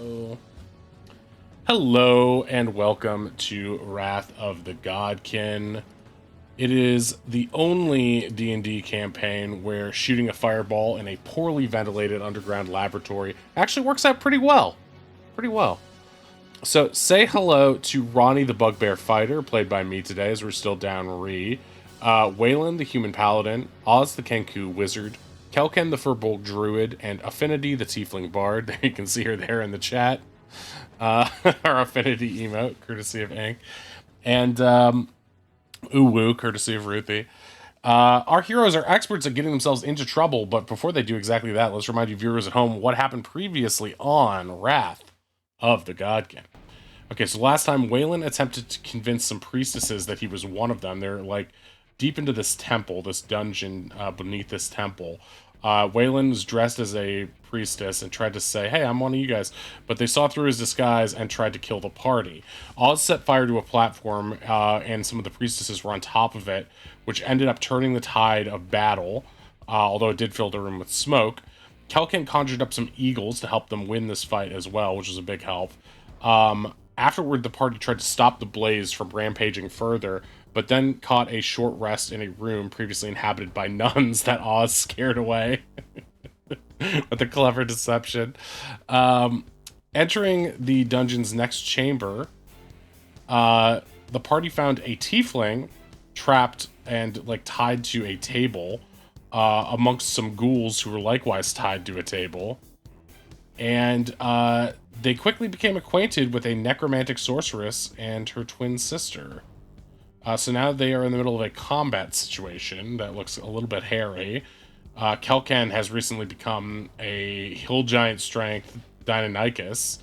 Hello. Hello and welcome to Wrath of the Godkin. It is the only D&D campaign where shooting a fireball in a poorly ventilated underground laboratory actually works out pretty well. So say hello to Ronnie the Bugbear Fighter, played by me today as we're still down Ree, Waylon the Human Paladin, Oz the Kenku Wizard, Kelken the Firbolg Druid, and Affinity the Tiefling Bard. You can see her there in the chat. Our Affinity emote, courtesy of Ink. And Uwu, courtesy of Ruthie. Our heroes are experts at getting themselves into trouble, but before they do exactly that, let's remind you viewers at home what happened previously on Wrath of the Godkin. Okay, so last time Waylon attempted to convince some priestesses that he was one of them. They're like deep into this temple, this dungeon beneath this temple. Waylon was dressed as a priestess and tried to say, hey, I'm one of you guys. But they saw through his disguise and tried to kill the party. Oz set fire to a platform, and some of the priestesses were on top of it, which ended up turning the tide of battle, although it did fill the room with smoke. Kelken conjured up some eagles to help them win this fight as well, which was a big help. Afterward, the party tried to stop the blaze from rampaging further, but then caught a short rest in a room previously inhabited by nuns that Oz scared away with a clever deception. Entering the dungeon's next chamber, the party found a tiefling trapped and tied to a table amongst some ghouls who were likewise tied to a table. And they quickly became acquainted with a necromantic sorceress and her twin sister. So now they are in the middle of a combat situation that looks a little bit hairy. Kelkan has recently become a hill giant strength Deinonychus.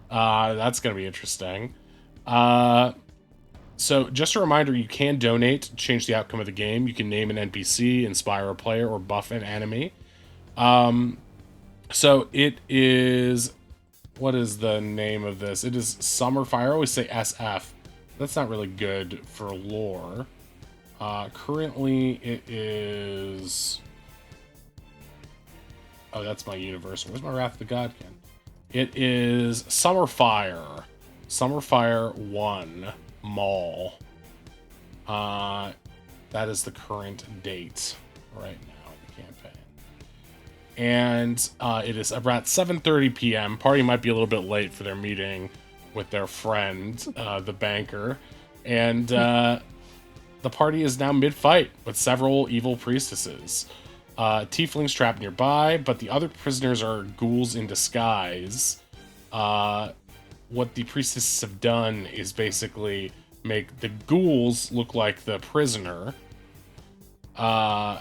That's going to be interesting. So just a reminder, you can donate to change the outcome of the game. You can name an NPC, inspire a player, or buff an enemy. So it is... What is the name of this? It is Summerfire. I always say SF. That's not really good for lore. Currently, it is... Oh, that's my universe. Where's my Wrath of the Godkin? It is Summerfire. Summerfire 1 Mall. That is the current date right now in the campaign. And it is about 7:30 p.m. Party might be a little bit late for their meeting with their friend, the banker. And the party is now mid-fight with several evil priestesses. Tieflings trapped nearby, but the other prisoners are ghouls in disguise. What the priestesses have done is basically make the ghouls look like the prisoner. So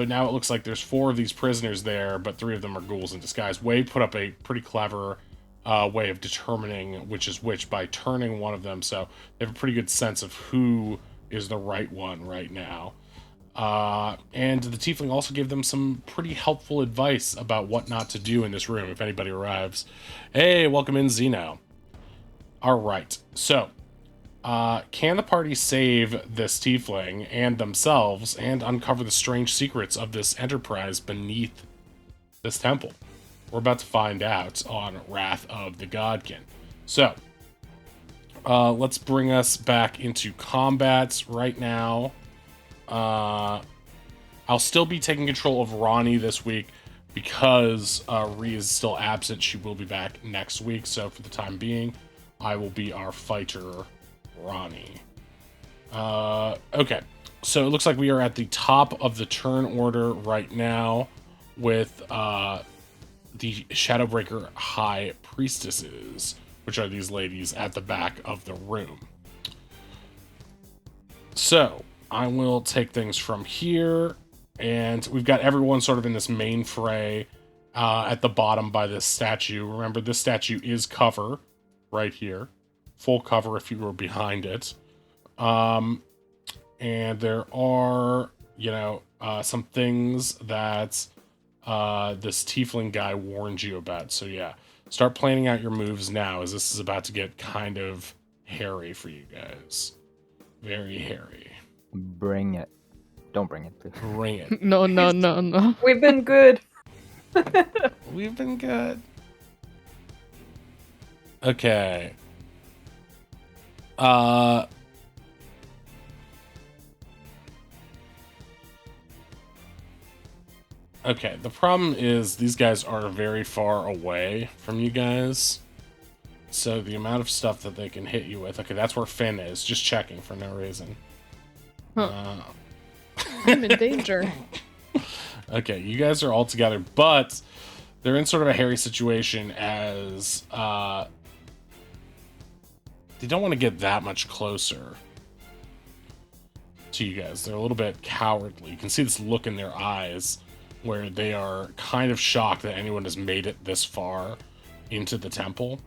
now it looks like there's 4 of these prisoners there, but 3 of them are ghouls in disguise. Way put up a pretty clever way of determining which is which by turning one of them, so they have a pretty good sense of who is the right one right now. And the tiefling also gave them some pretty helpful advice about what not to do in this room if anybody arrives. Hey, welcome in, Zeno. Alright, so... can the party save this tiefling and themselves and uncover the strange secrets of this enterprise beneath this temple? We're about to find out on Wrath of the Godkin. So, let's bring us back into combat right now. I'll still be taking control of Ronnie this week because Rhea is still absent. She will be back next week, so for the time being, I will be our fighter, Ronnie. Okay, so it looks like we are at the top of the turn order right now with the Shadowbreaker High Priestesses, which are these ladies at the back of the room. So I will take things from here, and we've got everyone sort of in this main fray at the bottom by this statue. Remember, this statue is cover right here. Full cover if you were behind it. And there are, some things that this tiefling guy warned you about. So yeah, start planning out your moves now, as this is about to get kind of hairy for you guys. Very hairy. Bring it. Don't bring it, please. Bring it. No. We've been good. We've been good. Okay. Okay, the problem is these guys are very far away from you guys. So the amount of stuff that they can hit you with... Okay, that's where Finn is. Just checking for no reason. Huh. I'm in danger. Okay, you guys are all together, but they're in sort of a hairy situation as... they don't want to get that much closer to you guys. They're a little bit cowardly. You can see this look in their eyes where they are kind of shocked that anyone has made it this far into the temple.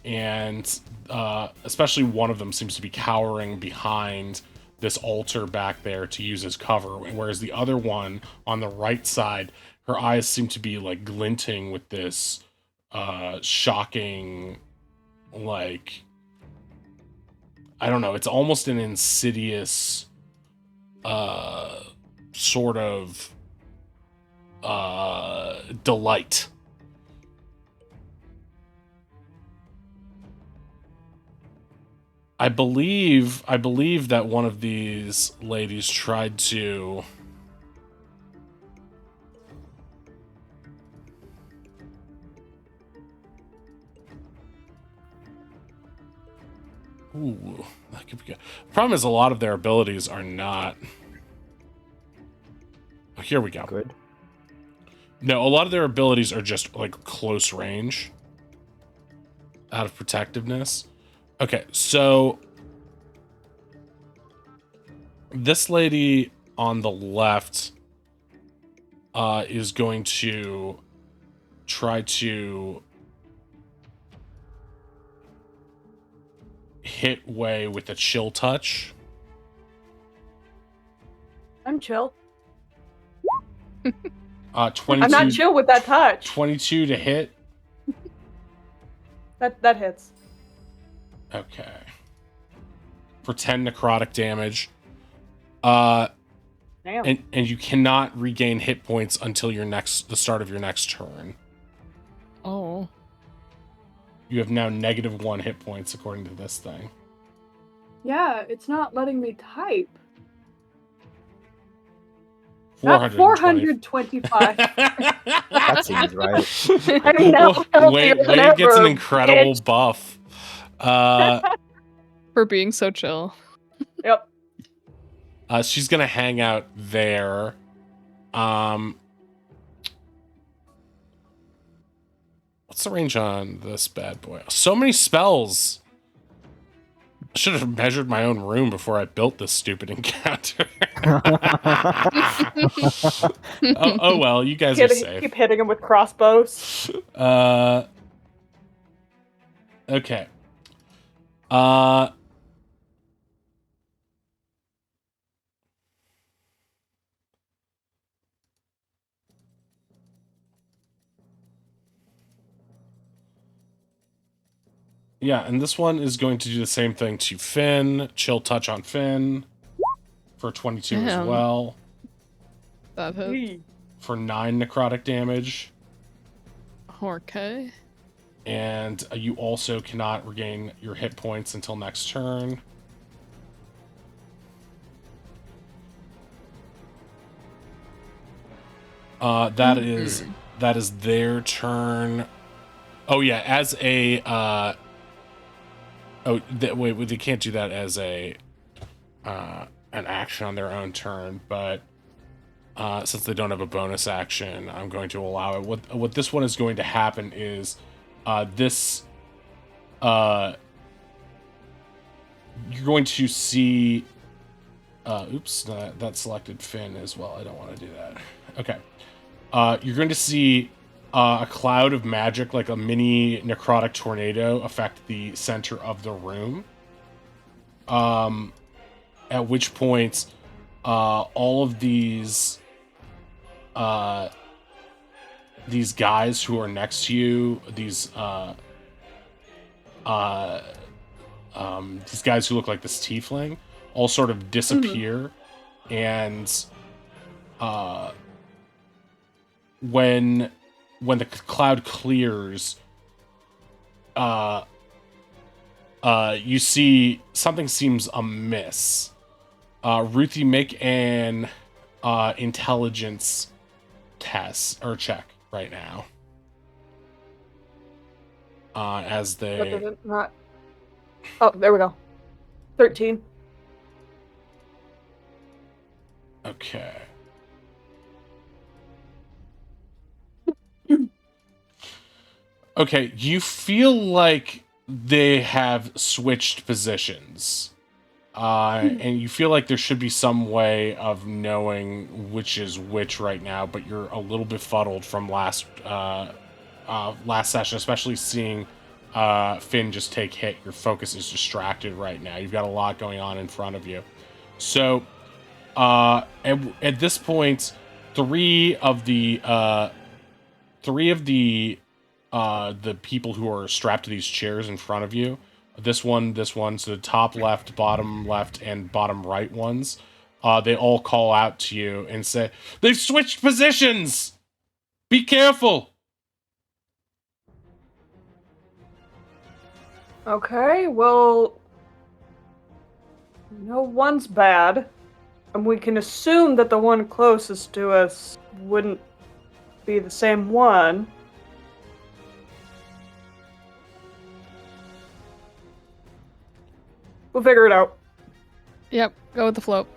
And especially one of them seems to be cowering behind this altar back there to use as cover, whereas the other one on the right side, her eyes seem to be like glinting with this shocking, like, I don't know, it's almost an insidious sort of delight. I believe that one of these ladies tried to... Ooh, that could be good. The problem is a lot of their abilities are not... Oh, here we go. Good. No, a lot of their abilities are just, like, close range. Out of protectiveness. Okay, so... This lady on the left is going to try to hit Way with a chill touch. I'm chill. 22, I'm not chill with that touch. 22 to hit. That hits. Okay. For 10 necrotic damage. Damn. And you cannot regain hit points until the start of your next turn. Oh. You have now -1 hit points according to this thing. Yeah, it's not letting me type. 425. That seems right. I know. Wade gets an incredible buff. For being so chill. Yep. She's gonna hang out there. What's the range on this bad boy? So many spells. I should have measured my own room before I built this stupid encounter. oh well, you guys are safe. Keep hitting him with crossbows. Okay. Yeah, and this one is going to do the same thing to Finn. Chill touch on Finn for 22 as Damn. well. That hit. For 9 necrotic damage. Okay. And you also cannot regain your hit points until next turn. That is their turn. Oh yeah, as a wait, they can't do that as a an action on their own turn, but since they don't have a bonus action, I'm going to allow it. What this one is going to happen is this you're going to see oops, that selected Finn as well. I don't want to do that. Okay. You're going to see a cloud of magic, like a mini necrotic tornado, affect the center of the room. At which point, all of these guys who are next to you, these guys who look like this tiefling, all sort of disappear, and when the cloud clears, you see something seems amiss. Ruthie, make an intelligence test or check right now. As What they does it not? Oh, there we go. 13. okay. Okay, you feel like they have switched positions. And you feel like there should be some way of knowing which is which right now, but you're a little befuddled from last session, especially seeing Finn just take hit. Your focus is distracted right now. You've got a lot going on in front of you. So, at this point, three of the people who are strapped to these chairs in front of you, this one, so the top left, and bottom right ones, they all call out to you and say, "They've switched positions! Be careful!" Okay, well, no one's bad, and we can assume that the one closest to us wouldn't be the same one. We'll figure it out. Yep, go with the float.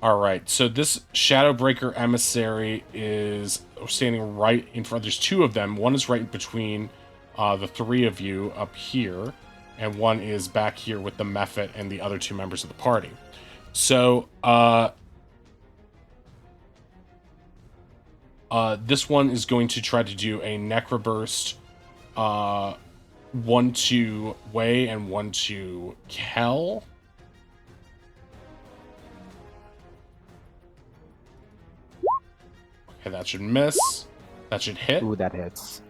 All right, so this Shadowbreaker emissary is standing right in front. There's two of them. One is right between the three of you up here, and one is back here with the Mephit and the other two members of the party. So, this one is going to try to do a Necroburst, 1 to Wei and 1 to Kel. Okay, that should miss. That should hit. Ooh, that hits.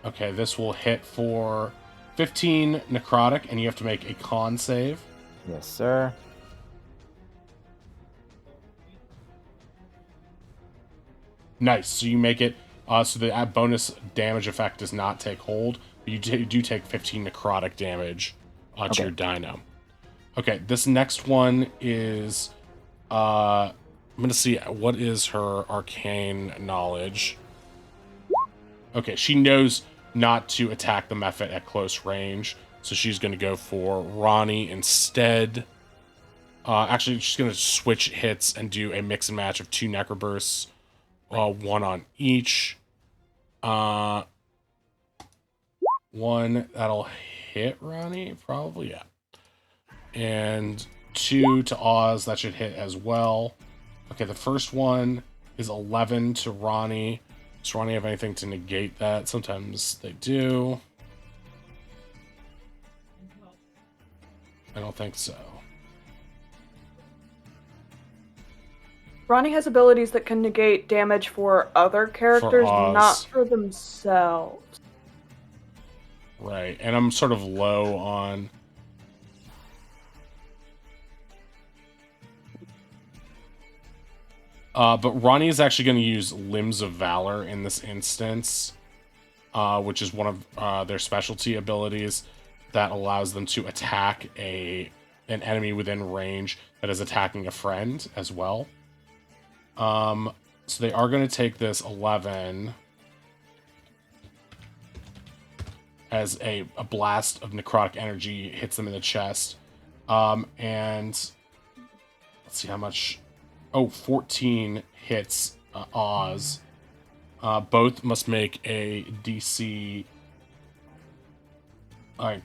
Okay, this will hit for 15 necrotic, and you have to make a con save. Yes, sir. Nice. So you make it. So the bonus damage effect does not take hold, but you do take 15 necrotic damage to your dino. Okay, this next one is. I'm gonna see what is her arcane knowledge. Okay, she knows not to attack the Mephit at close range, so she's gonna go for Ronnie instead. Actually, she's gonna switch hits and do a mix and match of 2 Necrobursts, 1 on each. 1 that'll hit Ronnie, probably, yeah. And 2 to Oz, that should hit as well. Okay, the first one is 11 to Ronnie. Does Ronnie have anything to negate that? Sometimes they do. I don't think so. Ronnie has abilities that can negate damage for other characters, Oz. not for themselves. Right, and I'm sort of low on... but Ronnie is actually going to use Limbs of Valor in this instance, which is one of their specialty abilities that allows them to attack an enemy within range that is attacking a friend as well. So they are going to take this 11 as a blast of necrotic energy hits them in the chest. And let's see how much... Oh, 14 hits Oz. Both must make a DC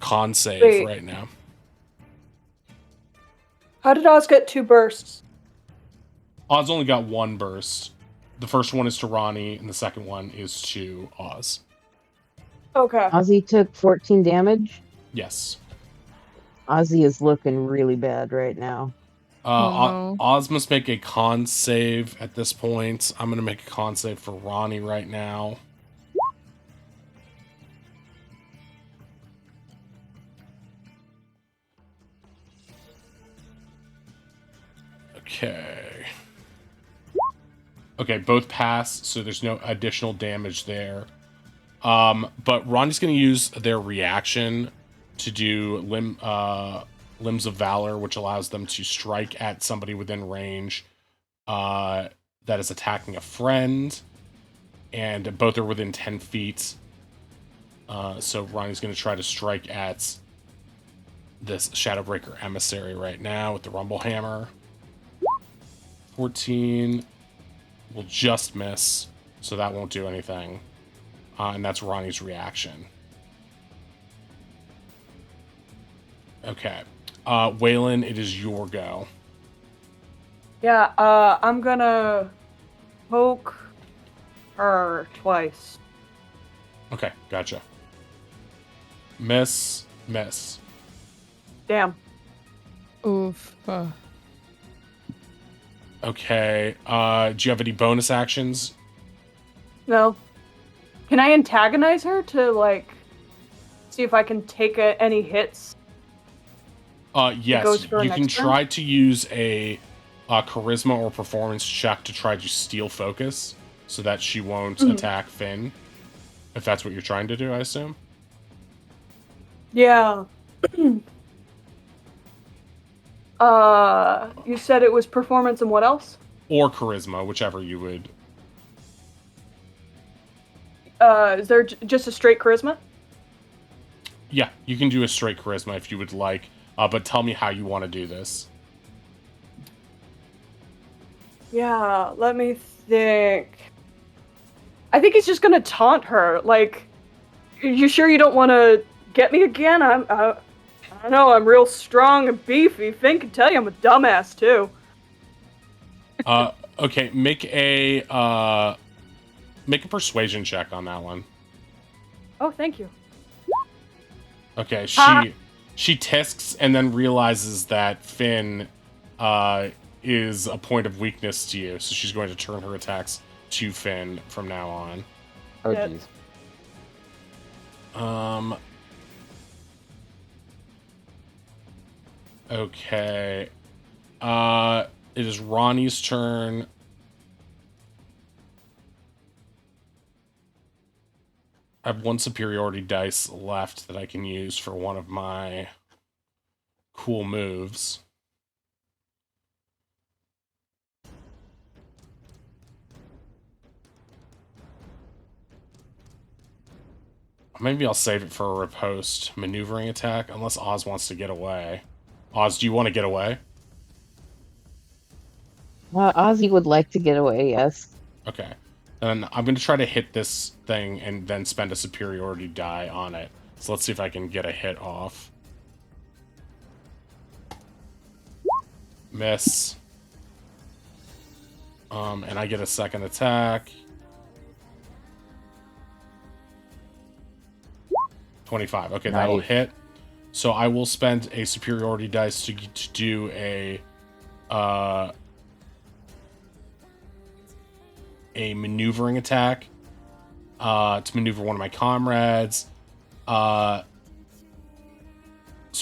con save right now. How did Oz get 2 bursts? Oz only got 1 burst. The first one is to Ronnie, and the second one is to Oz. Okay. Ozzy took 14 damage. Yes. Ozzy is looking really bad right now. No. Oz must make a con save at this point. I'm going to make a con save for Ronnie right now. Okay. Okay, both pass, so there's no additional damage there. But Ronnie's going to use their reaction to do Limbs of Valor, which allows them to strike at somebody within range that is attacking a friend, and both are within 10 feet. So Ronnie's going to try to strike at this Shadowbreaker emissary right now with the Rumble Hammer. 14 will just miss, so that won't do anything. And that's Ronnie's reaction. Okay. Waylon, it is your go. Yeah, I'm gonna poke her twice. Okay, gotcha. Miss. Damn. Oof. Okay, do you have any bonus actions? No. Can I antagonize her to, like, see if I can take any hits? Yes, goes for you can next turn? try to use a charisma or performance check to try to steal focus so that she won't attack Finn. If that's what you're trying to do, I assume. Yeah. You said it was performance and what else? Or charisma, whichever you would. Is there just a straight charisma? Yeah, you can do a straight charisma if you would like, but tell me how you want to do this. Yeah, let me think. I think he's just gonna taunt her. Like, you sure you don't want to get me again? I don't know, I'm real strong and beefy. Finn can tell you I'm a dumbass, too. Okay, make a persuasion check on that one. Oh, thank you. Okay, Ha! she tisks and then realizes that Finn is a point of weakness to you, so she's going to turn her attacks to Finn from now on. Oh, Yeah. jeez. Okay. It is Ronnie's turn. I have one superiority dice left that I can use for one of my cool moves. Maybe I'll save it for a riposte maneuvering attack, unless Oz wants to get away. Oz, do you want to get away? Ozzy would like to get away, yes. Okay. Then I'm going to try to hit this thing and then spend a superiority die on it. So let's see if I can get a hit off. Miss. And I get a second attack. 25. Okay, that'll Nice. hit. So I will spend a superiority dice to do a maneuvering attack to maneuver one of my comrades. So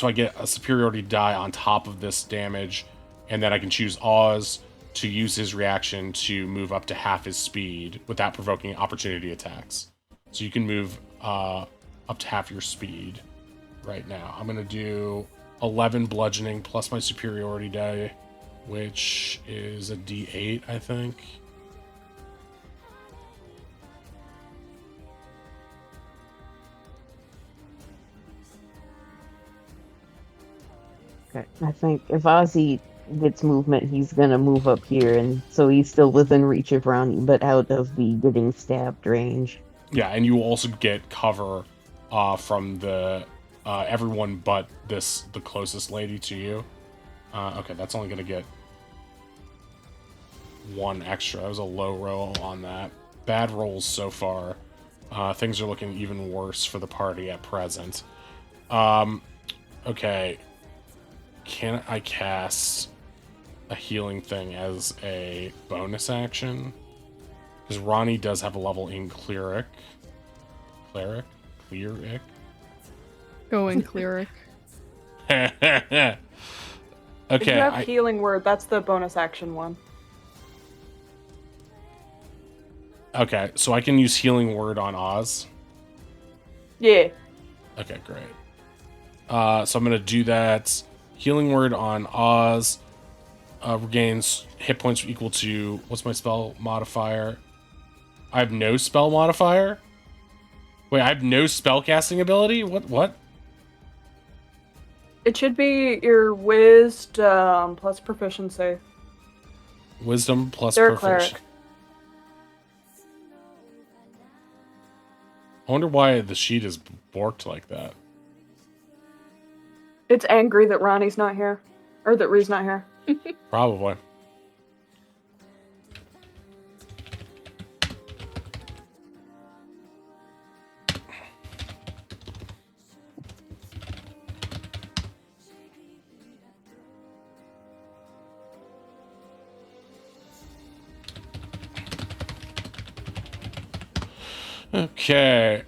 I get a superiority die on top of this damage, and then I can choose Oz to use his reaction to move up to half his speed without provoking opportunity attacks. So you can move up to half your speed right now. I'm going to do 11 bludgeoning plus my superiority die, which is a D8, I think. Okay. I think if Ozzy gets movement, he's gonna move up here, and so he's still within reach of Ronnie, but out of the getting stabbed range. Yeah, and you will also get cover from the everyone but the closest lady to you. Okay, that's only gonna get one extra. That was a low roll on that. Bad rolls so far. Things are looking even worse for the party at present. Okay. Can I cast a healing thing as a bonus action? Because Ronnie does have a level in Cleric. Cleric? Going cleric. Okay. If you have healing word, that's the bonus action one. Okay, so I can use healing word on Oz. Yeah. Okay, great. So I'm going to do that. Healing word on Oz. Regains hit points equal to... What's my spell modifier? I have no spell modifier? Wait, I have no spell casting ability? What? It should be your wisdom plus proficiency. Wisdom plus They're a proficiency. cleric. I wonder why the sheet is borked like that. It's angry that Ronnie's not here. Or that Ree's not here. Probably. Okay.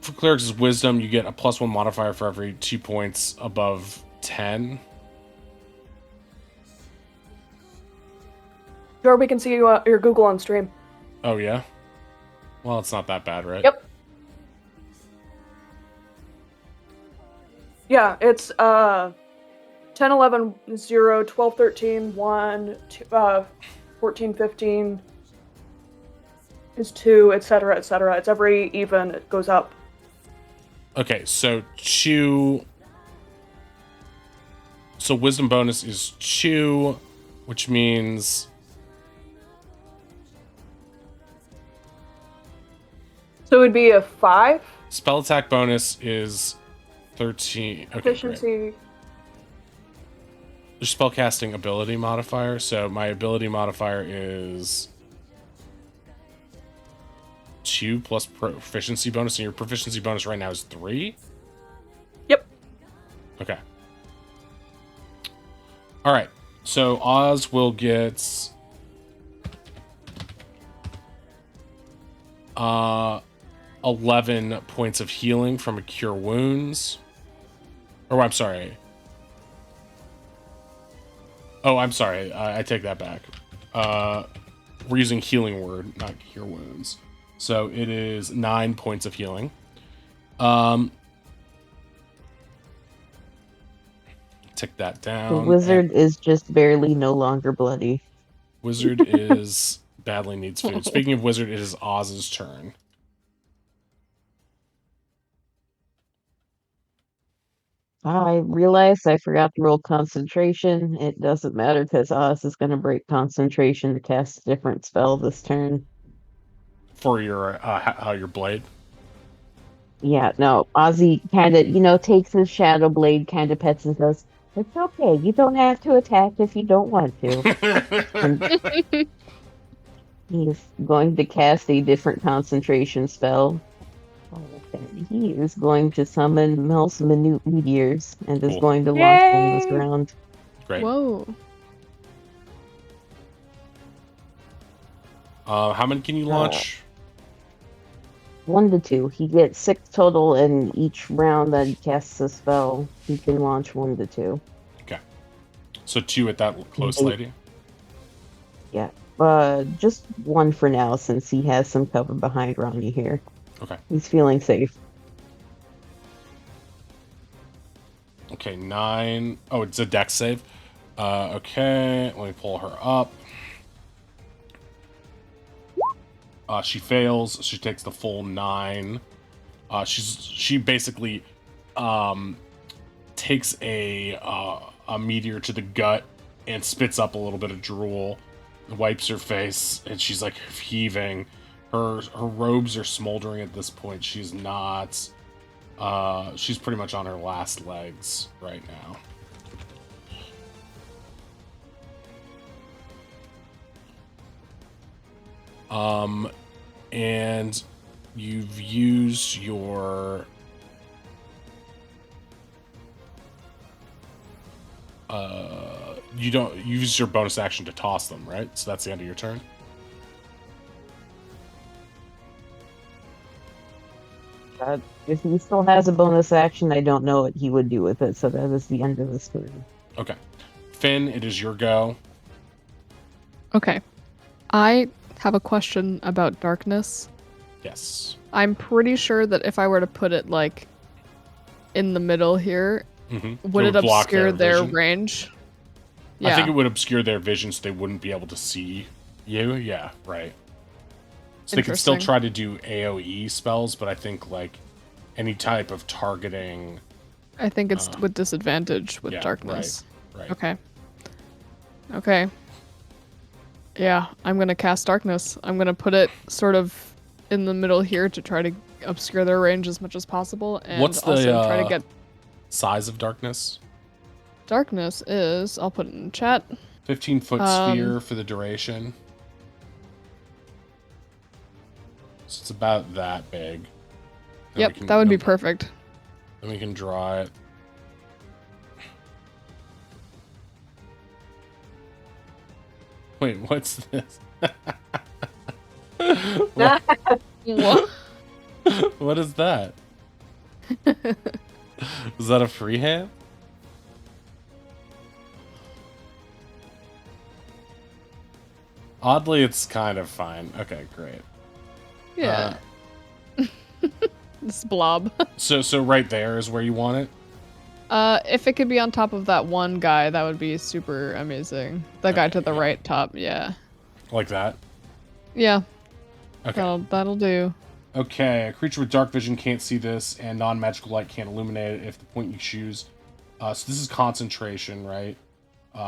For clerics' wisdom, you get a +1 modifier for every 2 points above 10. Sure, we can see your Google on stream. Oh, yeah? Well, it's not that bad, right? Yep. Yeah, it's 10, 11, 0, 12, 13, 1, 2, 14, 15 is 2, etc., etc. It's every even, it goes up. Okay, so chew. So wisdom bonus is chew, which means... So it would be a 5. Spell attack bonus is 13. Okay, Efficiency. great. There's spellcasting ability modifier, so my ability modifier is 2 plus proficiency bonus, and your proficiency bonus right now is 3? Yep. Okay. Alright, so Oz will get... 11 points of healing from a Cure Wounds. Oh, I'm sorry. I'm sorry. I take that back. We're using Healing Word, not Cure Wounds. So it is 9 points of healing. Tick that down. The wizard is just barely no longer bloody. Wizard is badly needs food. Speaking of wizard, it is Oz's turn. I realized I forgot to roll concentration. It doesn't matter because Oz is going to break concentration to cast a different spell this turn. For your blade. Yeah, no, Ozzy kind of, takes his shadow blade, kind of pets and says, "It's okay. You don't have to attack if you don't want to." And he's going to cast a different concentration spell. He is going to summon Mel's Minute Meteors and is Cool. going to launch one this Yay! round. Great. Whoa. How many can you launch? 1 to 2. He gets 6 total, and each round that he casts a spell, he can launch 1 to 2. Okay. So 2 at that close Eight. lady? Yeah. Just 1 for now, since he has some cover behind Ronnie here. Okay. He's feeling safe. Okay, 9. Oh, it's a dex save. Okay, let me pull her up. She fails. She takes the full 9. She basically takes a meteor to the gut and spits up a little bit of drool, wipes her face, and she's like heaving. Her robes are smoldering at this point. She's not. She's pretty much on her last legs right now. And you've used your you don't use your bonus action to toss them, right? So that's the end of your turn. If he still has a bonus action, I don't know what he would do with it, so that is the end of this turn. Okay. Finn, it is your go. Okay. I have a question about darkness. Yes. I'm pretty sure that if I were to put it like in the middle here, would it block obscure their vision. range? Yeah. I think it would obscure their vision so they wouldn't be able to see you. Yeah, right. So they can still Interesting. try to do AoE spells, but I think like any type of targeting. I think it's with disadvantage with Yeah, darkness. Right. Okay. Okay. Yeah, I'm gonna cast darkness. I'm gonna put it sort of in the middle here to try to obscure their range as much as possible, and What's the also try to get size of darkness? darkness is. I'll put it in chat. 15-foot sphere for the duration. So it's about that big. Then Yep, we can- that would be perfect. Then we can draw it. Wait, what's this? What? What is that? Was that a freehand? Oddly, it's kind of fine. Okay, great. Yeah. This blob. So right there is where you want it? If it could be on top of that one guy, that would be super amazing. The guy to the right top, yeah. Like that? Yeah. Okay. That'll do. Okay, a creature with dark vision can't see this, and non-magical light can't illuminate it if the point you choose. So this is concentration, right?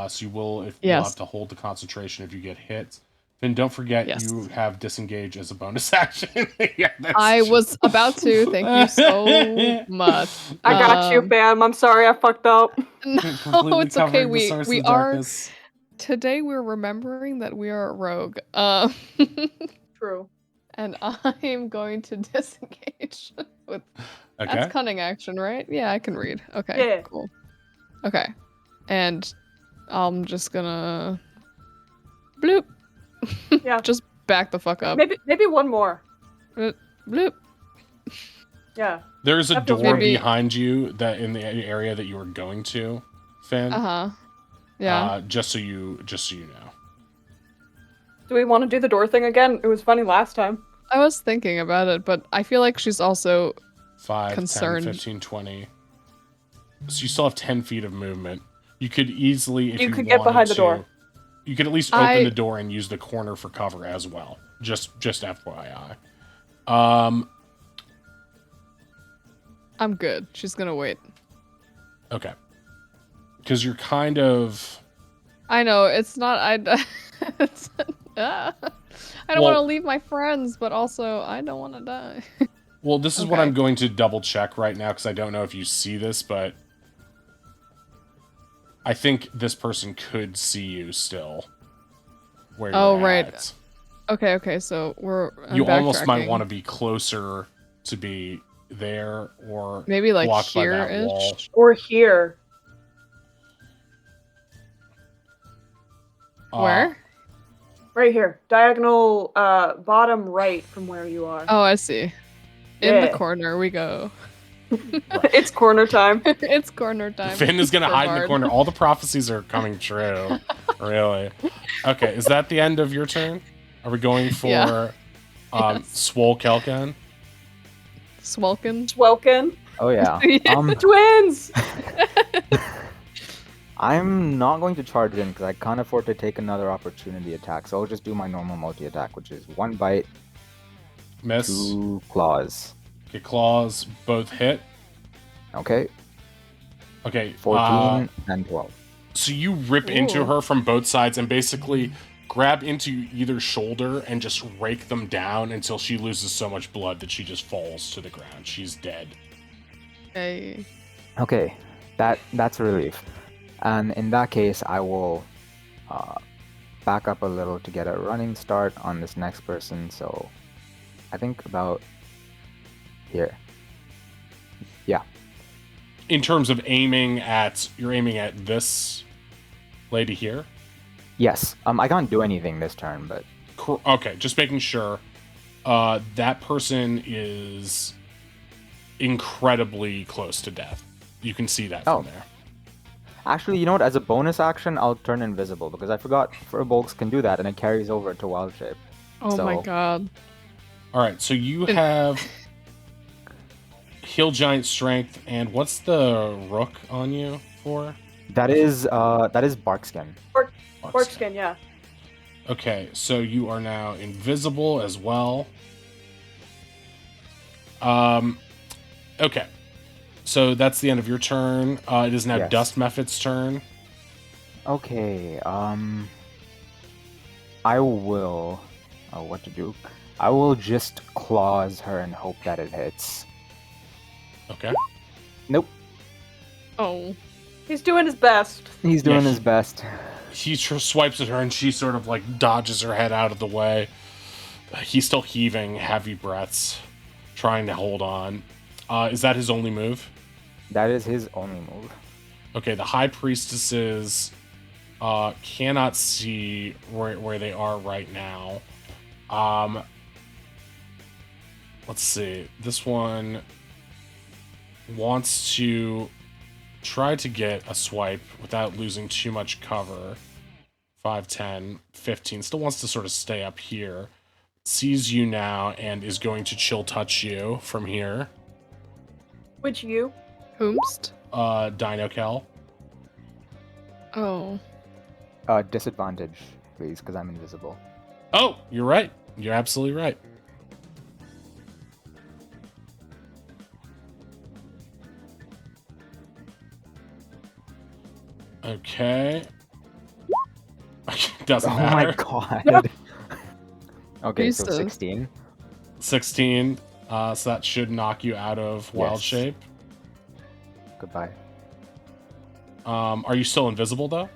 So you'll have to hold the concentration if you get hit. Then don't forget you have disengage as a bonus action. Yeah, I was about to. Thank you so much. I got you, fam. I'm sorry I fucked up. No, it's okay. covering the source We of are darkness. today. We're remembering that we are a rogue. True. And I'm going to disengage with. Okay. That's cunning action, right? Yeah, I can read. Okay. Yeah. Cool. Okay. And I'm just gonna bloop. Yeah. Just back the fuck up. Maybe one more. Bloop. Yeah. There's a That feels door maybe- behind you that in the area that you were going to, Finn. Yeah. Just so you know. Do we want to do the door thing again? It was funny last time. I was thinking about it, but I feel like she's also 5, concerned. 10, 15, 20. So you still have 10 feet of movement. You could easily, if you could get behind the door. You could at least open the door and use the corner for cover as well. Just FYI. I'm good. She's gonna wait. Okay. Because you're kind of... I know, it's not... I don't want to leave my friends, but also I don't want to die. Well, this is what I'm going to double check right now, because I don't know if you see this, but... I think this person could see you still. Where you're right. at. Okay, so I'm You almost might backtracking. want to be closer to be there, or maybe like blocked by that wall. here-ish. Or here. Where? Right here. Diagonal bottom right from where you are. Oh, I see. In the Yeah. corner we go. It's corner time. It's corner time. Finn is going to for hide in the Bard. corner. All the prophecies are coming true. Really. Okay, is that the end of your turn? Are we going for Yeah. Swole Kelkan? Swelkin. Swelkin. Oh yeah. Twins! I'm not going to charge in because I can't afford to take another opportunity attack. So I'll just do my normal multi attack, which is 1 bite, Miss. 2 claws. Get claws, both hit. Okay. Okay. 14 and 12. So you rip into her from both sides and basically grab into either shoulder and just rake them down until she loses so much blood that she just falls to the ground. She's dead. Hey. Okay, that's a relief. And in that case, I will back up a little to get a running start on this next person. So I think about here. Yeah. In terms of you're aiming at this lady here? Yes. I can't do anything this turn, but Okay, just making sure. That person is incredibly close to death. You can see that from there. actually, you know what? As a bonus action, I'll turn invisible because I forgot Furbolgs can do that and it carries over to Wild Shape. Oh So- my god. All right, so you have heal giant strength, and what's the rook on you for? That is Barkskin. Barkskin, yeah. Okay, so you are now invisible as well. Okay. So that's the end of your turn. It is now Yes. Dust Mephit's turn. Okay, I will... Oh, what to do? I will just claws her and hope that it hits. Okay. Nope. Oh. He's doing his best. He's doing Yeah, his best. He swipes at her and she sort of like dodges her head out of the way. He's still heaving heavy breaths, trying to hold on. Is that his only move? That is his only move. Okay, the High Priestesses cannot see where they are right now. Let's see. This one wants to try to get a swipe without losing too much cover. 5, 10, 15. Still wants to sort of stay up here. Sees you now and is going to chill touch you from here. Which you? Whomst? Dino Kel. Oh. Disadvantage, please, because I'm invisible. Oh, you're right. You're absolutely right. Okay. Doesn't matter. Oh my god. Okay, so Jesus. 16. 16. So that should knock you out of wild Yes. shape. Goodbye. Are you still invisible though?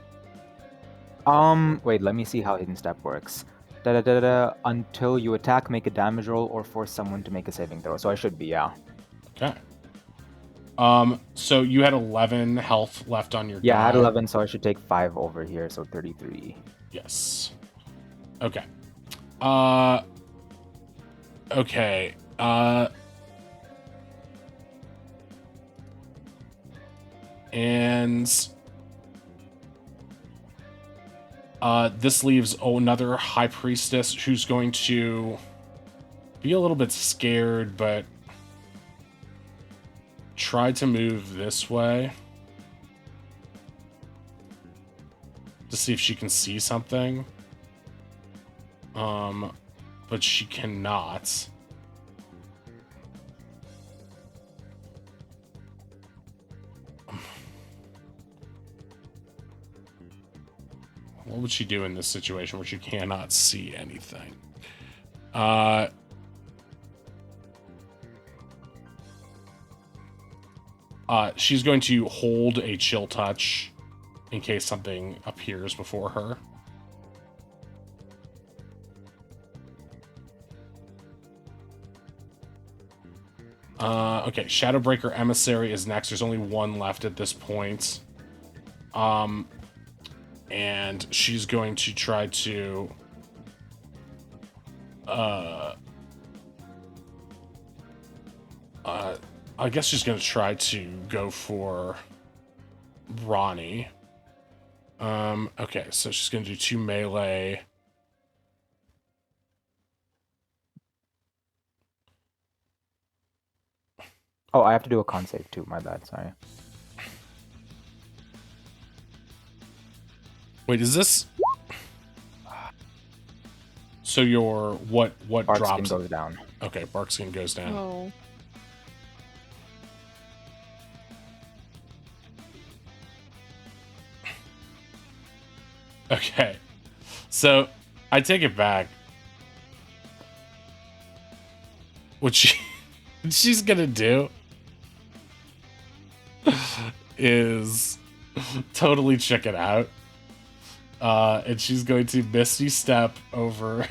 Wait, let me see how hidden step works. Da-da-da-da. Until you attack, make a damage roll or force someone to make a saving throw. So I should be, yeah. Okay. So you had 11 health left on your Yeah, I had die. 11, so I should take 5 over here, so 33. Yes. Okay. Okay. And this leaves another high priestess who's going to be a little bit scared, but try to move this way to see if she can see something. But she cannot. What would she do in this situation where she cannot see anything? She's going to hold a chill touch in case something appears before her. Okay, Shadowbreaker Emissary is next. There's only one left at this point. And she's going to try to I guess she's going to try to go for Ronnie. Okay, so she's going to do 2 melee. Oh, I have to do a con save too, my bad, sorry. Wait, is this... So your... What Barkskin drops? goes down. Okay, Barkskin goes down. Oh. Okay. So, I take it back. What she's gonna do is totally chicken out. And she's going to Misty Step over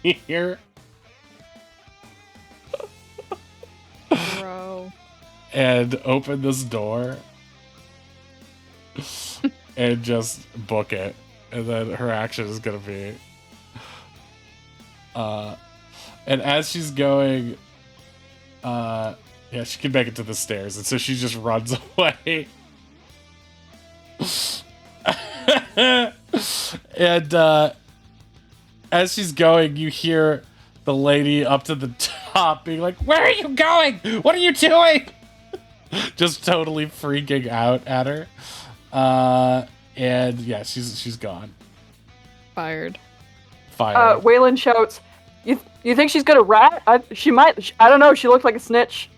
here. Bro. And open this door. And just book it. And then her action is gonna be... and as she's going... yeah, she can make it to the stairs. And so she just runs away. And as she's going, you hear the lady up to the top being like, "Where are you going? What are you doing?" Just totally freaking out at her. And yeah, she's gone. Fired. Fired. Waylon shouts, "You think she's gonna rat? She might. I don't know. She looked like a snitch."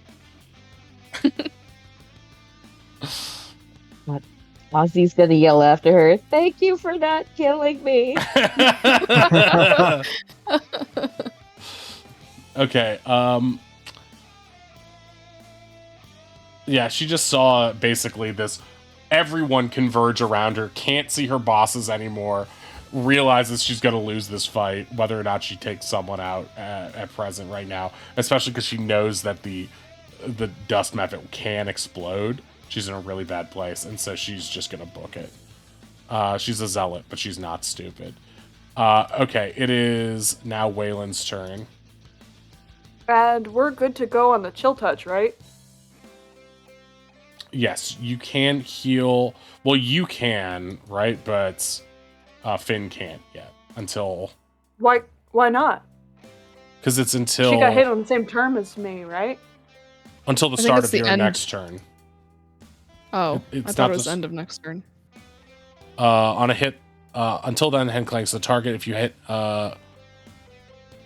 Ozzy's gonna yell after her, "Thank you for not killing me." Okay, yeah, she just saw basically this, everyone converge around her, can't see her bosses anymore, realizes she's gonna lose this fight, whether or not she takes someone out at present right now, especially because she knows that the dust method can explode. She's in a really bad place, and so she's just gonna book it. She's a zealot, but she's not stupid. Okay, it is now Waylon's turn. And we're good to go on the chill touch, right? Yes, you can heal. Well, you can, right? But Finn can't yet until. Why not? Because it's until. She got hit on the same term as me, right? Until the I think start it's of the your end. next turn. Oh, It's I thought not it was the end of next turn. On a hit, until then, hand clanks the target. If you hit,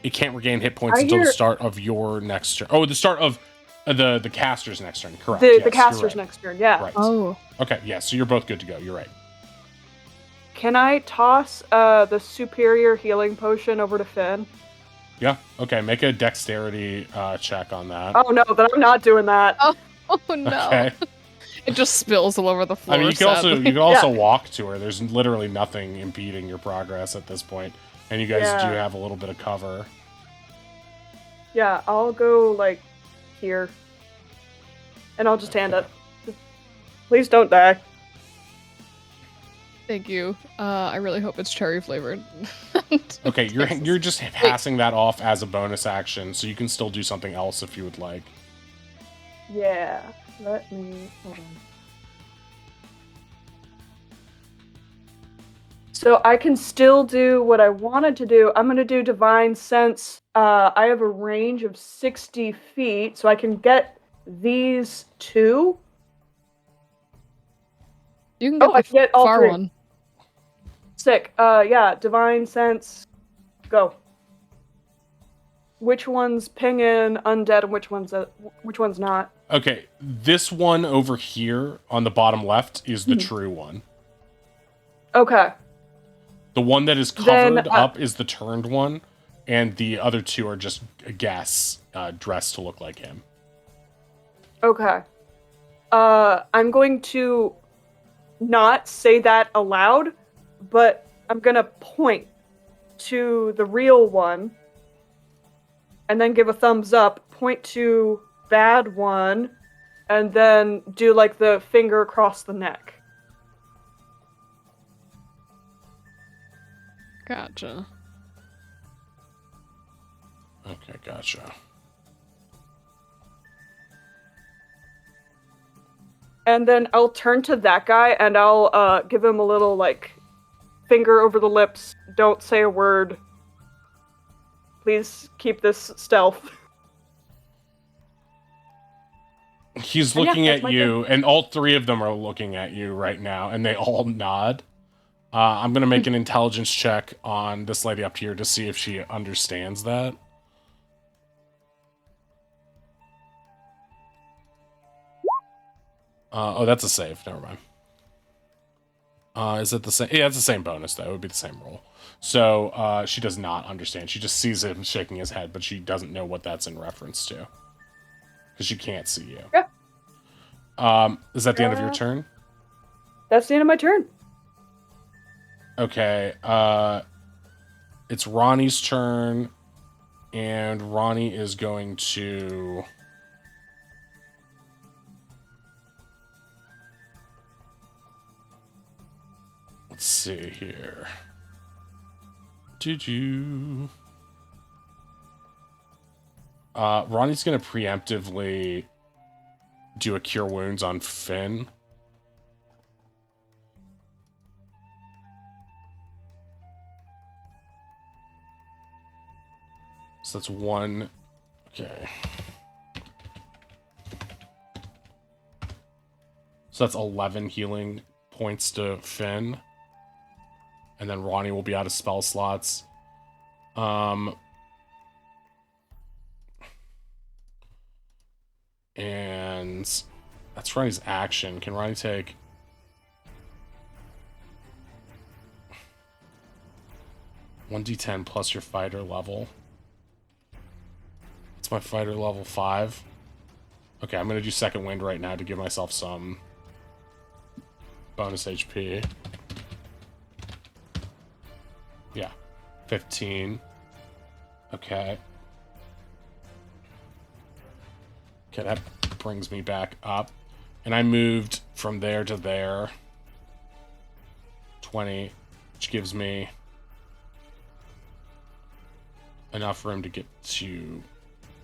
it can't regain hit points until the start of your next turn. Oh, the start of the caster's next turn. Correct. The Yes, caster's you're right. next turn, yeah. Right. Oh, Okay. Yeah. So you're both good to go. You're right. Can I toss the superior healing potion over to Finn? Yeah. Okay. Make a dexterity check on that. Oh no, then I'm not doing that. oh no! Okay. It just spills all over the floor. I mean, you sadly. can also walk to her. There's literally nothing impeding your progress at this point, and you guys do have a little bit of cover. Yeah, I'll go like here, and I'll just hand it. Please don't die. Thank you. I really hope it's cherry flavored. Okay, you're just passing that off as a bonus action, so you can still do something else if you would like. Yeah, let me hold on. So I can still do what I wanted to do. I'm gonna do Divine Sense. I have a range of 60 feet, so I can get these two. You can Oh, I get can the get all far three. one. Sick. Yeah, Divine Sense. Go. Which one's pinging undead and which one's not? Okay, this one over here on the bottom left is the true one. Okay. The one that is covered up is the turned one, and the other two are just a guess dressed to look like him. Okay. I'm going to not say that aloud, but I'm gonna point to the real one, and then give a thumbs up, point to bad one, and then do like the finger across the neck. Gotcha. Okay, gotcha. And then I'll turn to that guy and I'll give him a little like finger over the lips. Don't say a word. Please keep this stealth. He's And yeah, looking that's at my you, and all three of them are looking at you right now, and they all nod. I'm going to make an intelligence check on this lady up here to see if she understands that. Oh, that's a save. Never mind. Is it the same? Yeah, it's the same bonus, though. It would be the same roll. So she does not understand. She just sees him shaking his head, but she doesn't know what that's in reference to. Because she can't see you. Yeah. Is that the end of your turn? That's the end of my turn. Okay. It's Ronnie's turn, and Ronnie is going to... Let's see here. Ronnie's going to preemptively do a Cure Wounds on Finn. So that's 1. Okay. So that's 11 healing points to Finn. And then Ronnie will be out of spell slots. And that's Ronnie's action. Can Ronnie take... ...1d10 plus your fighter level? It's my fighter level 5. Okay, I'm going to do second wind right now to give myself some bonus HP. Yeah, 15. Okay. Okay, that brings me back up. And I moved from there to there. 20, which gives me enough room to get to,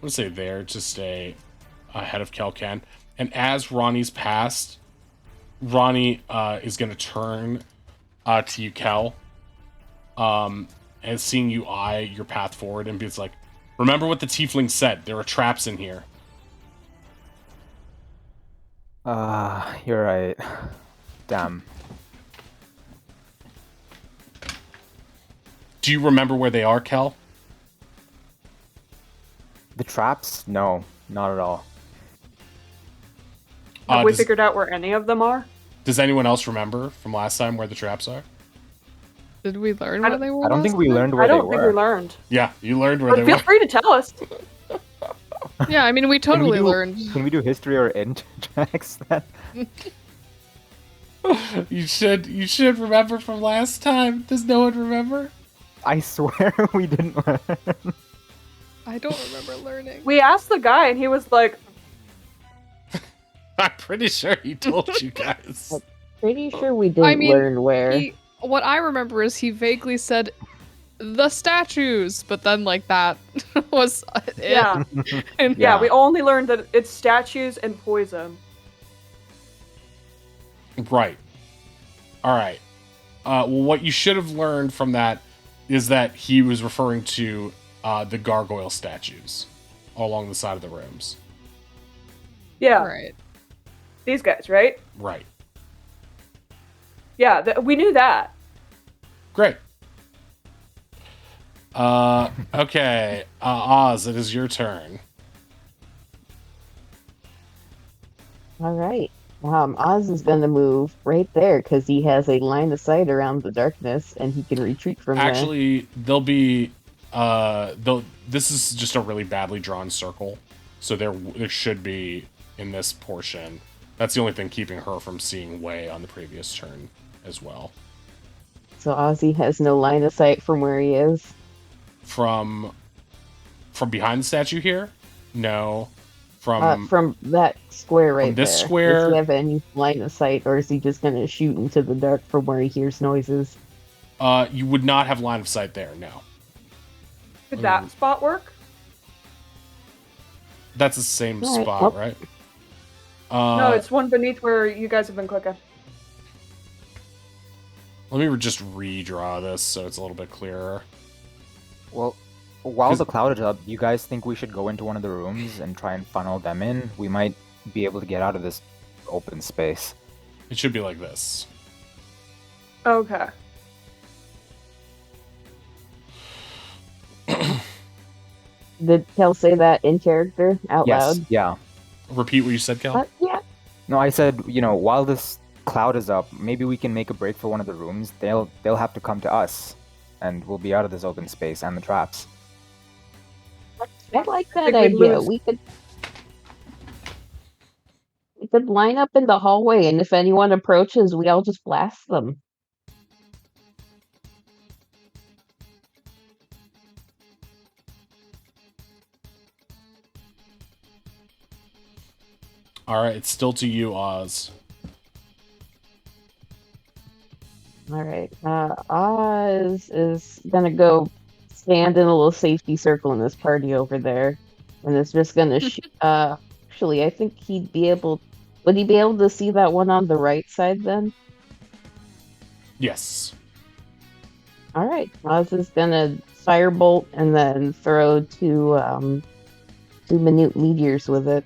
let's say there, to stay ahead of Kelken. And as Ronnie's passed, Ronnie is going to turn to you, Kel, and seeing you eye your path forward and be like, remember what the tiefling said. There are traps in here. You're right. Damn. Do you remember where they are, Kel? The traps? No, not at all. Have we Does, figured out where any of them are? does anyone else remember from last time where the traps are? Did we learn where they were? I don't think last we time? learned where I they don't think we were. learned. Yeah, you learned where But they feel were. free to tell us. Yeah, I mean, we totally do- learned. Can we do history or int checks then? You should remember from last time. Does no one remember? I swear we didn't learn. I don't remember learning. We asked the guy, and he was like, I'm pretty sure he told you guys. Pretty sure we didn't learn where. What I remember is he vaguely said the statues, but then like that was it. yeah. And Yeah, we only learned that it's statues and poison. Right. All right. Well, what you should have learned from that is that he was referring to the gargoyle statues all along the side of the rooms. Yeah, right. these guys, right? Right. Yeah, we knew that. Great. Okay. Oz, it is your turn. All right. Oz is going to move right there because he has a line of sight around the darkness and he can retreat from there. Actually, they'll be this is just a really badly drawn circle. So there should be in this portion. That's the only thing keeping her from seeing Way on the previous turn as well. So Ozzy has no line of sight from where he is. From behind the statue here? No. From that square right from this there. square? Does he have any line of sight, or is he just going to shoot into the dark from where he hears noises? You would not have line of sight there, no. Could that spot work? That's the same All right, spot, well- right? No, it's one beneath where you guys have been clicking. Let me just redraw this so it's a little bit clearer. Well, while 'Cause- the cloud is up, you guys think we should go into one of the rooms and try and funnel them in? We might be able to get out of this open space. It should be like this. Okay. Did Kel say that in character out Yes, loud? yeah. Repeat what you said, Kel. Yeah. No, I said, while this cloud is up, maybe we can make a break for one of the rooms. They'll have to come to us, and we'll be out of this open space and the traps. I like that think we'd idea. lose. We could line up in the hallway, and if anyone approaches, we all just blast them. All right, it's still to you, Oz. All right. Oz is gonna go stand in a little safety circle in this party over there, and it's just gonna. Actually, I think he'd be able. Would he be able to see that one on the right side then? Yes. All right. Oz is gonna firebolt and then throw two minute meteors with it.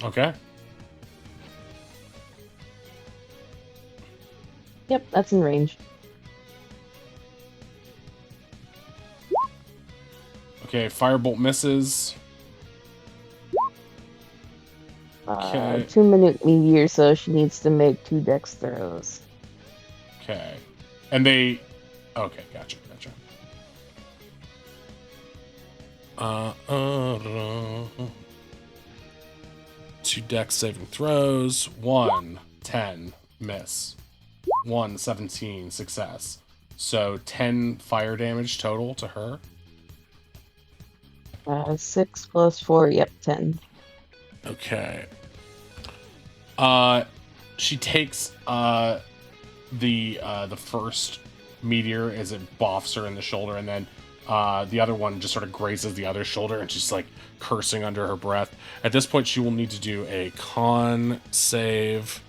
Okay. Yep, that's in range. Okay, firebolt misses. Okay. 2 minute meteor, so she needs to make 2 dex throws. Okay. And they... Okay, gotcha. 2 dex saving throws. 1, 10, miss. 1, 17, success. So 10 fire damage total to her. 6 plus 4, yep, 10. Okay. She takes the first meteor as it boffs her in the shoulder, and then the other one just sort of grazes the other shoulder, and she's like cursing under her breath. At this point, she will need to do a con save.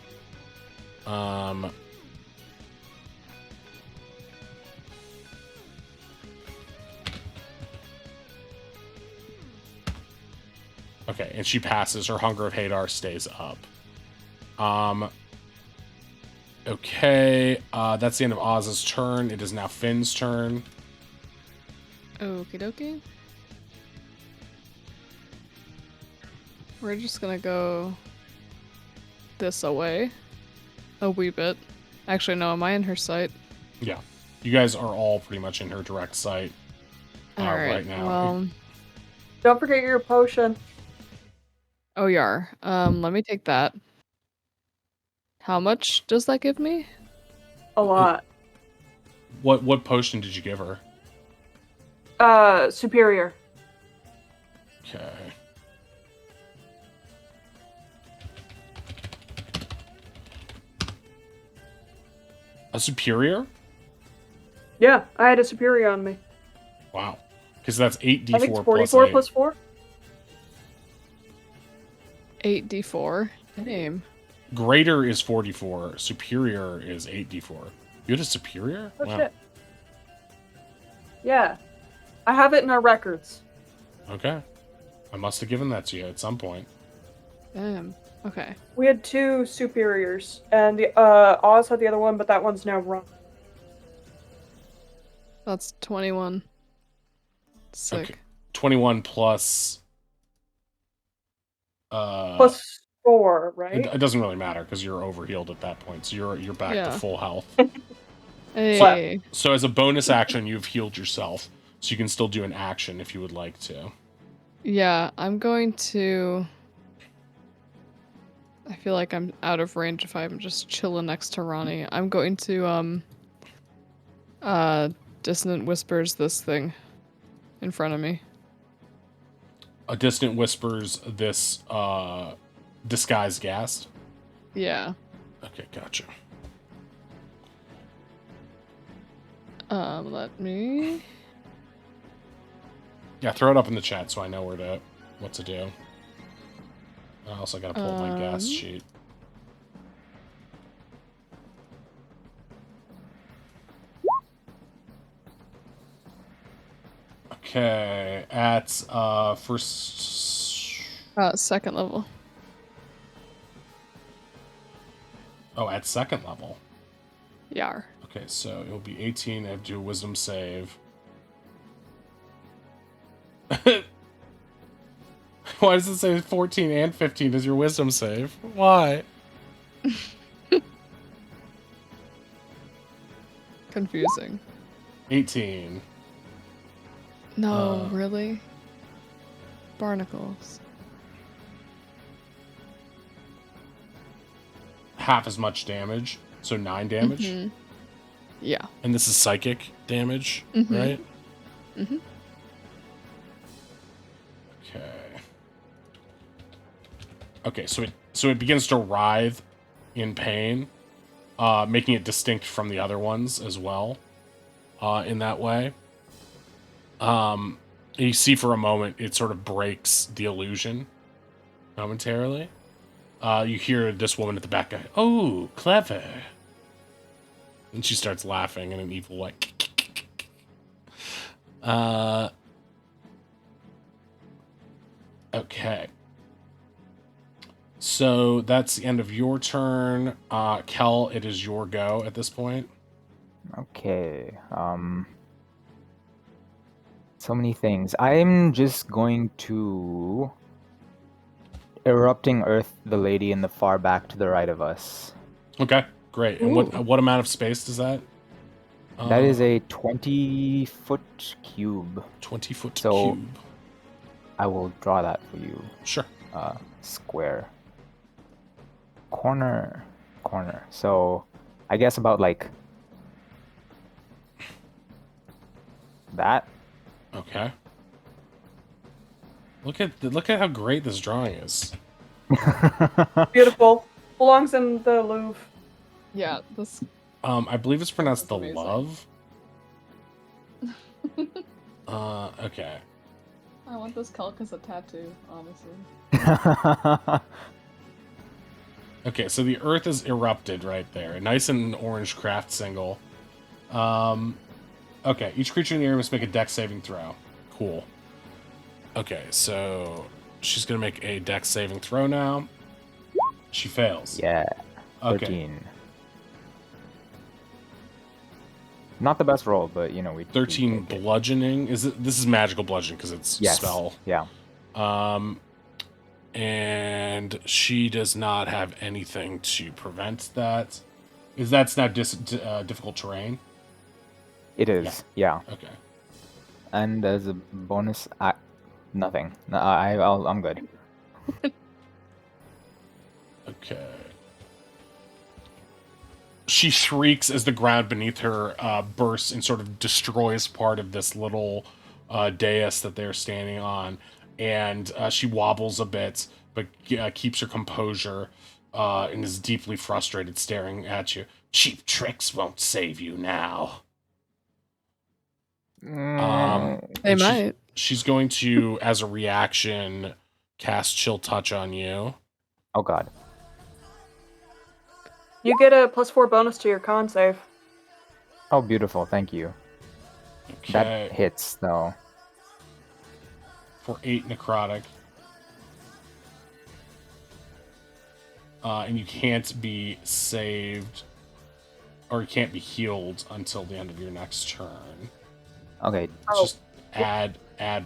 Okay, and she passes. Her Hunger of Hadar stays up. Okay, that's the end of Oz's turn. It is now Finn's turn. Okie dokie. We're just gonna go this away a wee bit. Actually, no, am I in her sight? Yeah, you guys are all pretty much in her direct sight right now. Well, Don't forget your potion. oh, yar. Let me take that. How much does that give me? A lot. What potion did you give her? Superior. Okay. A superior? Yeah, I had a superior on me. Wow. Because that's 8d4 I think it's plus 44 8. plus 4. 8d4. Damn. Greater is 44. Superior is 8d4. You had a superior? Oh, Wow. shit. Yeah. I have it in our records. Okay. I must have given that to you at some point. Damn. Okay. We had 2 superiors, and the Oz had the other one, but that one's now wrong. That's 21. Sick. Okay. 21 plus... Plus 4, right? It doesn't really matter because you're overhealed at that point, so you're back to Yeah. full health. Hey. So as a bonus action, you've healed yourself, so you can still do an action if you would like to. Yeah, I'm going to... I feel like I'm out of range if I'm just chilling next to Ronnie. I'm going to, Dissonant Whispers this thing in front of me. A distant whispers this, disguised ghast. Yeah. Okay, gotcha. Let me... Yeah, throw it up in the chat so I know what to do. I also gotta pull my gas sheet. Okay, at first. Second level. Oh, at second level. Yar. Okay, so it'll be 18. I have to do a wisdom save. Why does it say 14 and 15 as your wisdom save? Why? Confusing. 18. No, really? Barnacles. Half as much damage, so 9 damage. Mm-hmm. Yeah. And this is psychic damage, Mhm. right? Mm-hmm. Okay. Okay, so it begins to writhe in pain, making it distinct from the other ones as well. In that way, you see for a moment it sort of breaks the illusion momentarily. You hear this woman at the back go, "Oh, clever." And she starts laughing in an evil way. Okay. So that's the end of your turn. Kel, it is your go at this point. Okay. So many things. I'm just going to erupting earth the lady in the far back to the right of us. Okay, great. And what amount of space does that? That is a 20-foot cube. 20-foot So- cube. I will draw that for you. Sure. Square. Corner. So I guess about like that. Okay. Look at how great this drawing is. Beautiful. Belongs in the Louvre. Yeah, this. I believe it's pronounced That's the amazing. love. Okay. I want this Kelk as a tattoo, honestly. Okay, so the Earth is erupted right there. Nice and orange craft single. Okay, each creature in the area must make a dex saving throw. Cool. Okay, so she's gonna make a dex saving throw now. She fails. Yeah. Okay. 13. Not the best roll, but we 13 take it. bludgeoning. This is magical bludgeoning because it's Yes. spell. Yeah. And she does not have anything to prevent that. That's not difficult terrain? It is. Yeah. Okay. And as a bonus, nothing. No, I'm good. Okay. She shrieks as the ground beneath her bursts and sort of destroys part of this little dais that they're standing on. And she wobbles a bit, but keeps her composure and is deeply frustrated, staring at you. Cheap tricks won't save you now. They And might. She's going to, as a reaction, cast Chill Touch on you. Oh god. You get a +4 bonus to your con save. Oh, beautiful. Thank you. Okay. That hits though. For 8 necrotic. And you can't be saved, or you can't be healed until the end of your next turn. Okay. Just add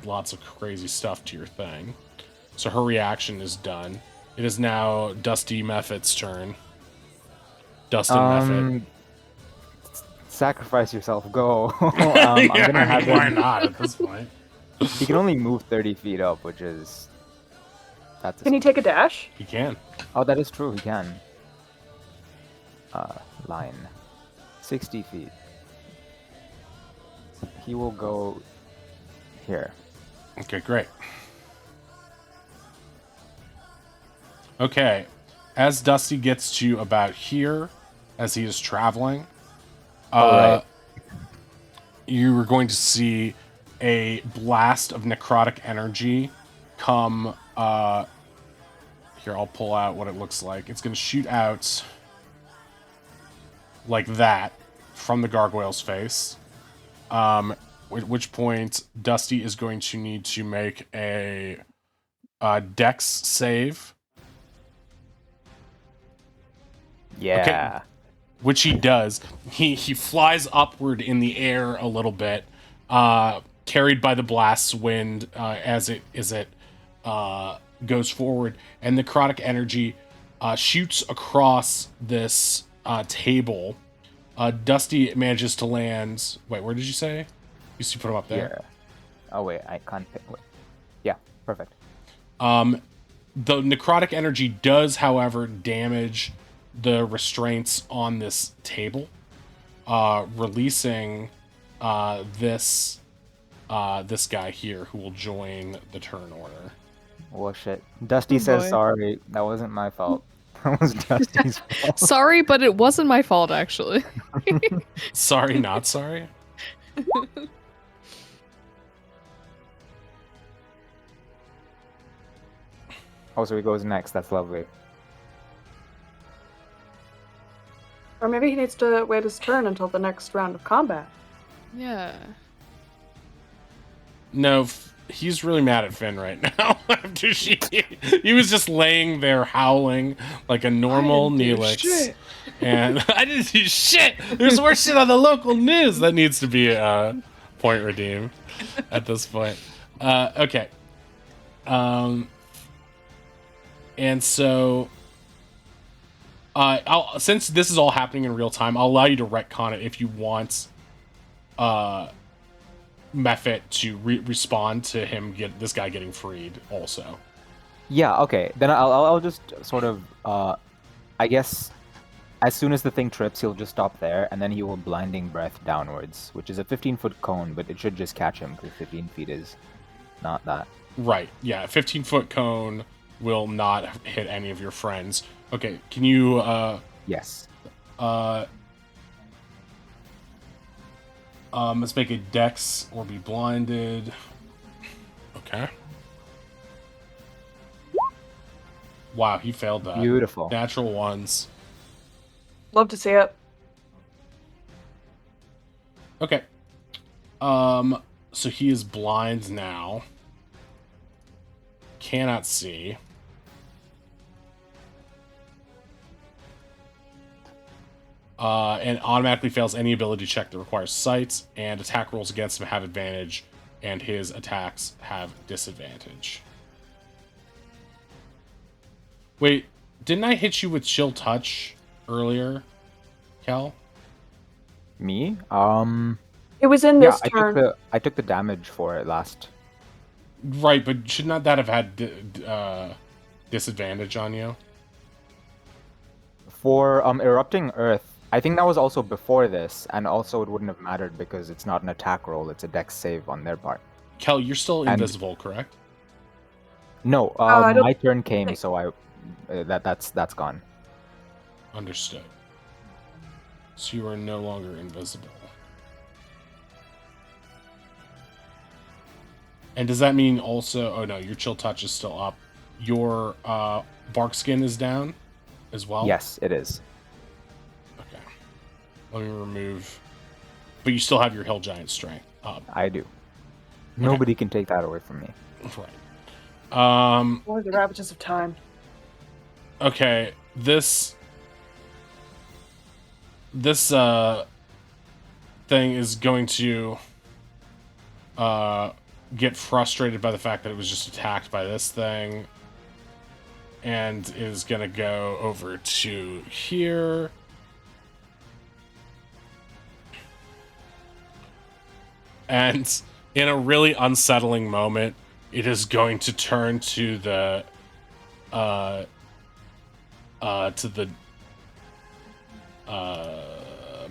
lots of crazy stuff to your thing. So her reaction is done. It is now Dusty Mephit's turn. Dustin Mephit. Sacrifice yourself. Go. I'm gonna have why him. not at this point? He can only move 30 feet up, which is. That's. Can he take a dash? He can. Oh, that is true. He can. Line. 60 feet. He will go here. Okay, great. Okay, as Dusty gets to about here, as he is traveling, Alright. you are going to see a blast of necrotic energy come. Here, I'll pull out what it looks like. It's going to shoot out like that from the gargoyle's face. At which point, Dusty is going to need to make a dex save. Yeah. Which he does. He flies upward in the air a little bit, carried by the blast's wind as it goes forward, and the necrotic energy shoots across this table. Dusty manages to land. Wait, where did you say? You see, put him up there. Yeah. Oh wait, I can't. Wait. Yeah. Perfect. The necrotic energy does, however, damage the restraints on this table, releasing this guy here, who will join the turn order. Well, shit. Dusty Oh, says boy. sorry. That wasn't my fault. That was Dusty's fault. Sorry, but it wasn't my fault, actually. Sorry, not sorry. Oh, so he goes next. That's lovely. Or maybe he needs to wait his turn until the next round of combat. Yeah. No, he's really mad at Finn right now. After he was just laying there howling like a normal Neelix. And I didn't do shit. There's worse shit on the local news. That needs to be point redeemed at this point. Okay. And so, since this is all happening in real time, I'll allow you to retcon it if you want. Mephit to respond to him this guy getting freed also. Yeah, okay. Then I'll just sort of I guess as soon as the thing trips, he'll just stop there, and then he will blinding breath downwards, which is a 15-foot cone, but it should just catch him because 15 feet is not that. Right. Yeah, 15-foot cone will not hit any of your friends. Okay, can you Yes. Let's make a dex or be blinded. Okay. Wow, he failed that. Beautiful. Natural ones. Love to see it. Okay. So he is blind now. Cannot see. And automatically fails any ability check that requires sight, and attack rolls against him have advantage, and his attacks have disadvantage. Wait, didn't I hit you with Chill Touch earlier, Kel? Me? It was in this yeah, turn. I took the damage for it last. Right, but should not that have had disadvantage on you? For Erupting Earth, I think that was also before this, and also it wouldn't have mattered because it's not an attack roll, it's a dex save on their part. Kel, you're still invisible, correct? No, I don't my turn came, think- so I that's gone. Understood. So you are no longer invisible. And does that mean also... Oh no, your Chill Touch is still up. Your Bark Skin is down as well? Yes, it is. Okay. Let me remove... But you still have your Hill Giant strength up. I do. Nobody can take that away from me. Right. Or the ravages of time. Okay, this thing is going to get frustrated by the fact that it was just attacked by this thing, and is gonna go over to here. And in a really unsettling moment, it is going to turn to the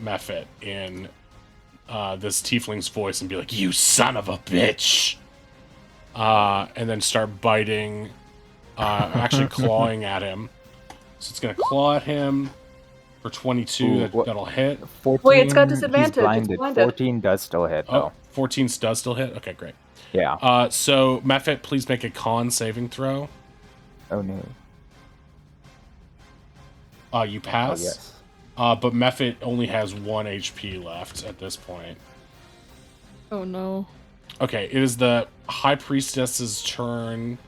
Mephit in this tiefling's voice and be like, "You son of a bitch!" And then start biting, actually clawing at him. So it's gonna claw at him for 22. Ooh, That'll hit. 14, Wait, it's got he's disadvantage, it's blinded. blinded. 14 does still hit, Oh, though. 14 does still hit. Okay, great. Yeah. So Mephit, please make a con saving throw. Oh no. You pass. Oh yes. But Mephit only has 1 HP left at this point. Oh no. Okay, it is the High Priestess's turn.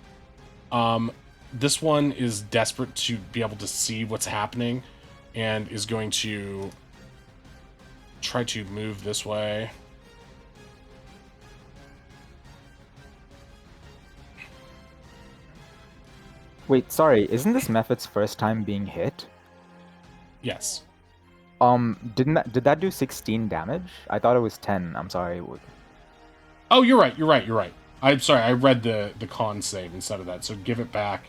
This one is desperate to be able to see what's happening and is going to try to move this way. Wait, sorry, isn't this Mephit's first time being hit? Yes. Did that do 16 damage? I thought it was 10. I'm sorry. Oh, you're right. I'm sorry, I read the con save instead of that, so give it back.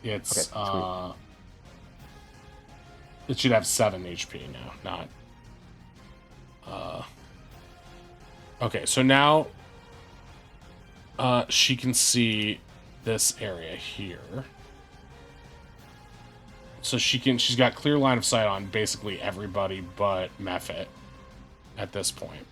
It's, Okay, it should have 7 HP now, not... Okay, so now she can see this area here. So she's got clear line of sight on basically everybody but Mephit at this point.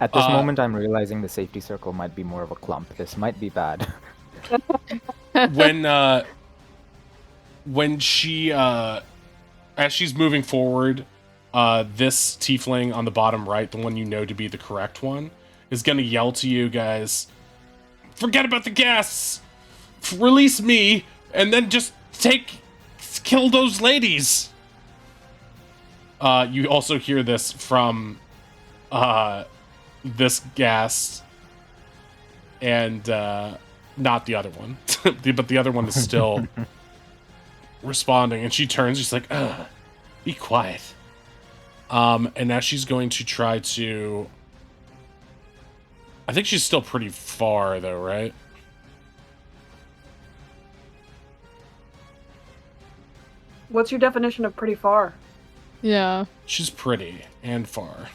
At this moment, I'm realizing the safety circle might be more of a clump. This might be bad. When she as she's moving forward, this tiefling on the bottom right, the one you know to be the correct one, is gonna yell to you guys, "Forget about the guests! Release me, and then just kill those ladies!" You also hear this from this guest, and not the other one, but the other one is still responding, and she turns, she's like, "Ugh, be quiet." And now she's going to try to... I think she's still pretty far, though, right? What's your definition of pretty far? Yeah. She's pretty and far.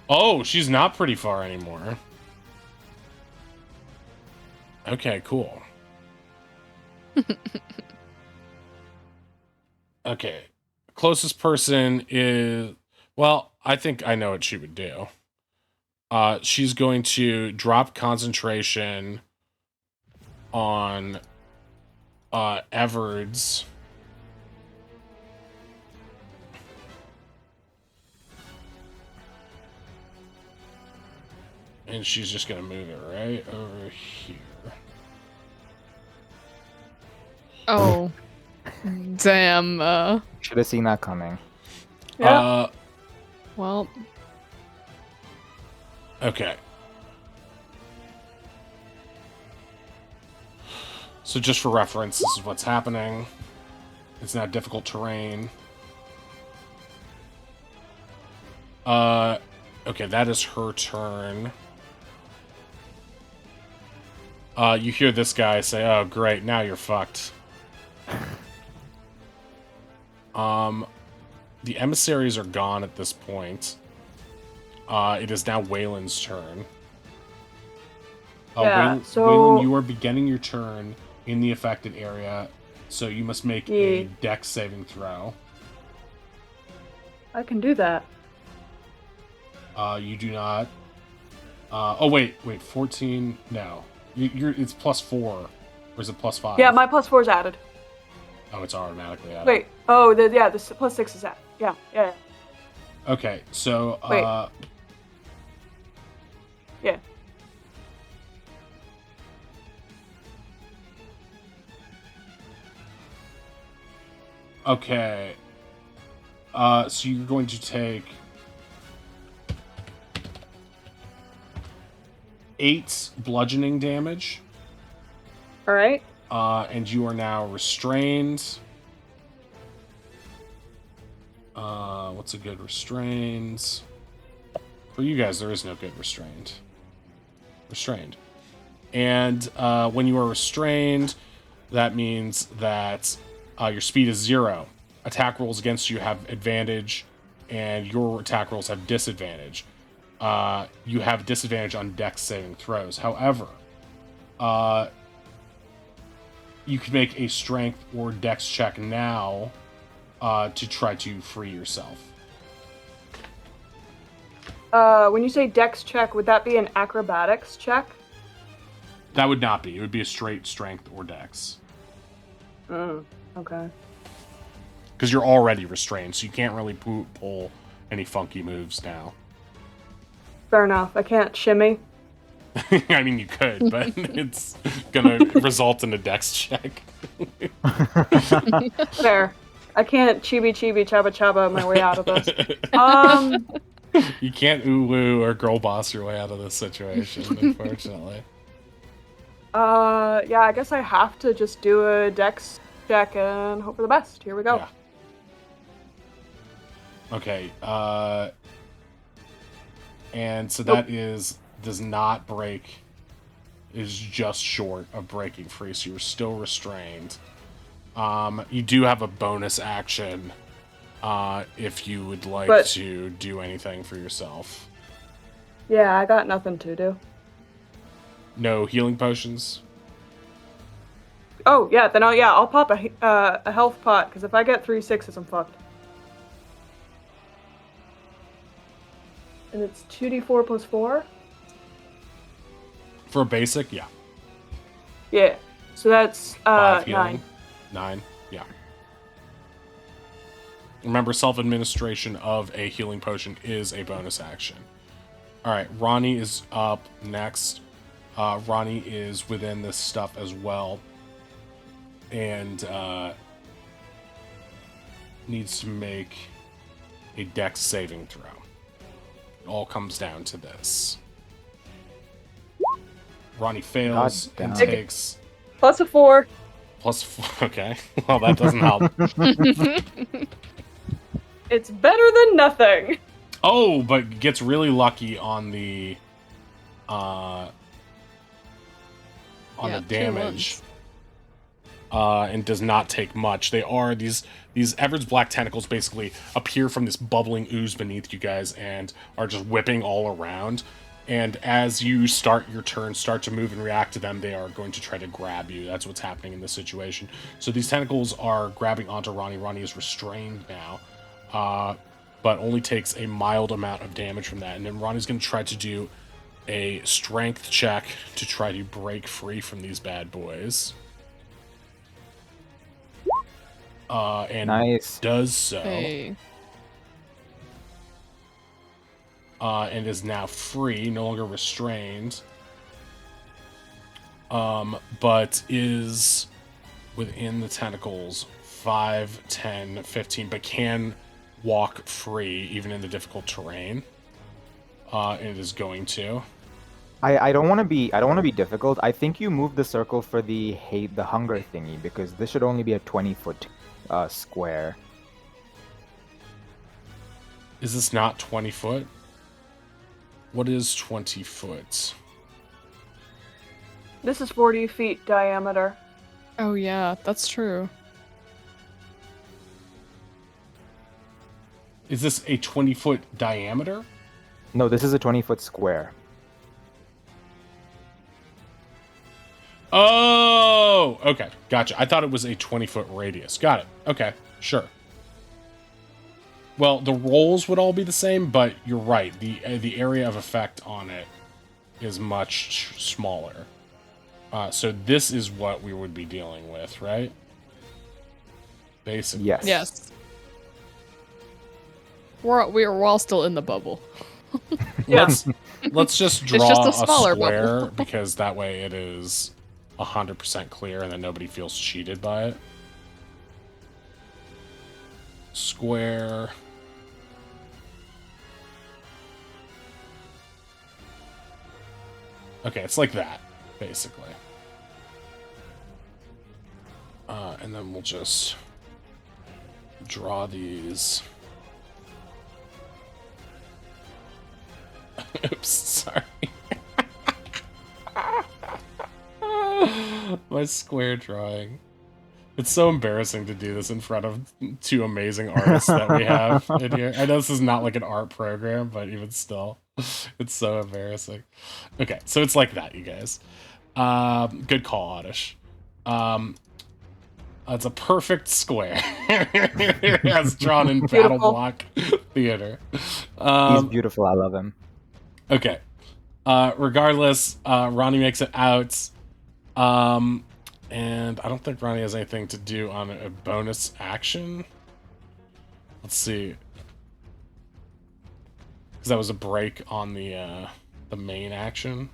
Oh, she's not pretty far anymore. Okay, cool. Okay. Closest person is... Well, I think I know what she would do. She's going to drop concentration on Everard's. And she's just going to move it right over here. Oh. Damn. Should have seen that coming. Yeah. Well. Okay. So just for reference, this is what's happening. It's now difficult terrain. Okay, that is her turn. You hear this guy say, "Oh, great, now you're fucked." The emissaries are gone at this point. It is now Waylon's turn. Waylon, you are beginning your turn in the affected area, so you must make a dex saving throw. I can do that. You do not. Oh wait, 14. No, it's +4, or is it +5? Yeah, my +4 is added. Oh, it's automatically added. Wait. Oh, the +6 is added. Yeah. Okay, so Wait. Yeah. Okay. So you're going to take 8 bludgeoning damage. All right. And you are now restrained. What's a good restrained? For you guys, there is no good restrained. Restrained. And when you are restrained, that means that your speed is 0. Attack rolls against you have advantage, and your attack rolls have disadvantage. You have disadvantage on dex saving throws. However, you can make a strength or dex check now to try to free yourself. When you say dex check, would that be an acrobatics check? That would not be. It would be a straight strength or dex. Okay. Because you're already restrained, so you can't really pull any funky moves now. Fair enough. I can't shimmy. I mean, you could, but it's gonna result in a dex check. Fair. I can't chibi chaba chaba my way out of this. You can't ooh-woo or girl boss your way out of this situation, unfortunately. Yeah, I guess I have to just do a dex check and hope for the best. Here we go. Yeah. Okay, and so that does not break, is just short of breaking free, so you're still restrained. You do have a bonus action if you would like to do anything for yourself. Yeah, I got nothing to do. No healing potions? Oh, yeah, then I'll pop a health pot, because if I get 3 6s, I'm fucked. And it's 2d4 plus 4? For a basic, yeah. Yeah. So that's 5 9. healing. 9, yeah. Remember, self-administration of a healing potion is a bonus action. All right, Ronnie is up next. Ronnie is within this stuff as well. And needs to make a dex saving throw. It all comes down to this. Ronnie fails God and damn. takes Plus a 4. plus 4. Okay, well, that doesn't help. It's better than nothing. Oh, but gets really lucky on the on Yeah, the 2 damage. ones. And does not take much. They are these Everett's black tentacles basically appear from this bubbling ooze beneath you guys and are just whipping all around. And as you start your turn, start to move and react to them, they are going to try to grab you. That's what's happening in this situation. So these tentacles are grabbing onto Ronnie. Ronnie is restrained now, but only takes a mild amount of damage from that. And then Ronnie's going to try to do a strength check to try to break free from these bad boys. And Nice. does so, Hey. and is now free, no longer restrained, but is within the tentacles 5, 10, 15, but can walk free even in the difficult terrain. And it is going to. I don't want to be difficult. I think you move the circle for the hunger thingy because this should only be a 20-foot square. Is this not 20 foot? What is 20 foot? This is 40 feet diameter. Oh yeah, that's true. Is this a 20-foot diameter? No, this is a 20-foot square. Oh, okay, gotcha. I thought it was a 20-foot radius. Got it. Okay, sure. Well, the rolls would all be the same, but you're right. The area of effect on it is much smaller. So this is what we would be dealing with, right? Basically. Yes. Yes. We're all still in the bubble. Let's just draw just a a smaller square bubble. because that way it is 100% clear and then nobody feels cheated by it. Square. Okay, it's like that, basically. And then we'll just draw these. Oops, sorry. My square drawing. It's so embarrassing to do this in front of 2 amazing artists that we have in here. I know this is not like an art program, but even still, it's so embarrassing. Okay, so it's like that, you guys. Good call, Oddish. It's a perfect square. As drawn in Battle Beautiful. Block Theater. He's beautiful. I love him. Okay. Regardless, Ronnie makes it out. And I don't think Ronnie has anything to do on a bonus action. Let's see. Because that was a break on the main action.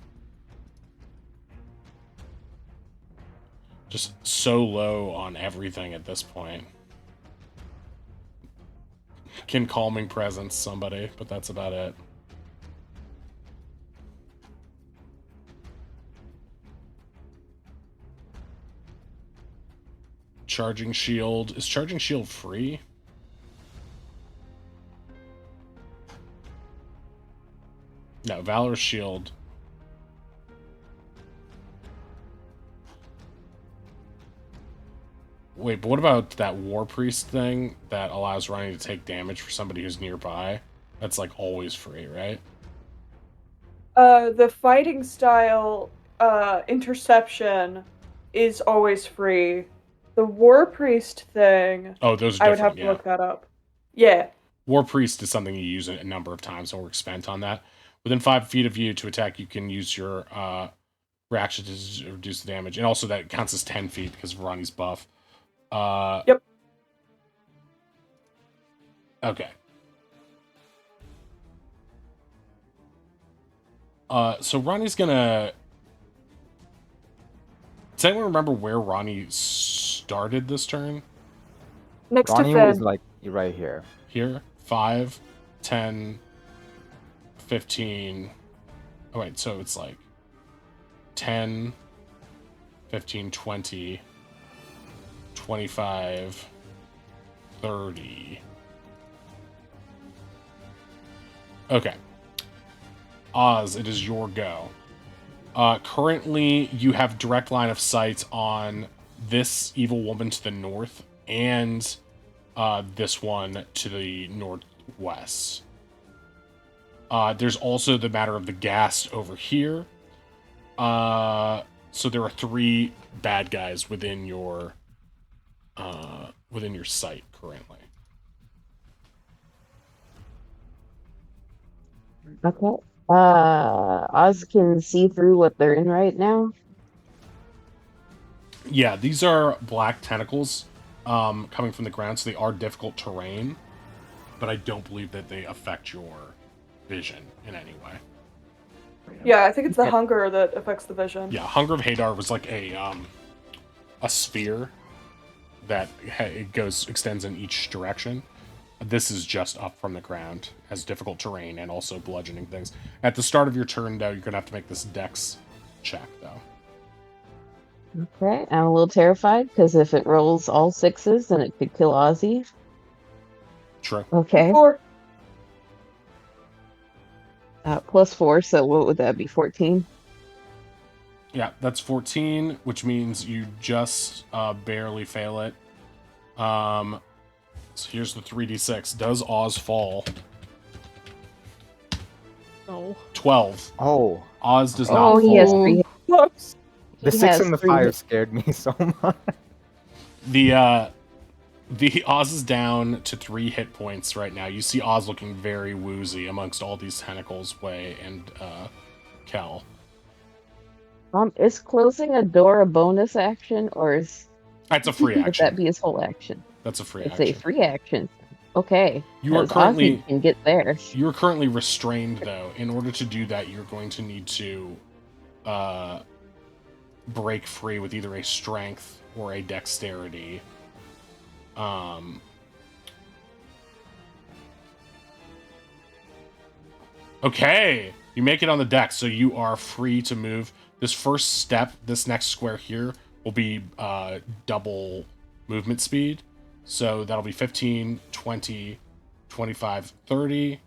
Just so low on everything at this point. Can Calming Presence somebody, but that's about it. Charging Shield. Is Charging Shield free? No, Valor's Shield. Wait, but what about that War Priest thing that allows Ronnie to take damage for somebody who's nearby? That's like always free, right? The fighting style interception is always free. The War Priest thing, Oh, those are I different, would have to yeah. look that up. Yeah. War Priest is something you use a number of times and work spent on that. Within 5 feet of you to attack, you can use your reaction to reduce the damage. And also that counts as 10 feet because of Ronnie's buff. Yep. Okay. So Ronnie's gonna... Does anyone remember where Ronnie started this turn? Next Ronnie to was Finn. like right here. Here? 5, 10, 15... Oh, wait, so it's like 10, 15, 20, 25, 30. Okay. Oz, it is your go. Currently, you have direct line of sight on this evil woman to the north and this one to the northwest. There's also the matter of the ghast over here. So there are 3 bad guys within your sight currently. Okay. Oz can see through what they're in right now. Yeah, these are black tentacles coming from the ground, so they are difficult terrain, but I don't believe that they affect your vision in any way. Yeah, I think it's the Okay. hunger that affects the vision. Yeah, Hunger of Hadar was like a sphere that extends in each direction. This is just up from the ground, has difficult terrain and also bludgeoning things. At the start of your turn, though, you're gonna have to make this Dex check, though. Okay, I'm a little terrified because if it rolls all 6s, then it could kill Ozzy. True. Okay. 4. +4, so what would that be? 14? Yeah, that's 14, which means you just barely fail it. So here's the 3d6. Does Oz fall? No. 12. Oh, Oz does Oh, not he fall. has 3. Whoops. the He 6 has and the 3 5 hits. scared me so much. The Oz is down to 3 hit points right now. You see Oz looking very woozy amongst all these tentacles, Way and Kel. Is closing a door a bonus action, or That's a free would action. that be his whole action? That's a free It's action. a free action. Okay. You are 'cause currently- Ozzy can get there. You're currently restrained, though. In order to do that, you're going to need to break free with either a strength or a dexterity. Okay, you make it on the dex, so you are free to move. This first step, this next square here, will be double movement speed. So that'll be 15, 20, 25, 30.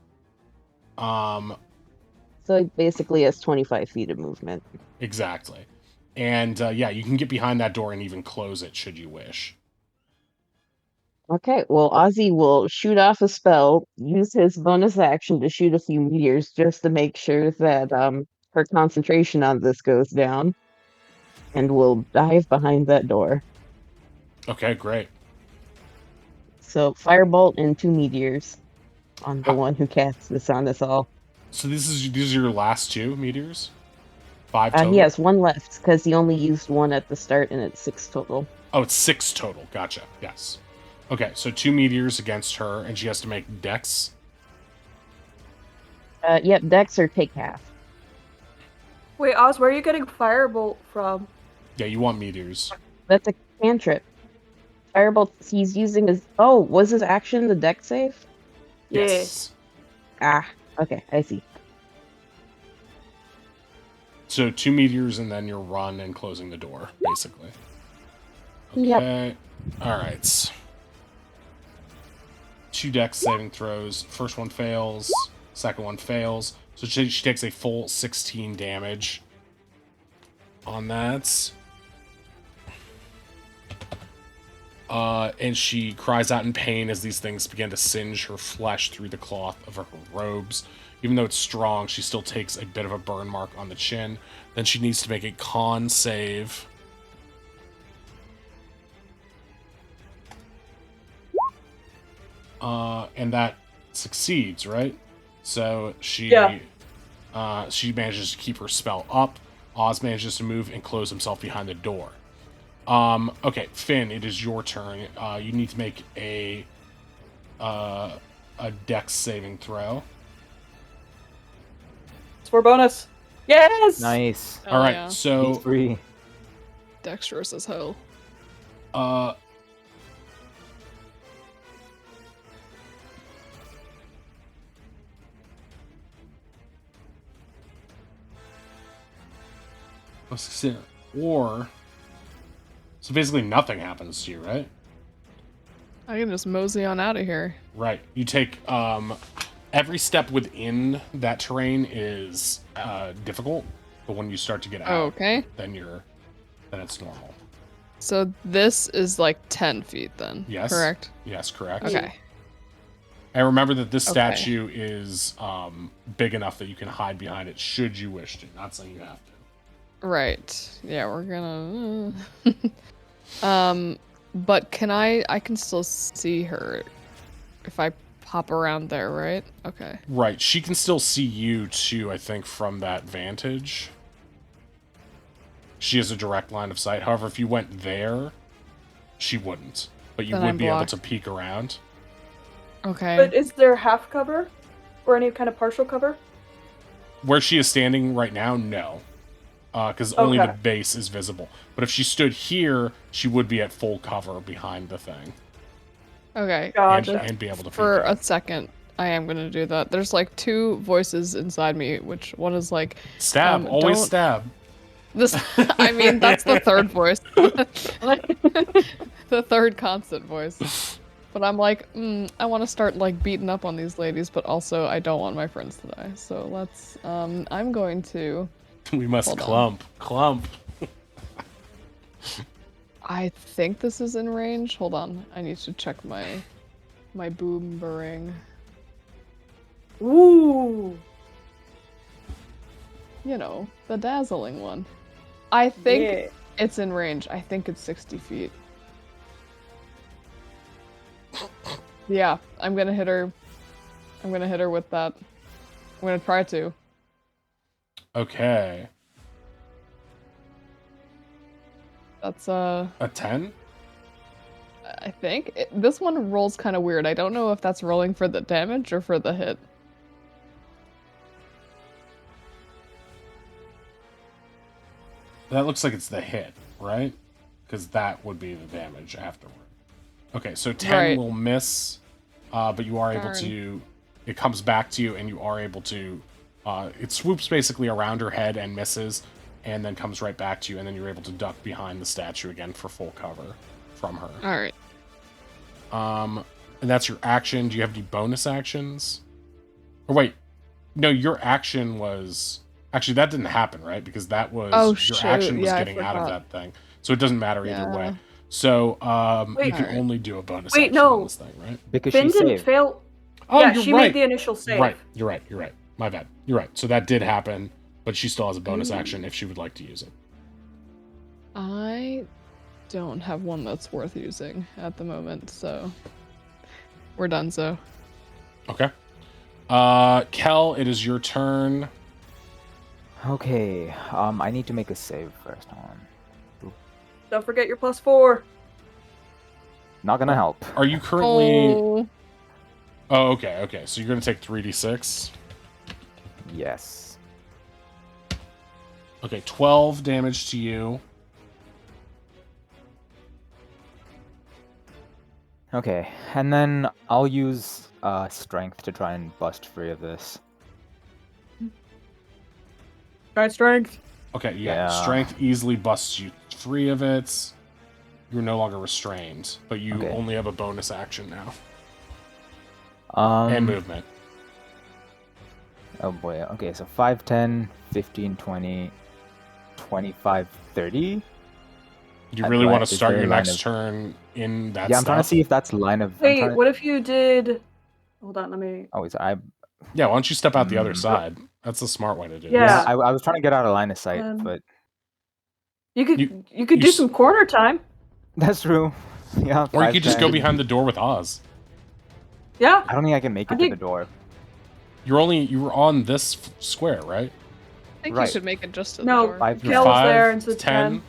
So he basically has 25 feet of movement. Exactly. And yeah, you can get behind that door and even close it should you wish. Okay, well, Ozzy will shoot off a spell, use his bonus action to shoot a few meteors just to make sure that her concentration on this goes down, and will dive behind that door. Okay, great. So, firebolt and 2 meteors on the Huh. one who casts this on us all. So these are your last 2 meteors? 5 total? He has 1 left because he only used 1 at the start, and it's 6 total. Oh, it's 6 total. Gotcha. Yes. Okay, so 2 meteors against her, and she has to make dex. Yep, dex or take half. Wait, Oz, where are you getting Firebolt from? Yeah, you want meteors. That's a cantrip. Firebolt, he's using his... Oh, was his action the dex save? Yes. Ah, okay, I see. So 2 meteors and then your run and closing the door, basically. Yep. Okay. Alright. 2 dex saving throws. First one fails. Second one fails. So she takes a full 16 damage on that. And she cries out in pain as these things begin to singe her flesh through the cloth of her robes. Even though it's strong, she still takes a bit of a burn mark on the chin. Then she needs to make a con save. And that succeeds, right? So she Yeah. she manages to keep her spell up. Oz manages to move and close himself behind the door. Okay, Finn, it is your turn. You need to make a dex saving throw. It's for bonus. Yes. Nice. Hell All right, yeah. so He's free. Dexterous as hell. uh or so basically nothing happens to you, right? I can just mosey on out of here. Right. You take every step within that terrain is difficult, but when you start to get out, Okay. then it's normal. So this is like 10 feet then. Yes. Correct? Yes, correct. Okay. And remember that this Okay. statue is big enough that you can hide behind it should you wish to. Not saying you have to. Right. Yeah, we're gonna. But I can still see her if I pop around there, right? Okay. Right. She can still see you too, I think, from that vantage. She has a direct line of sight. However, if you went there, she wouldn't. But you Then would I'm be able blocked. to peek around. Okay. But is there half cover, or any kind of partial cover? Where she is standing right now, no. Because only Okay. the base is visible. But if she stood here, she would be at full cover behind the thing. Okay. Gotcha. And be able to For peek a out. second, I am gonna do that. There's like two voices inside me, which one is like, Stab. Always don't- stab. this. I mean, that's the third voice. The third constant voice. But I'm like, I want to start like beating up on these ladies, but also I don't want my friends to die. So let's. I'm going to. We must Hold on. clump. Clump. I think this is in range. Hold on, I need to check my boomerang. Ooh. You know, the dazzling one. I think Yeah. it's in range. I think it's 60 feet. Yeah, I'm gonna hit her. I'm gonna hit her with that. I'm gonna try to. Okay. That's A 10? I think this one rolls kind of weird. I don't know if that's rolling for the damage or for the hit. That looks like it's the hit, right? Because that would be the damage afterward. Okay, so 10 Right. will miss, but you are able Darn. to... It comes back to you, and you are able to... it swoops basically around her head and misses, and then comes right back to you, and then you're able to duck behind the statue again for full cover from her. All right. And that's your action. Do you have any bonus actions? Or wait, no, your action was... Actually, that didn't happen, right? Because that was... Oh, your shoot. action was Yeah, I getting out of forgot. that thing. So it doesn't matter either Yeah. way. So, you Wait. can Alright. only do a bonus Wait, action no. on this thing, right? Because Finn she didn't saved. Oh, fail. Yeah, you're she right. made the initial save. Right, you're right. My bad. You're right. So that did happen, but she still has a bonus action if she would like to use it. I don't have one that's worth using at the moment, so we're done. So Okay. Kel, it is your turn. Okay, I need to make a save first. Hold on. Don't forget your +4. Not gonna help. Are you currently... Oh, Oh, okay. So you're going to take 3d6. Yes. Okay, 12 damage to you. Okay, and then I'll use strength to try and bust free of this. Try strength. Okay, Yeah. Strength easily busts you free of it. You're no longer restrained, but you Okay. only have a bonus action now. Um, And movement. Oh boy. Okay, so 5, 10, 15, 20, 25, 30. Do you I'd really like want to to start say your line next of- turn in that Yeah, I'm trying to stuff? see if that's line of. I'm Wait, trying to- what if you did? Hold on, let me. Oh, I Yeah, why don't you step out the other Mm. side? That's the smart way to do Yeah. this. I was trying to get out of line of sight, but You could You- you could you do s- some corner time. that's true. Yeah. Or you 5, could just go 10. behind the door with Oz. Yeah. I don't think I can make I it to think- the door. You were on this square, right? I think Right. you should make it just to No. the door. Five, Kel was there and 5, said 10,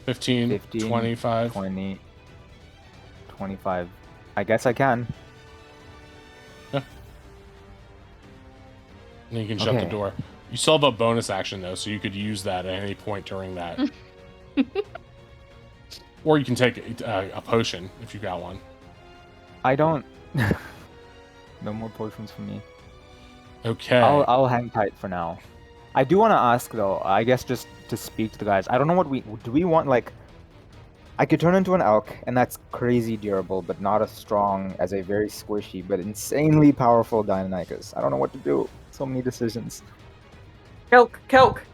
15, 15, 25. 20, 25. I guess I can. And then you can shut the Okay. door. You still have a bonus action though, so you could use that at any point during that. Or you can take a potion if you got one. I don't. No more potions for me. Okay. I'll hang tight for now. I do want to ask though. I guess just to speak to the guys. I don't know what do we want like. I could turn into an elk, and that's crazy durable, but not as strong as a very squishy but insanely powerful Deinonychus. I don't know what to do. So many decisions. Kelk.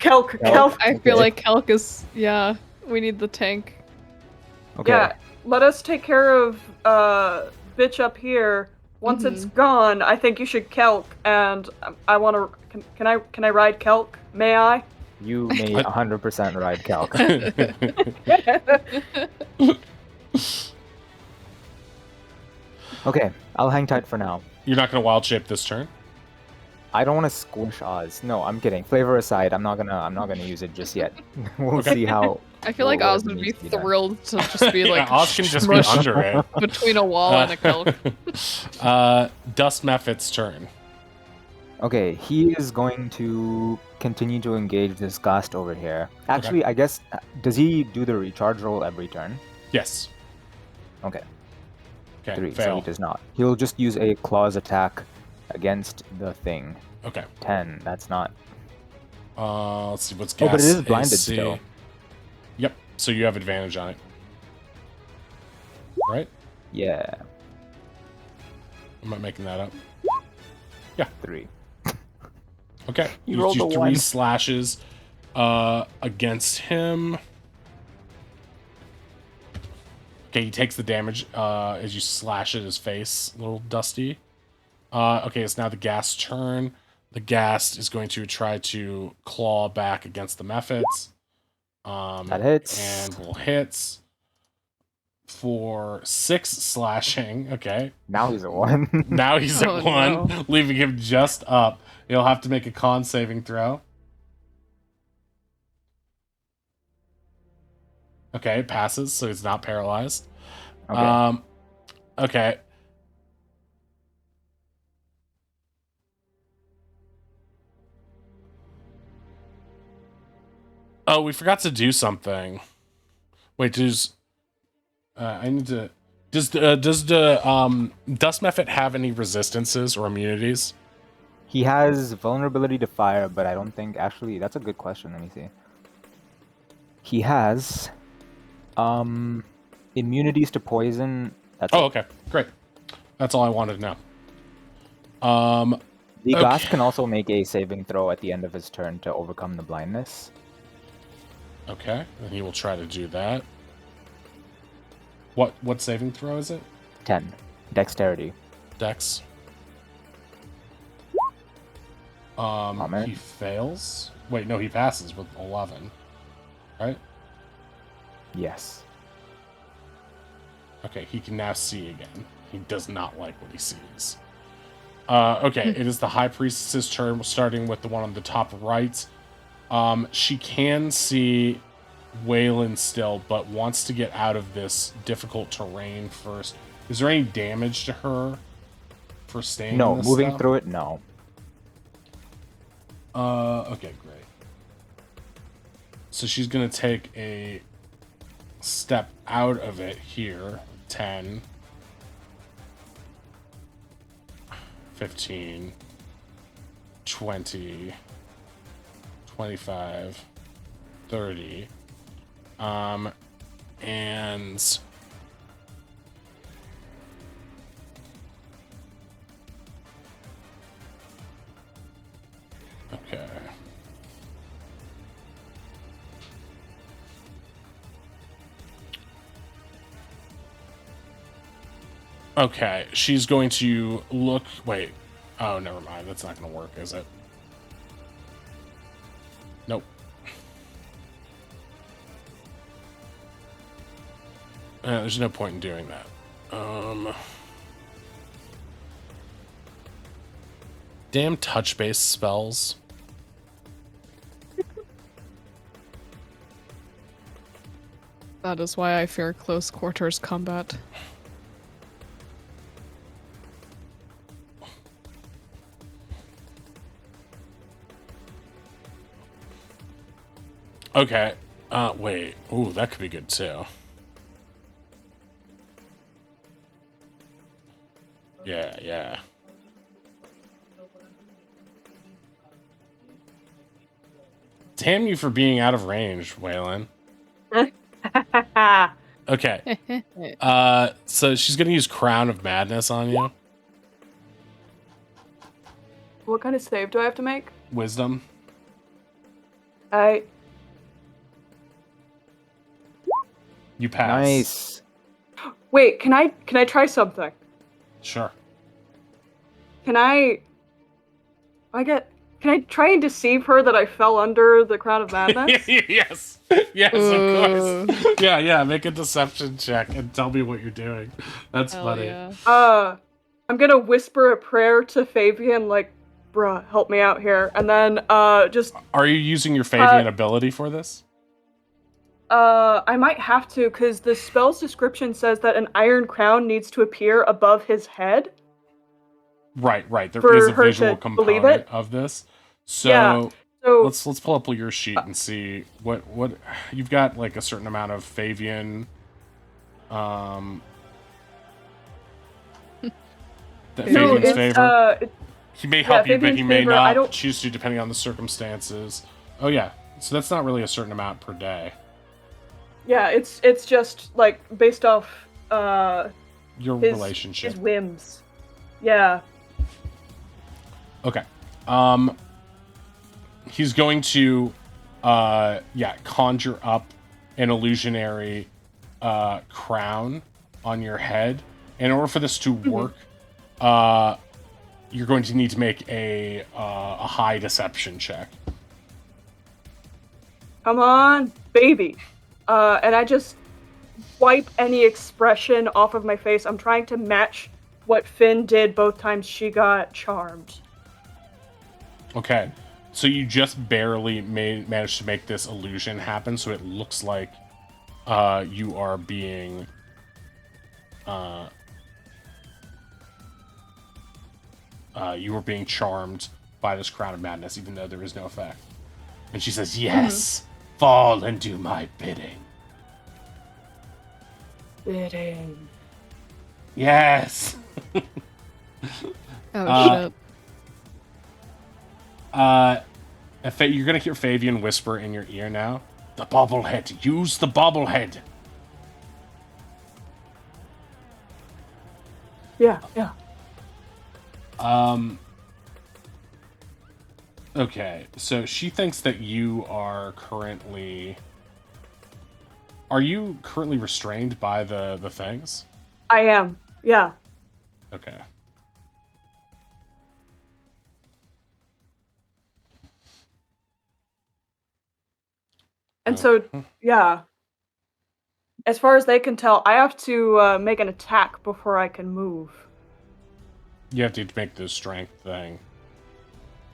I feel Okay. like Kelk is, yeah, we need the tank. Okay. Yeah. Let us take care of bitch up here. Once it's gone, I think you should Kelk, and I want to. Can I ride Kelk? May I? You may 100% ride Calc. Okay, I'll hang tight for now. You're not gonna wild shape this turn? I don't want to squish Oz. No, I'm kidding. Flavor aside, I'm not gonna use it just yet. We'll Okay. see how. I feel like whatever Oz would be needs to be done. thrilled to just be like Yeah, Oz can just be smushed under it. between a wall and a Kelk. Dust Mephit's turn. Okay, he is going to continue to engage this gust over here. Actually, I guess does he do the recharge roll every turn? Yes. Okay, Okay. 3. So Fail. he does not. He'll just use a claws attack against the thing. Okay. 10. That's not. Let's see what's Oh, but it gas is blinded AC. still. Yep. So you have advantage on it. Right? Yeah, Am I making that up? 3. Okay. You rolled do a 3 1. slashes against him. Okay, he takes the damage as you slash at his face, little Dusty. Okay, it's now the Ghast's turn. The Ghast is going to try to claw back against the Mephits. That hits. And will hits for 6 slashing. Okay. Now he's at 1. Now he's at Oh, 1, no. leaving him just up. He'll have to make a con saving throw. Okay, it passes, so he's not paralyzed. Okay. Okay. Oh, we forgot to do something. Wait, I need to. Does the Dust Mephit have any resistances or immunities? He has vulnerability to fire, but I don't think actually that's a good question. Let me see. He has immunities to poison. That's Oh, it. okay, great. That's all I wanted to know. The okay. Ghast can also make a saving throw at the end of his turn to overcome the blindness. Okay, and he will try to do that. What saving throw is it? 10. Dexterity. Dex. man. He fails. Wait, no, he passes with 11. Right? Yes. Okay, he can now see again. He does not like what he sees. Okay, it is the High Priestess's turn, starting with the one on the top right. She can see Waylon still, but wants to get out of this difficult terrain first. Is there any damage to her for staying No, in this moving stuff? through it, no. Okay, great. So she's gonna take a step out of it here. 10, 15, 20, 25, 30. And okay. Okay, she's going to look. Wait. Oh, never mind. That's not going to work, is it? Nope. There's no point in doing that. Damn touch-based spells. That is why I fear close quarters combat. Okay. Wait. Ooh, that could be good too. Yeah, yeah. Damn you for being out of range, Waylon. Okay. So she's gonna use Crown of Madness on you. What kind of save do I have to make? Wisdom. You pass. Nice. Wait, can I try something? Sure. Can I try and deceive her that I fell under the Crown of Madness? Yes. Yes, of course. Yeah, make a deception check and tell me what you're doing. That's Hell funny. yeah. I'm gonna whisper a prayer to Fabian, like, bruh, help me out here. And then, just... Are you using your Fabian ability for this? I might have to, because the spell's description says that an iron crown needs to appear above his head. Right. There For is a her visual to believe component it. of this. So, Yeah, so let's pull up your sheet and see what you've got, like a certain amount of Fabian. That Fabian's favor. He may help you, but he Fabian's may favor, not I don't... choose to, depending on the circumstances. Oh yeah, so that's not really a certain amount per day. Yeah, it's just like based off Your relationship. his whims. Yeah. Okay. He's going to conjure up an illusionary crown on your head. In order for this to work, you're going to need to make a high deception check. Come on, baby. And I just wipe any expression off of my face. I'm trying to match what Finn did both times she got charmed. Okay. So you just barely managed to make this illusion happen, so it looks like you are being you were being charmed by this Crown of Madness, even though there is no effect. And she says, "Yes, fall and do my bidding." Bidding. Yes. Oh shit. You're gonna hear Fabian whisper in your ear now. The bobblehead. Use the bobblehead. Yeah. Okay, so she thinks that you are currently... Are you currently restrained by the things? I am. Yeah. Okay. And so, yeah. As far as they can tell, I have to make an attack before I can move. You have to make the strength thing.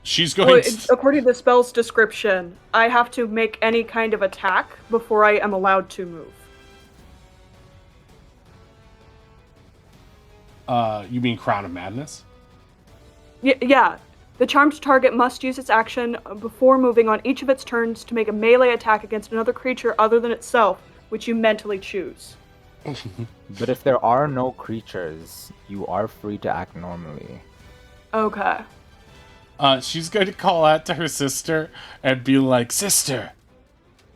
She's Well, going to... according to the spell's description, I have to make any kind of attack before I am allowed to move. You mean Crown of Madness? Yeah. The charmed target must use its action before moving on each of its turns to make a melee attack against another creature other than itself, which you mentally choose. But if there are no creatures, you are free to act normally. Okay. She's going to call out to her sister and be like, "Sister,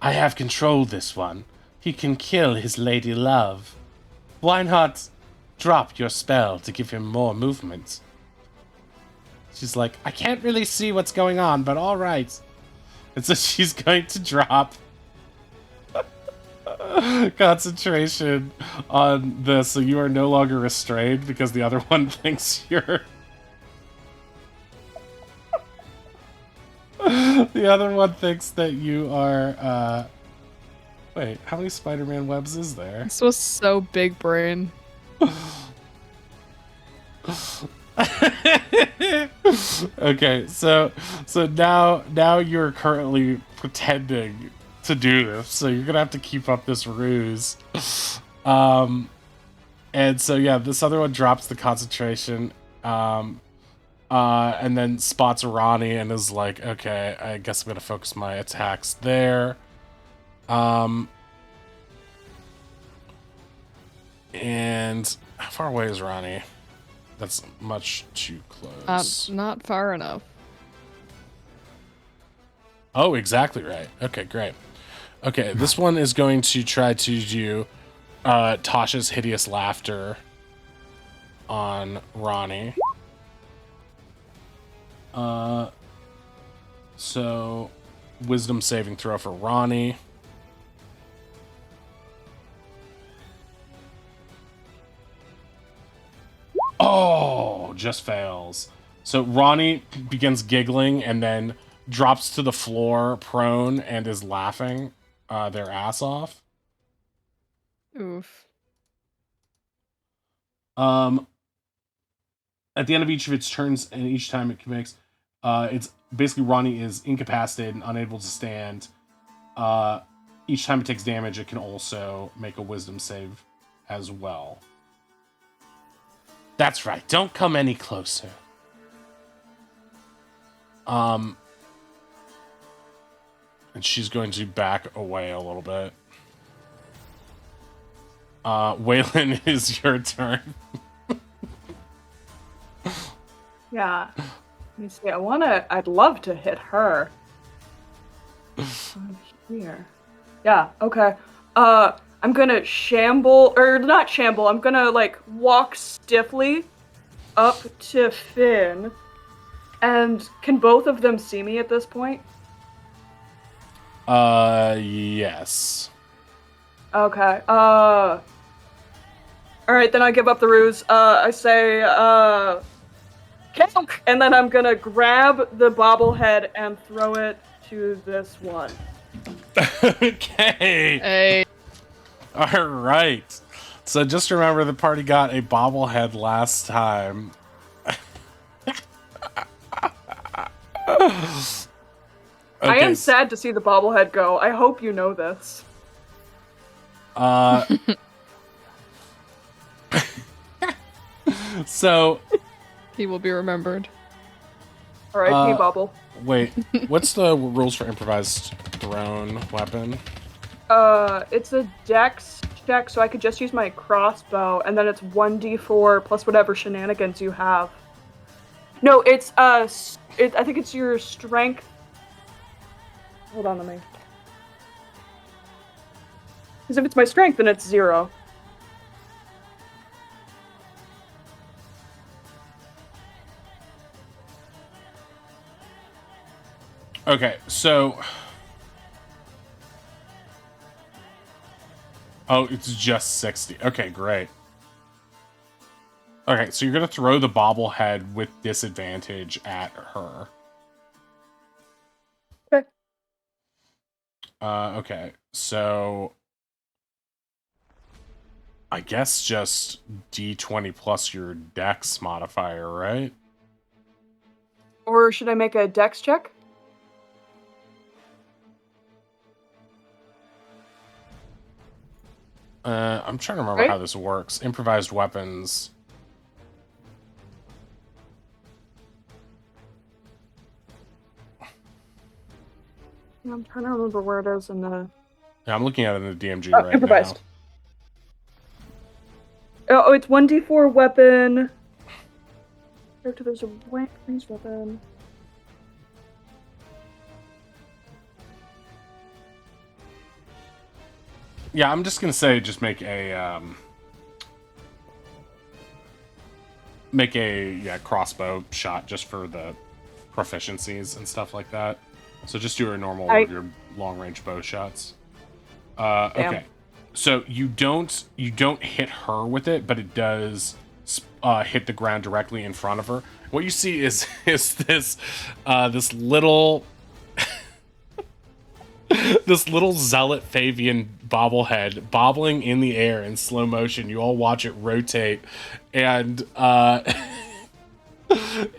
I have controlled this one. He can kill his lady love. Why not drop your spell to give him more movement?" She's like, "I can't really see what's going on, but all right." And so she's going to drop concentration on this, so you are no longer restrained because the other one thinks you're... The other one thinks that you are, Wait, how many Spider-Man webs is there? This was so big brain. Okay, so now you're currently pretending to do this, so you're gonna have to keep up this ruse. And so yeah, this other one drops the concentration, and then spots Ronnie and is like, okay, I guess I'm gonna focus my attacks there. And how far away is Ronnie? That's much too close. Not far enough. Oh, exactly right. Okay, great. Okay, this one is going to try to do Tasha's hideous laughter on Ronnie. So wisdom saving throw for Ronnie. Oh, just fails. So Ronnie begins giggling and then drops to the floor prone and is laughing their ass off. Oof. At the end of each of its turns and each time it makes, it's basically Ronnie is incapacitated and unable to stand. Each time it takes damage, it can also make a wisdom save as well. That's right. Don't come any closer. And she's going to back away a little bit. Waylon, is your turn. Yeah. Let me see. I'd love to hit her. Here. Yeah, okay. I'm gonna shamble, or not shamble, I'm gonna, like, walk stiffly up to Finn. And can both of them see me at this point? Yes. Okay, alright, then I give up the ruse. I say, Kelk! And then I'm gonna grab the bobblehead and throw it to this one. Okay. Hey. All right. So just remember the party got a bobblehead last time. I am sad to see the bobblehead go. I hope you know this. So He will be remembered. R.I.P. Bobble. wait, what's the rules for improvised thrown weapon? It's a dex check, so I could just use my crossbow, and then it's 1d4 plus whatever shenanigans you have. No, it's, I think it's your strength. Hold on, let me. Because if it's my strength, then it's 0. Okay, so... Oh, it's just 60. Okay, great. Okay, so you're going to throw the bobblehead with disadvantage at her. Okay. Okay, so... I guess just D20 plus your dex modifier, right? Or should I make a dex check? I'm trying to remember how this works. Improvised weapons. Yeah, I'm trying to remember where it is in the... Yeah, I'm looking at it in the DMG right improvised. now. Oh, it's 1d4 weapon. Character, there's a ranged weapon. Yeah, I'm just gonna say just make a crossbow shot just for the proficiencies and stuff like that. So just do a normal with your long range bow shots. Okay, so you don't hit her with it, but it does hit the ground directly in front of her. What you see is this little this little zealot Fabian bobblehead bobbling in the air in slow motion. You all watch it rotate, and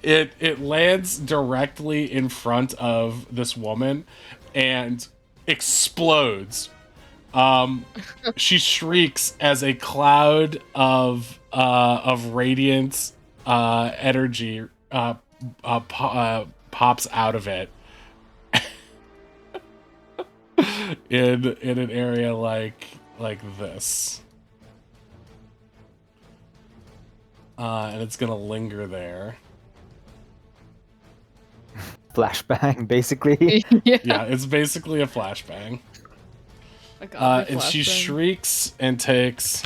It lands directly in front of this woman and explodes. She shrieks as a cloud of radiant energy pops out of it in an area like this. And it's gonna linger there. Flashbang, basically. Yeah, it's basically a flashbang. And she shrieks and takes...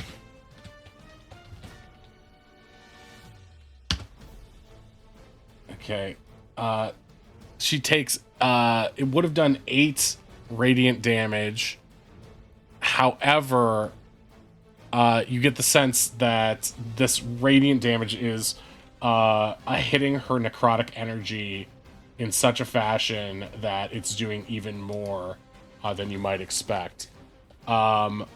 Okay. She takes... it would have done 8 radiant damage. However, you get the sense that this radiant damage is hitting her necrotic energy in such a fashion that it's doing even more than you might expect. And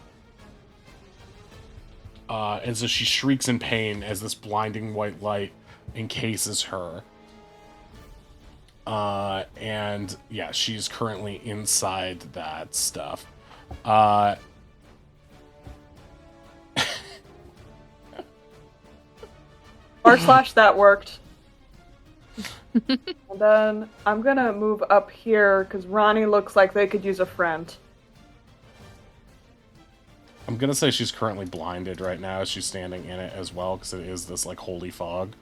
so she shrieks in pain as this blinding white light encases her. And yeah, she's currently inside that stuff. / that worked. And then I'm gonna move up here because Ronnie looks like they could use a friend. I'm gonna say she's currently blinded right now as she's standing in it as well, because it is this like holy fog.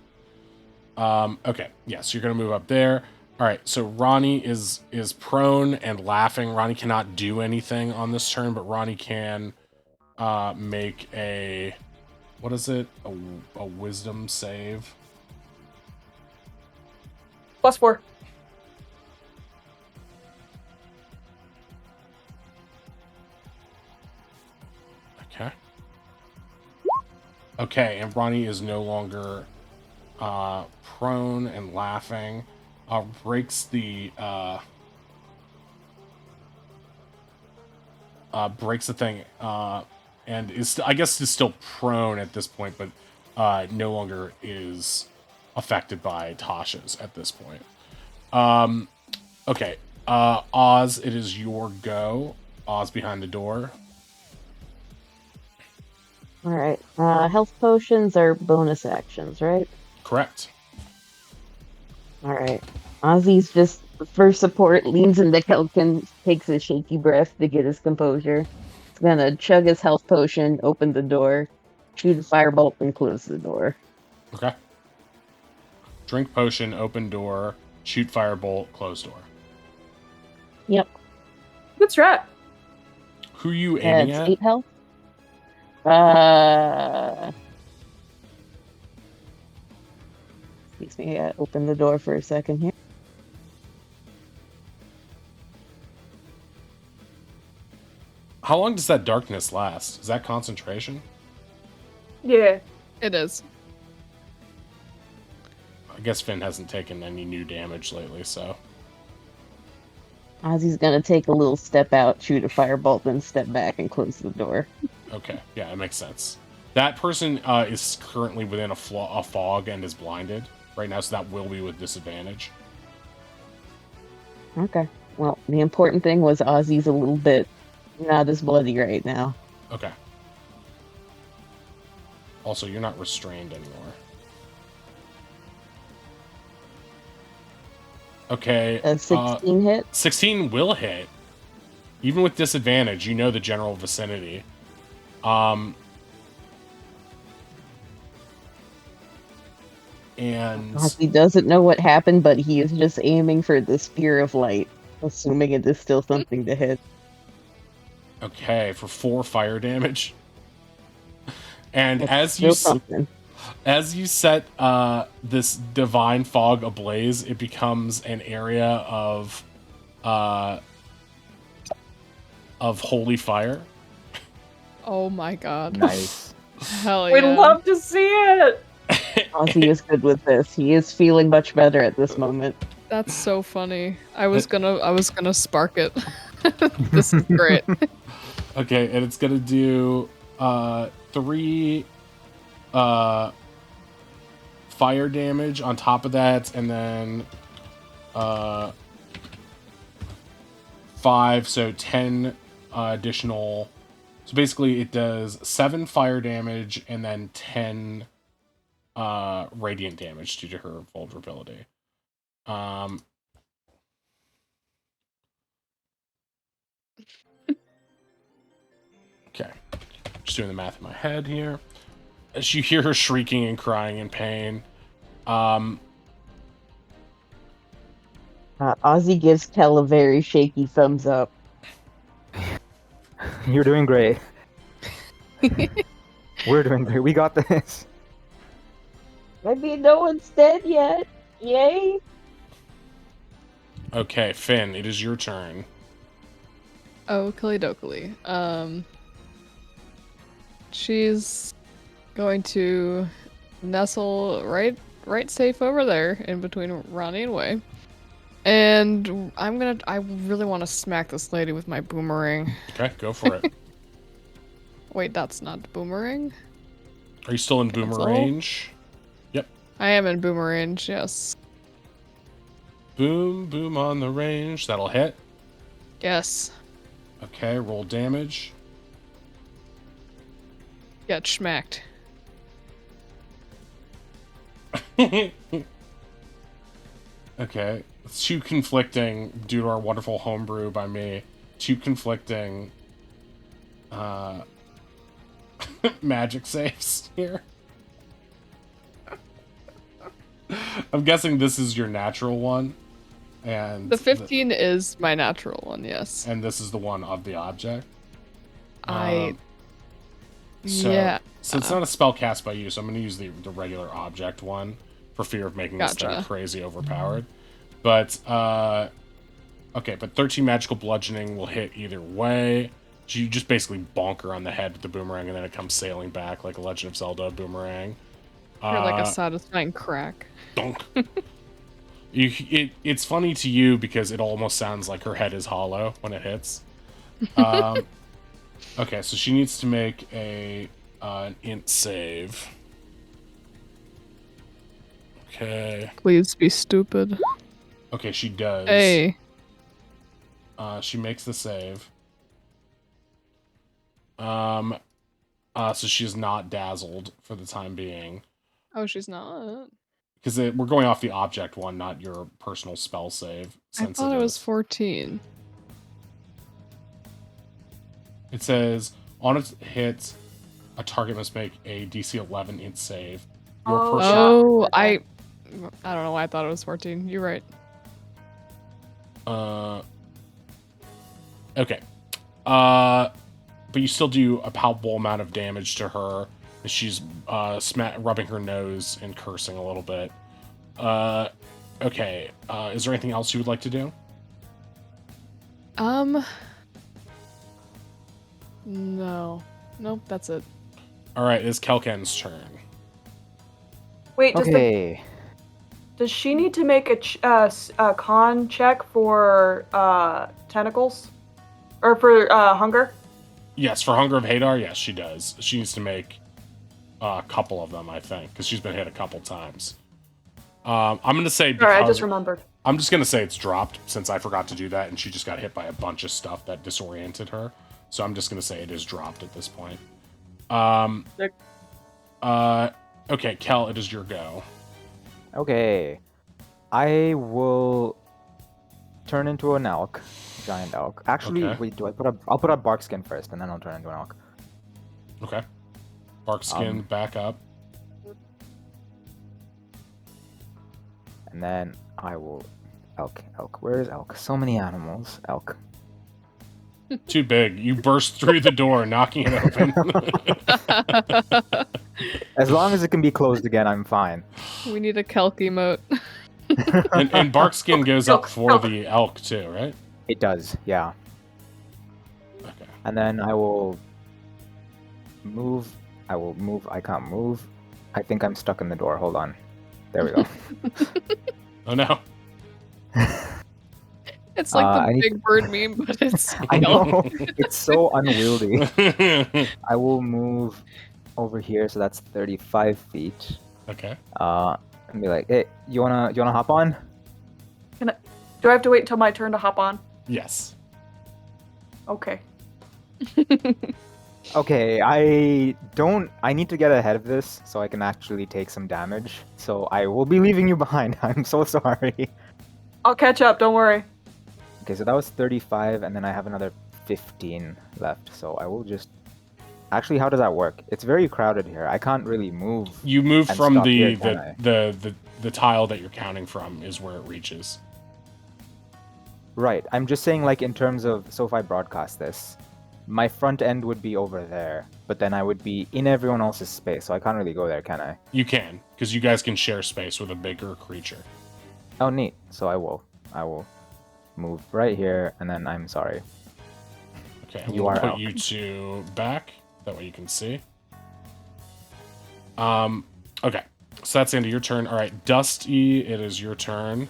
Okay, yeah, so you're gonna move up there. All right, so Ronnie is prone and laughing. Ronnie cannot do anything on this turn, but Ronnie can make a, what is it? A wisdom save. +4. Okay. Okay, and Ronnie is no longer prone and laughing. Breaks the thing, and is I guess is still prone at this point, but no longer is affected by Tasha's at this point. Okay, Oz, it is your go. Oz behind the door. All right. Health potions are bonus actions, right? Correct. All right. Ozzy's just, for support, leans into Kelkin, takes a shaky breath to get his composure. He's gonna chug his health potion, open the door, shoot a firebolt, and close the door. Okay. Drink potion, open door, shoot firebolt, close door. Yep. Good strat. Who are you aiming It's at? 8 health. Excuse me, I open the door for a second here. How long does that darkness last? Is that concentration? Yeah. It is. I guess Finn hasn't taken any new damage lately, so... Ozzy's gonna take a little step out, shoot a firebolt, then step back and close the door. Okay, yeah, it makes sense. That person is currently within a fog and is blinded right now, so that will be with disadvantage. Okay. Well, the important thing was Ozzy's a little bit not as bloody right now. Okay. Also, you're not restrained anymore. Okay. A 16 hit? 16 will hit. Even with disadvantage, you know the general vicinity. And Ozzy doesn't know what happened, but he is just aiming for the spear of light, assuming it is still something to hit. okay, for 4 fire damage. And That's as still something. as you set this divine fog ablaze, it becomes an area of holy fire. Oh my god. Nice. Hell yeah. We'd love to see it. Ozzy is good with this. He is feeling much better at this moment. That's so funny. I was gonna spark it. This is great. Okay, and it's gonna do 3 fire damage on top of that, and then 5, so 10 additional. So basically, it does 7 fire damage and then 10 radiant damage due to her vulnerability. Okay, just doing the math in my head here. As you hear her shrieking and crying in pain, Ozzy gives Kel a very shaky thumbs up. You're doing great. We're doing great. We got this. I mean, no one's dead yet. Yay! okay, Finn, it is your turn. Oh, Dokily. She's going to nestle right safe over there in between Ronnie and Wei. And I really want to smack this lady with my boomerang. Okay, go for it. Wait, that's not boomerang? Are you still in boomer Cancel? range? Yep. I am in boomerang, yes. Boom, boom on the range. That'll hit. Yes. Okay, roll damage. Get schmacked. Okay, it's 2 conflicting due to our wonderful homebrew by me. 2 conflicting magic saves here. I'm guessing this is your natural one, and The 15 is my natural one, yes. and this is the one of the object. Yeah. So it's not a spell cast by you, so I'm going to use the regular object one for fear of making this thing Gotcha. crazy overpowered. But, okay, but 13 magical bludgeoning will hit either way. You just basically bonk her on the head with the boomerang, and then it comes sailing back like a Legend of Zelda boomerang. You're like a satisfying crack. Donk. It's funny to you because it almost sounds like her head is hollow when it hits. Okay, so she needs to make an int save. Okay. Please be stupid. Okay, she does. Hey. She makes the save. So she's not dazzled for the time being. Oh, she's not. Because we're going off the object one, not your personal spell save. I thought it was 14. It says, on its hit, a target must make a DC 11 int save. Your personal... I don't know why I thought it was 14. You're right. Okay. But you still do a palpable amount of damage to her. She's rubbing her nose and cursing a little bit. Okay. Is there anything else you would like to do? No. Nope, that's it. All right, it's Kelken's turn. Wait, Okay. does she need to make a con check for tentacles? Or for hunger? Yes, for Hunger of Hadar, yes, she does. She needs to make a couple of them, I think, because she's been hit a couple times. I'm going to say... Sorry, I just remembered. I'm just going to say it's dropped, since I forgot to do that, and she just got hit by a bunch of stuff that disoriented her. So I'm just going to say it is dropped at this point. Okay, Kel, it is your go. Okay. I will turn into an elk. Giant elk. Actually, Okay. wait, I'll put a bark skin first, and then I'll turn into an elk. Okay. Bark skin back up. And then I will... Elk. Where is elk? So many animals. Elk. Too big. You burst through the door, knocking it open. As long as it can be closed again, I'm fine. We need a kelk emote. and bark skin goes up for the elk too, right? It does, yeah. Okay. And then I will move. I can't move. I think I'm stuck in the door. Hold on. There we go. Oh no. It's like I the need big bird meme, but it's I elk. know. It's so unwieldy. I will move over here, so that's 35 feet. Okay. and be like, "Hey, you wanna hop on?" Do I have to wait until my turn to hop on? Yes. Okay. Okay, I need to get ahead of this so I can actually take some damage. So I will be leaving you behind. I'm so sorry. I'll catch up, don't worry. Okay, so that was 35, and then I have another 15 left. So I will just. Actually, how does that work? It's very crowded here. I can't really move. You move and from stop the here, can I? the tile that you're counting from is where it reaches. Right. I'm just saying, like, in terms of. So if I broadcast this, my front end would be over there, but then I would be in everyone else's space, so I can't really go there, can I? You can, because you guys can share space with a bigger creature. Oh, neat. So I will move right here, and then I'm sorry. Okay, You we'll are put out. you two back. That way you can see. Okay. So that's the end of your turn. All right, Dusty, it is your turn.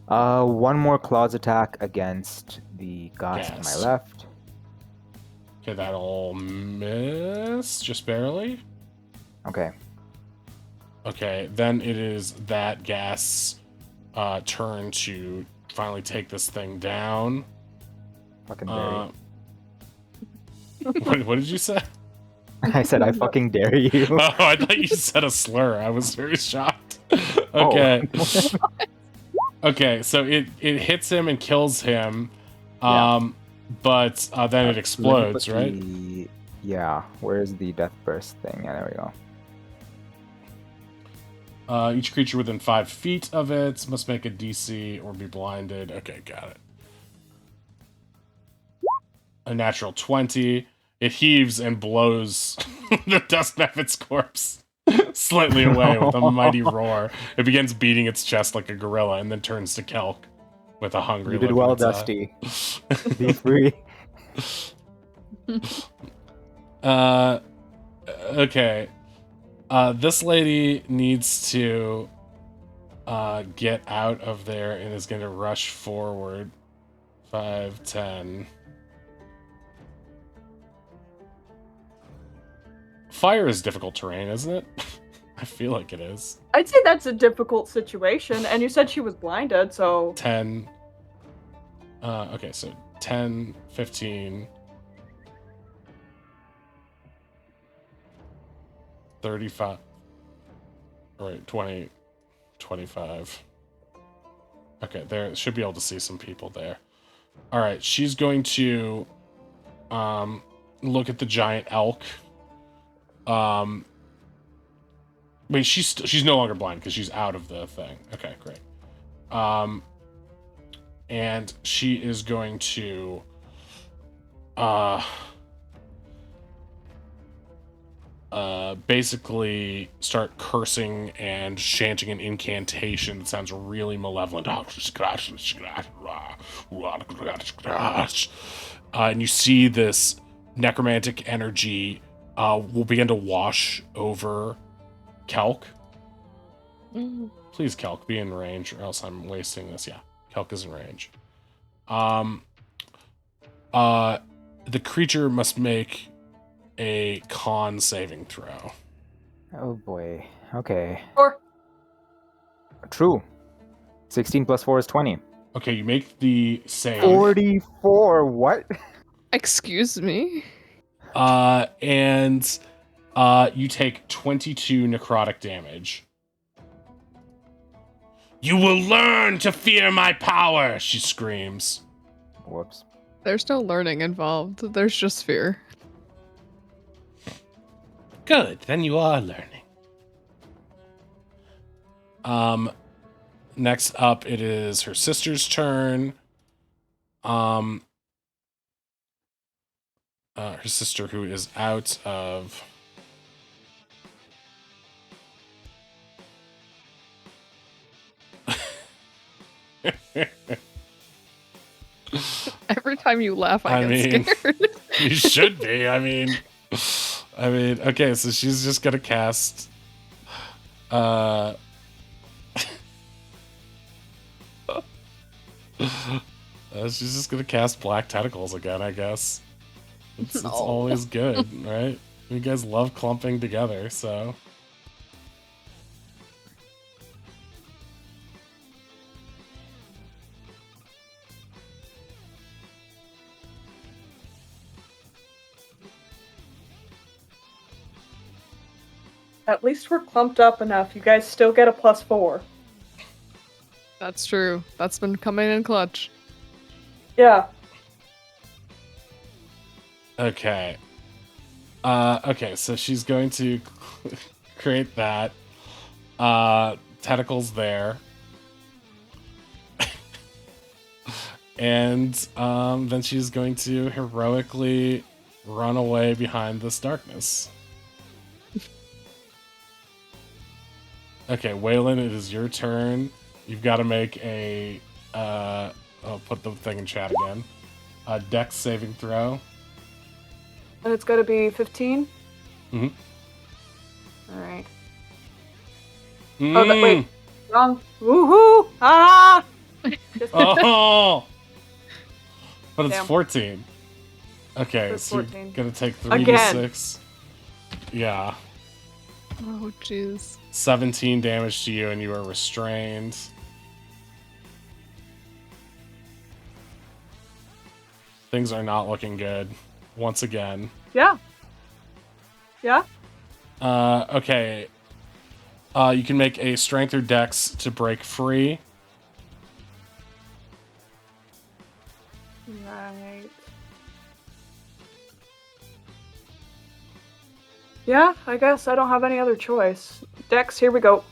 One more claws attack against the Ghast to my Ghast. left. Okay, that'll miss just barely. Okay. Okay, then it is that Ghast's turn to finally take this thing down. Fucking dare you. What did you say? I said I fucking dare you. Oh, I thought you said a slur. I was very shocked. Okay. Oh. Okay, so it hits him and kills him. Yeah. But then it Let me explodes, put right? Yeah. Where's the death burst thing? Yeah, there we go. Each creature within 5 feet of it must make a DC or be blinded. Okay, got it. A natural 20. It heaves and blows the dust Mephit's corpse slightly away with a mighty roar. It begins beating its chest like a gorilla and then turns to Kelk with a hungry You did look well, in its eye. Dusty. Be free. Okay. This lady needs to get out of there and is going to rush forward. 5, 10. Fire is difficult terrain, isn't it? I feel like it is. I'd say that's a difficult situation, and you said she was blinded, so 10. Okay, so 10, 15, 35. Right, 20, 25. Okay, there should be able to see some people there. All right, she's going to look at the giant elk. Wait, she's no longer blind because she's out of the thing. Okay, great. And she is going to basically start cursing and chanting an incantation that sounds really malevolent. And you see this necromantic energy will begin to wash over Kelk. Please, Kelk, be in range, or else I'm wasting this. Yeah, Kelk is in range. The creature must make a con saving throw. Oh boy. Okay. or True. 16 plus 4 is 20. Okay, you make the save. 44. What? Excuse me? And you take 22 necrotic damage. You will learn to fear my power, she screams. Whoops. There's no learning involved. There's just fear. Good, then you are learning. Next up, it is her sister's turn. Her sister, who is out of... Every time you laugh, I get scared. You should be. I mean, okay, so she's just gonna cast she's just gonna cast Black Tentacles again, I guess. It's No. always good, right? You guys love clumping together, so at least we're clumped up enough. You guys still get a +4. That's true. That's been coming in clutch. Yeah. Okay. Okay, so she's going to create that. Tentacles there. And then she's going to heroically run away behind this darkness. Okay, Waylon, it is your turn. You've got to make a... I'll put the thing in chat again. A Dex saving throw. And it's gotta be 15? Mm-hmm. Alright. Mm. Oh, wait. Wrong. Woohoo! Ah! Just Oh! But it's Damn. 14. Okay, It's so you're 14. gonna take Again. 3d6. Yeah. Oh, jeez. 17 damage to you, and you are restrained. Things are not looking good. Once again. Yeah. Yeah? Okay. You can make a strength or dex to break free. Right. Yeah, I guess I don't have any other choice. Dex, here we go.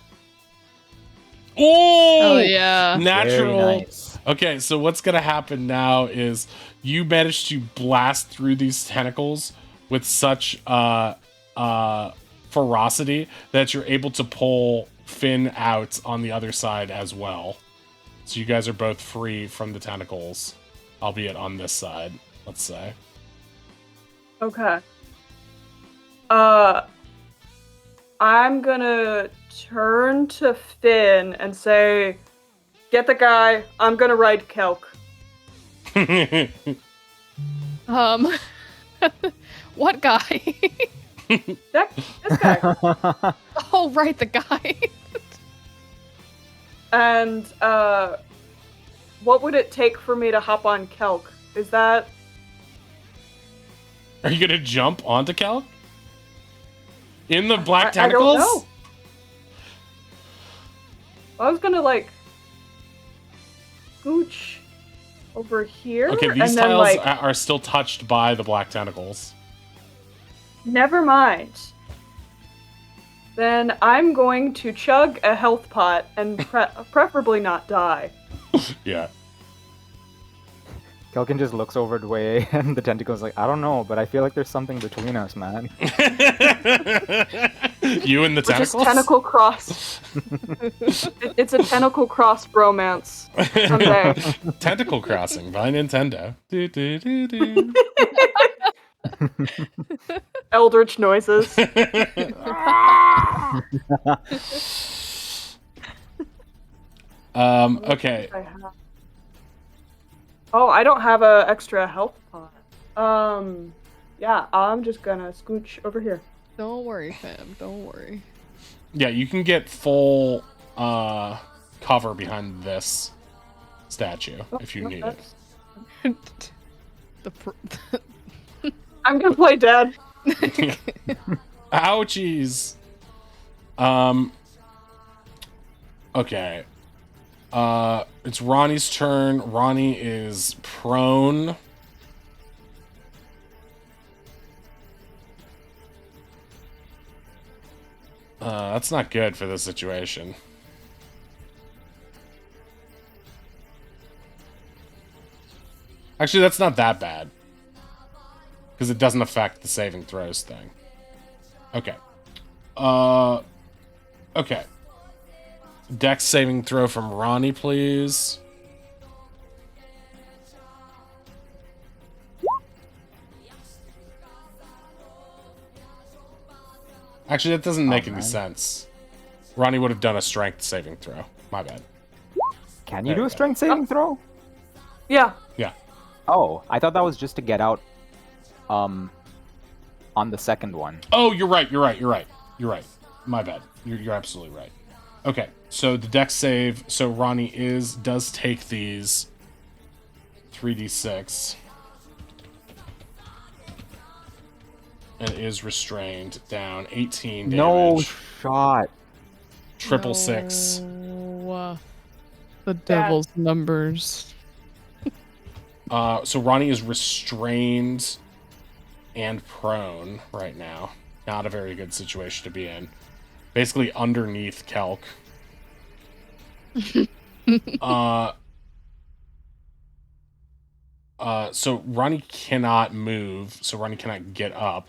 Oh! Yeah. Natural. Very nice. Okay, so what's gonna happen now is you manage to blast through these tentacles with such ferocity that you're able to pull Finn out on the other side as well. So you guys are both free from the tentacles, albeit on this side, let's say. Okay. I'm gonna turn to Finn and say, "Get the guy. I'm gonna ride Kelk." What guy? This guy. Oh, right, the guy. And what would it take for me to hop on Kelk? Is that? Are you gonna jump onto Kelk? In the black I tentacles? don't know. I was gonna like scooch over here. Okay, these and then, tiles like, are still touched by the black tentacles. never mind. Then I'm going to chug a health pot and preferably not die. Yeah. Kelkin just looks over the way, and the tentacle's like, I don't know, but I feel like there's something between us, man. You and the We're just tentacles? tentacle cross. It's a tentacle cross bromance someday. Tentacle crossing by Nintendo. Do, do, do, do. Eldritch noises. Okay. I have. Oh, I don't have a extra health pot. Yeah, I'm just gonna scooch over here. Don't worry, fam. Don't worry. Yeah, you can get full cover behind this statue if you need it. I'm gonna play dead. Ouchies. Okay. It's Ronnie's turn. Ronnie is prone. That's not good for this situation. Actually, that's not that bad. Because it doesn't affect the saving throws thing. Okay. Okay. Dex saving throw from Ronnie, please. Actually, that doesn't make any sense. Ronnie would have done a strength saving throw. My bad. Can you There do we a go. strength saving throw? Yeah. Yeah. Oh, I thought that was just to get out on the second one. Oh, you're right. You're right. My bad. You're absolutely right. Okay, so the dex save. So Ronnie does take these 3d6 and is restrained down 18 damage. No shot. Triple six. No. The devil's numbers. So Ronnie is restrained and prone right now. Not a very good situation to be in. Basically underneath Kelk. So Ronnie cannot move, so Ronnie cannot get up.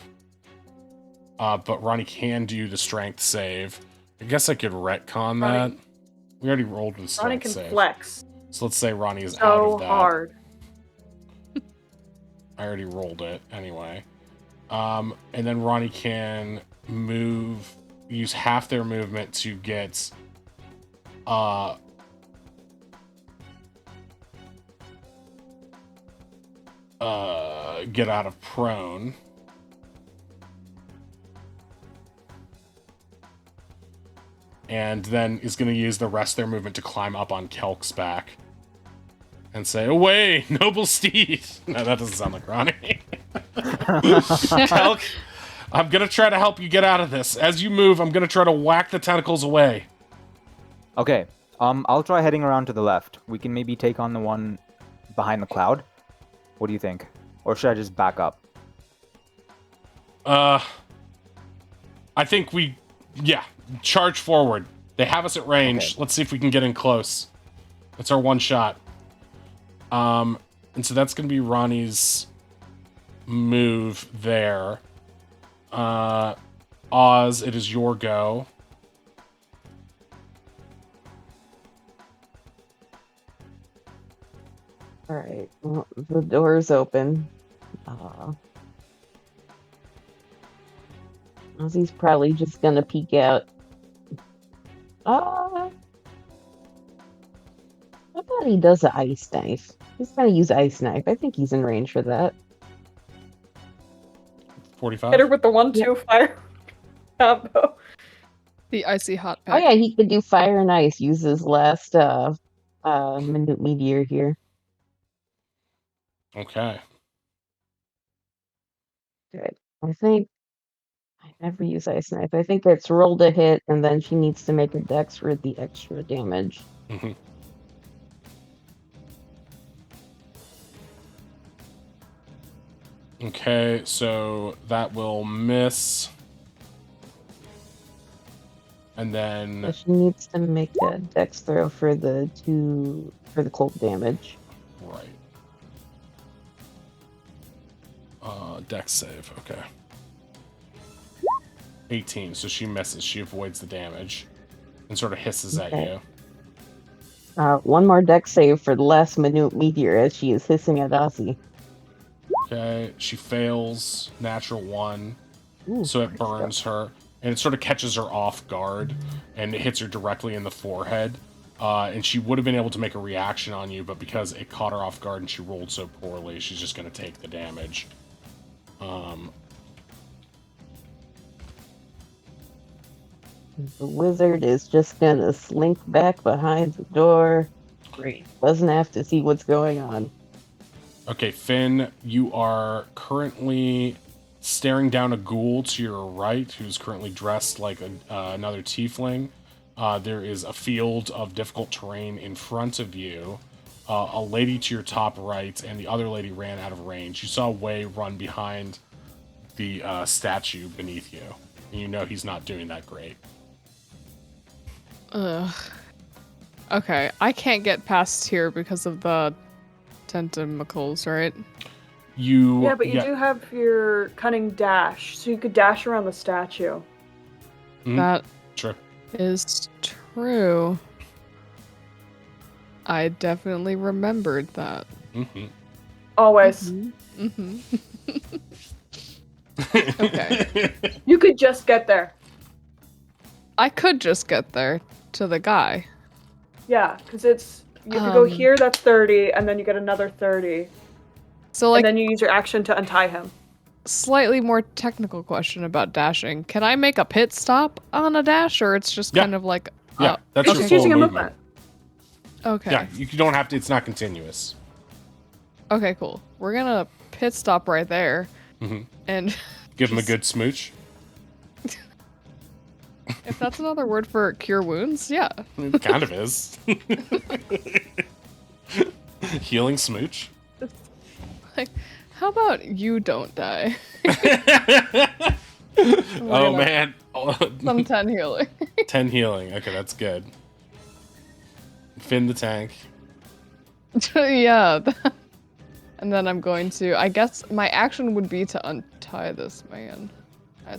But Ronnie can do the strength save. I guess I could retcon that. We already rolled with strength Ronnie can save. flex So let's say Ronnie is out so of that. hard. I already rolled it anyway. And then Ronnie can use half their movement to get get out of prone. And then is going to use the rest of their movement to climb up on Kelk's back. And say, away, noble steed! No, that doesn't sound like Ronnie. Kelk, I'm going to try to help you get out of this. As you move, I'm going to try to whack the tentacles away. Okay. I'll try heading around to the left. We can maybe take on the one behind the cloud. What do you think? Or should I just back up? I think charge forward. They have us at range. Okay. Let's see if we can get in close. That's our one shot. And so that's going to be Ronnie's move there. Oz, it is your go. All right. Well, the door's open. Ozzy's probably just gonna peek out. How about he does an ice knife? He's gonna use ice knife. I think he's in range for that. 45. Hit her with the 1-2 fire combo. The icy hot Oh pack. yeah, he could do fire and ice. Use his last minute meteor here. Okay. Good. I think I never use ice knife. I think it's roll to hit, and then she needs to make a dex for the extra damage. Mm-hmm. Okay, so that will miss. And then So she needs to make a dex throw for the cold damage. right. Dex save, okay. 18, so she misses. She avoids the damage and sort of hisses at Okay. you. One more dex save for the last minute meteor as she is hissing at Ozzy. Okay, she fails. Natural 1. Ooh, So it good burns stuff. her, and it sort of catches her off guard, and it hits her directly in the forehead. And she would have been able to make a reaction on you, but because it caught her off guard and she rolled so poorly, she's just going to take the damage. The wizard is just gonna slink back behind the door. Great. Doesn't have to see what's going on. Okay, Finn, you are currently staring down a ghoul to your right, who's currently dressed like another tiefling. There is a field of difficult terrain in front of you. A lady to your top right, and the other lady ran out of range. You saw Wei run behind the statue beneath you, and you know he's not doing that great. Ugh. Okay, I can't get past here because of the tentacles, right? You Yeah, but you do have your cunning dash, so you could dash around the statue. Mhm. That Sure. is true. I definitely remembered that. Mm-hmm. Always. Mm-hmm. Okay. You could just get there. I could just get there to the guy. Yeah, because it's you could go here, that's 30, and then you get another 30. So, like, And then you use your action to untie him. slightly more technical question about dashing. Can I make a pit stop on a dash, or it's just Yeah. kind of like... Yeah, that's It's your just full using a movement. movement. Okay. Yeah, you don't have to. It's not continuous. Okay, cool. We're gonna pit stop right there. Mhm. And Give him a Just- good smooch. If that's another word for cure wounds, yeah. It kind of is. Healing smooch. Like, how about you don't die? Oh man. Some 10 healing. 10 healing. Okay, that's good. Fin the tank. Yeah. And then I'm going to, I guess my action would be to untie this man.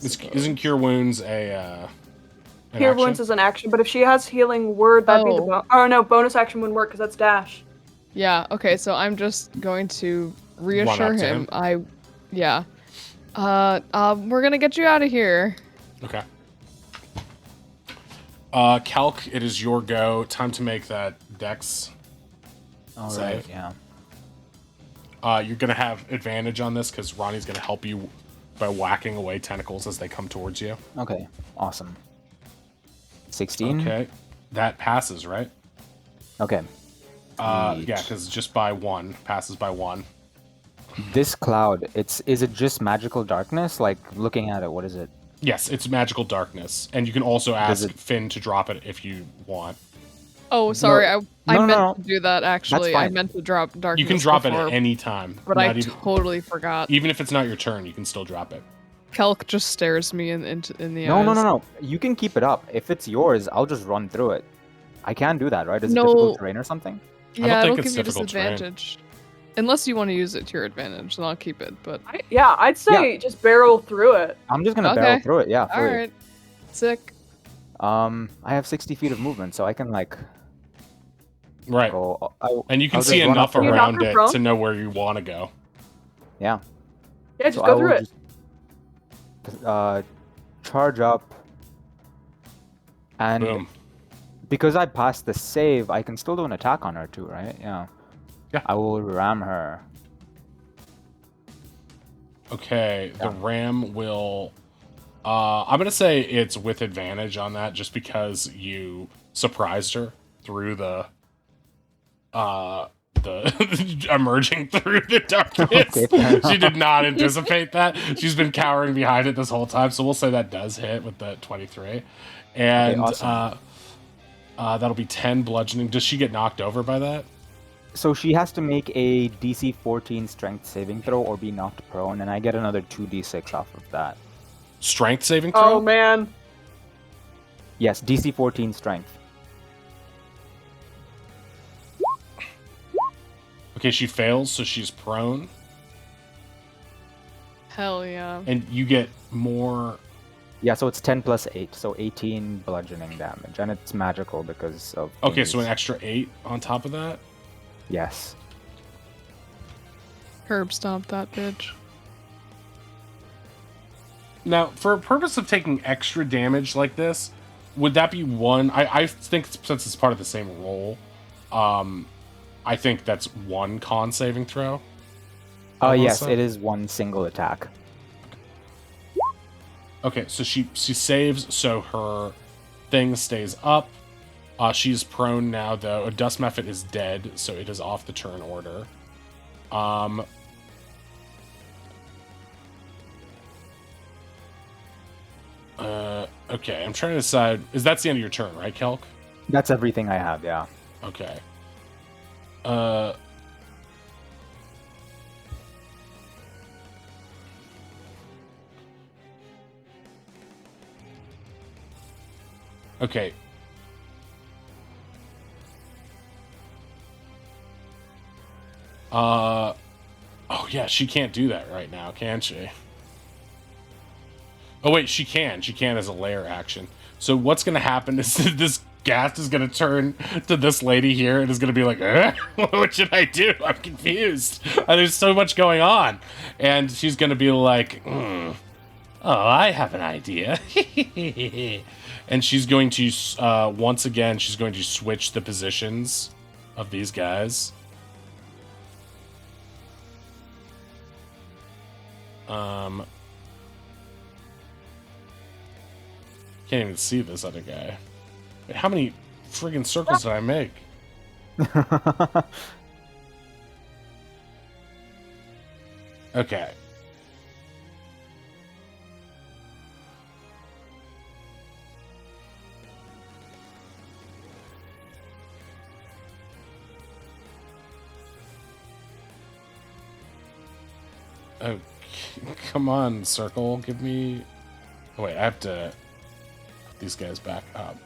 Isn't cure wounds an Cure action? wounds is an action, but if she has healing word, that'd be the no, bonus action wouldn't work because that's dash. Yeah, okay, so I'm just going to reassure Run up to him. him. Yeah. We're gonna get you out of here. Okay. Calc, it is your go. Time to make that dex. All Save. right, yeah. You're gonna have advantage on this because Ronnie's gonna help you by whacking away tentacles as they come towards you. Okay, awesome. 16? Okay. That passes, right? Okay. Yeah, Sweet. because just by one. Passes by one. This cloud, is it just magical darkness? Like, looking at it, what is it? Yes, it's magical darkness. And you can also ask it- Finn to drop it if you want. Oh, sorry, I no, meant no. to do that actually. I fine. meant to drop darkness You can drop before, it at any time. but I Not even, totally forgot. even if it's not your turn, you can still drop it. Kelk just stares me in the No, eyes. no. You can keep it up. If it's yours, I'll just run through it. I can do that, right? Is it No. difficult terrain or something? don't Yeah, think it'll it's give you difficult terrain. disadvantage. Unless you want to use it to your advantage, then I'll keep it. But I'd say just barrel through it. I'm just gonna barrel Okay. through it, yeah, all fully. right, sick. I have 60 feet of movement, so I can, like, Right. go... And you can I'll see just run enough up to her. around Knock her it prone? to know where you want to go. Yeah. Yeah, just So go I through will it. just, charge up, and Boom. because I passed the save, I can still do an attack on her too, right? Yeah. Yeah. I will ram her. Okay, the Yeah. ram will... I'm going to say it's with advantage on that just because you surprised her through the emerging through the darkness. Okay, fair enough. She did not anticipate that. She's been cowering behind it this whole time, so we'll say that does hit with the 23. And awesome. that'll be 10 bludgeoning. Does she get knocked over by that? So she has to make a DC 14 strength saving throw or be knocked prone, and I get another 2d6 off of that. Strength saving throw? Oh man. Yes, DC 14 strength. Okay, she fails, so she's prone. Hell yeah. And you get more... Yeah, so it's 10 plus 8, so 18 bludgeoning damage, and it's magical because of... Okay, so an things. extra 8 on top of that? Yes. Herb stomp that bitch. Now, for a purpose of taking extra damage like this, would that be one... I think since it's part of the same roll, I think that's one con saving throw. Yes, Melissa? it is one single attack. Okay, so she saves, so her thing stays up. She's prone now, though. A Dust Mephit is dead, so it is off the turn order. Okay, I'm trying to decide... That's the end of your turn, right, Kelk? That's everything I have, yeah. Okay. Okay. Oh yeah, she can't do that right now, can she? Oh wait, she can. She can as a lair action. So what's gonna happen is this ghast is gonna turn to this lady here and is gonna be like, what should I do? I'm confused. There's so much going on. And she's gonna be like, oh, I have an idea. And she's going to, once again, she's going to switch the positions of these guys. Can't even see this other guy. Wait, how many friggin' circles did I make? Okay. Oh, come on, circle. Give me. Oh, wait, I have to put these guys back up.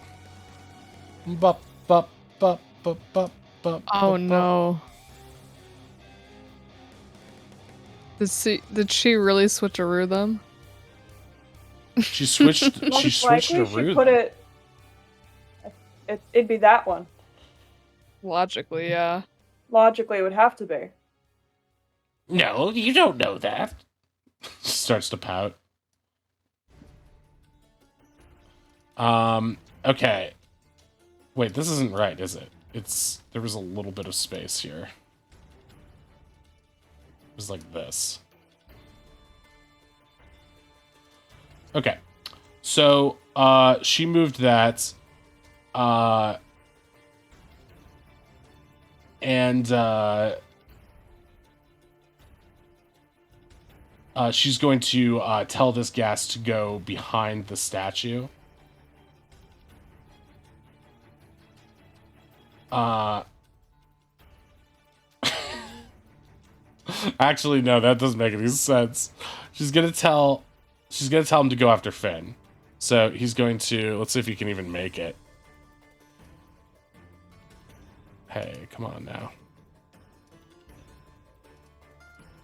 Bup, bup, bup, bup, bup, bup, Oh bup, no. Did she really switcheroo them? bup. She switched. She Most switched to likely, she Rue. put it. It'd be that one. Logically, yeah. Logically, it would have to be. No, you don't know that. She starts to pout. Okay. Wait, this isn't right, is it? There was a little bit of space here. It was like this. Okay. So, she moved that, and, she's going to, tell this gas to go behind the statue. Actually, no, that doesn't make any sense. She's gonna tell him to go after Finn. So he's going to, let's see if he can even make it. Hey, come on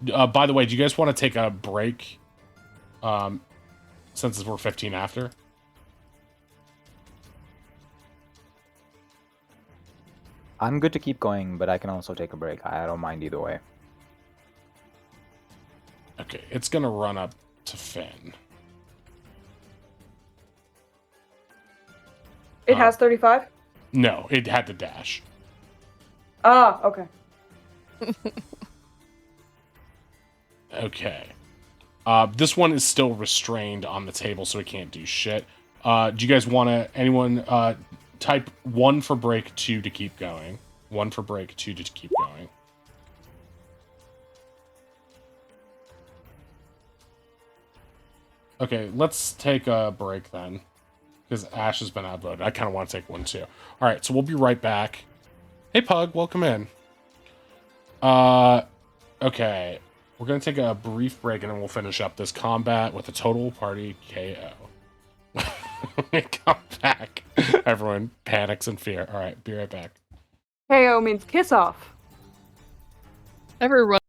now. By the way, do you guys want to take a break? Since we're 15 after? I'm good to keep going, but I can also take a break. I don't mind either way. Okay, it's gonna run up to Finn. It has 35? No, it had to dash. Ah, okay. Okay. This one is still restrained on the table, so it can't do shit. Do you guys want to, anyone, type 1 for break, 2 to keep going. 1 for break, 2 to keep going. Okay, let's take a break then. Because Ash has been outvoted. I kind of want to take one too. Alright, so we'll be right back. Hey Pug, welcome in. Okay. We're going to take a brief break and then we'll finish up this combat with a total party KO. Come back. Everyone panics in fear. Alright, be right back. KO means kiss off. Everyone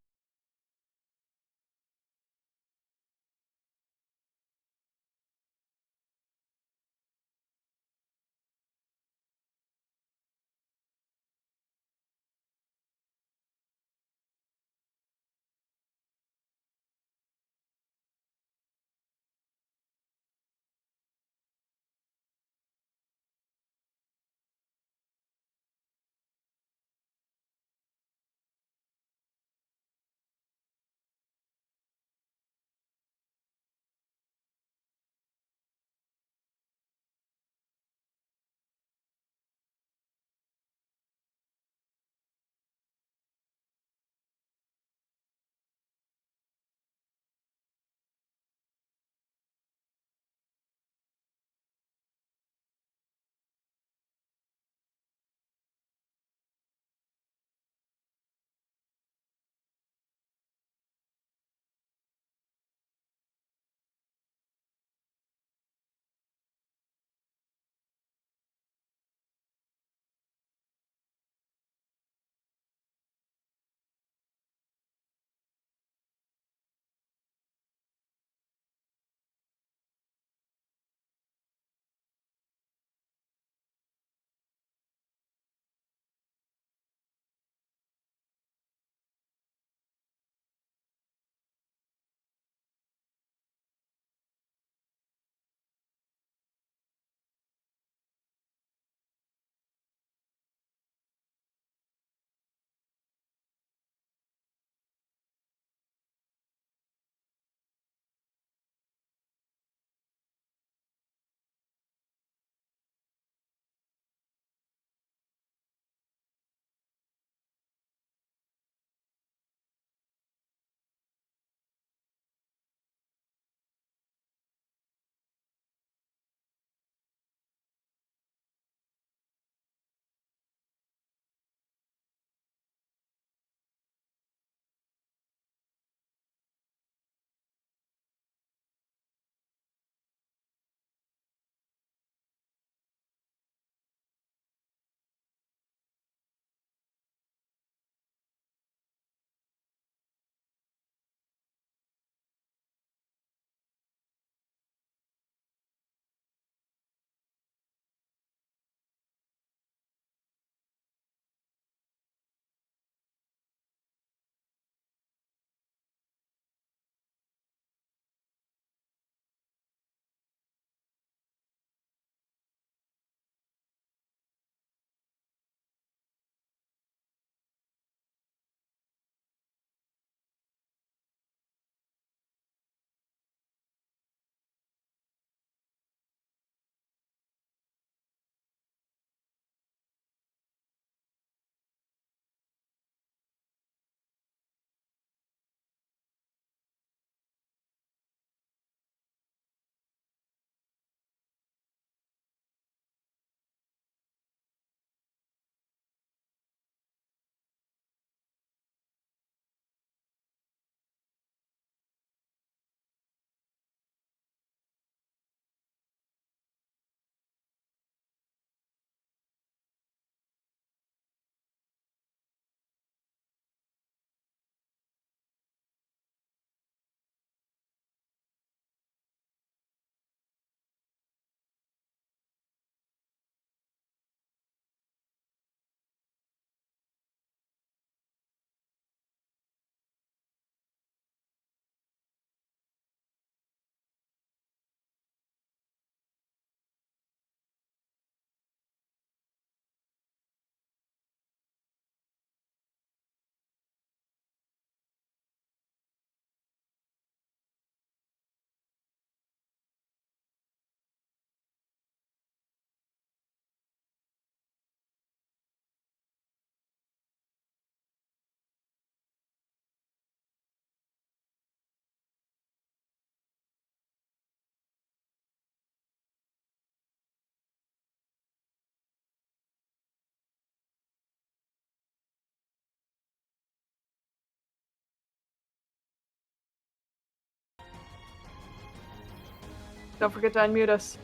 Don't forget to unmute us.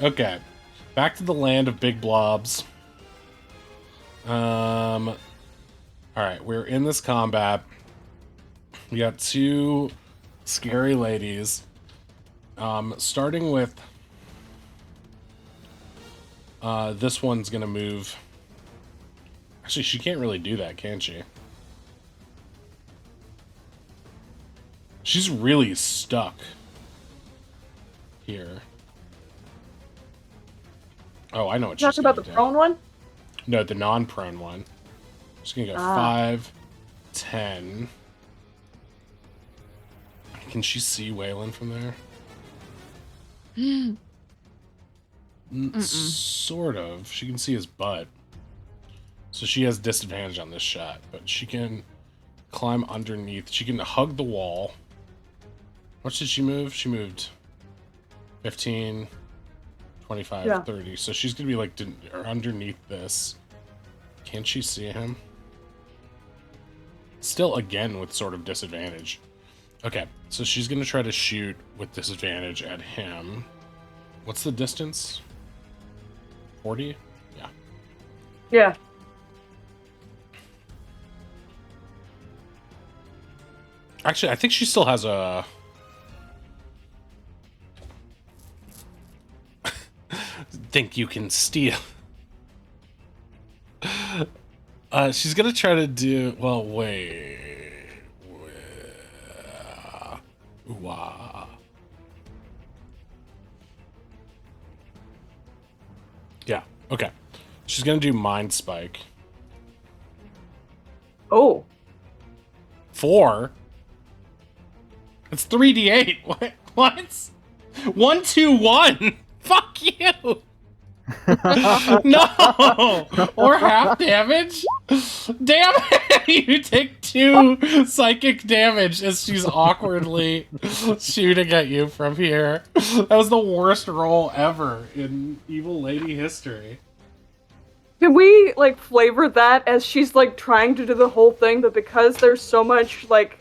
Okay. Back to the land of big blobs. Alright, we're in this combat. We got two scary ladies. Starting with this one's gonna move. Actually, she can't really do that, can she? She's really stuck here. Oh, I know what she's Talking about gonna the do. prone one? No, the non-prone one. She's gonna go 5, 10. Can she see Waylon from there? Sort of. She can see his butt. So she has disadvantage on this shot, but she can climb underneath. She can hug the wall. What did she move? She moved 15, 25, Yeah. 30. So she's going to be like underneath this. Can she see him? Still, again, with sort of disadvantage. Okay, so she's going to try to shoot with disadvantage at him. What's the distance? 40? Yeah. Yeah. Actually, I think she still has a... think you can steal. She's gonna try to do... Well, wait... Wow. Yeah, okay. She's gonna do Mind Spike. Oh. 4? It's 3d8. What? What? 1, 2, 1. Fuck you. No. Or half damage. Damn it. You take 2 psychic damage as she's awkwardly shooting at you from here. That was the worst roll ever in Evil Lady history. Can we, like, flavor that as she's, like, trying to do the whole thing, but because there's so much, like,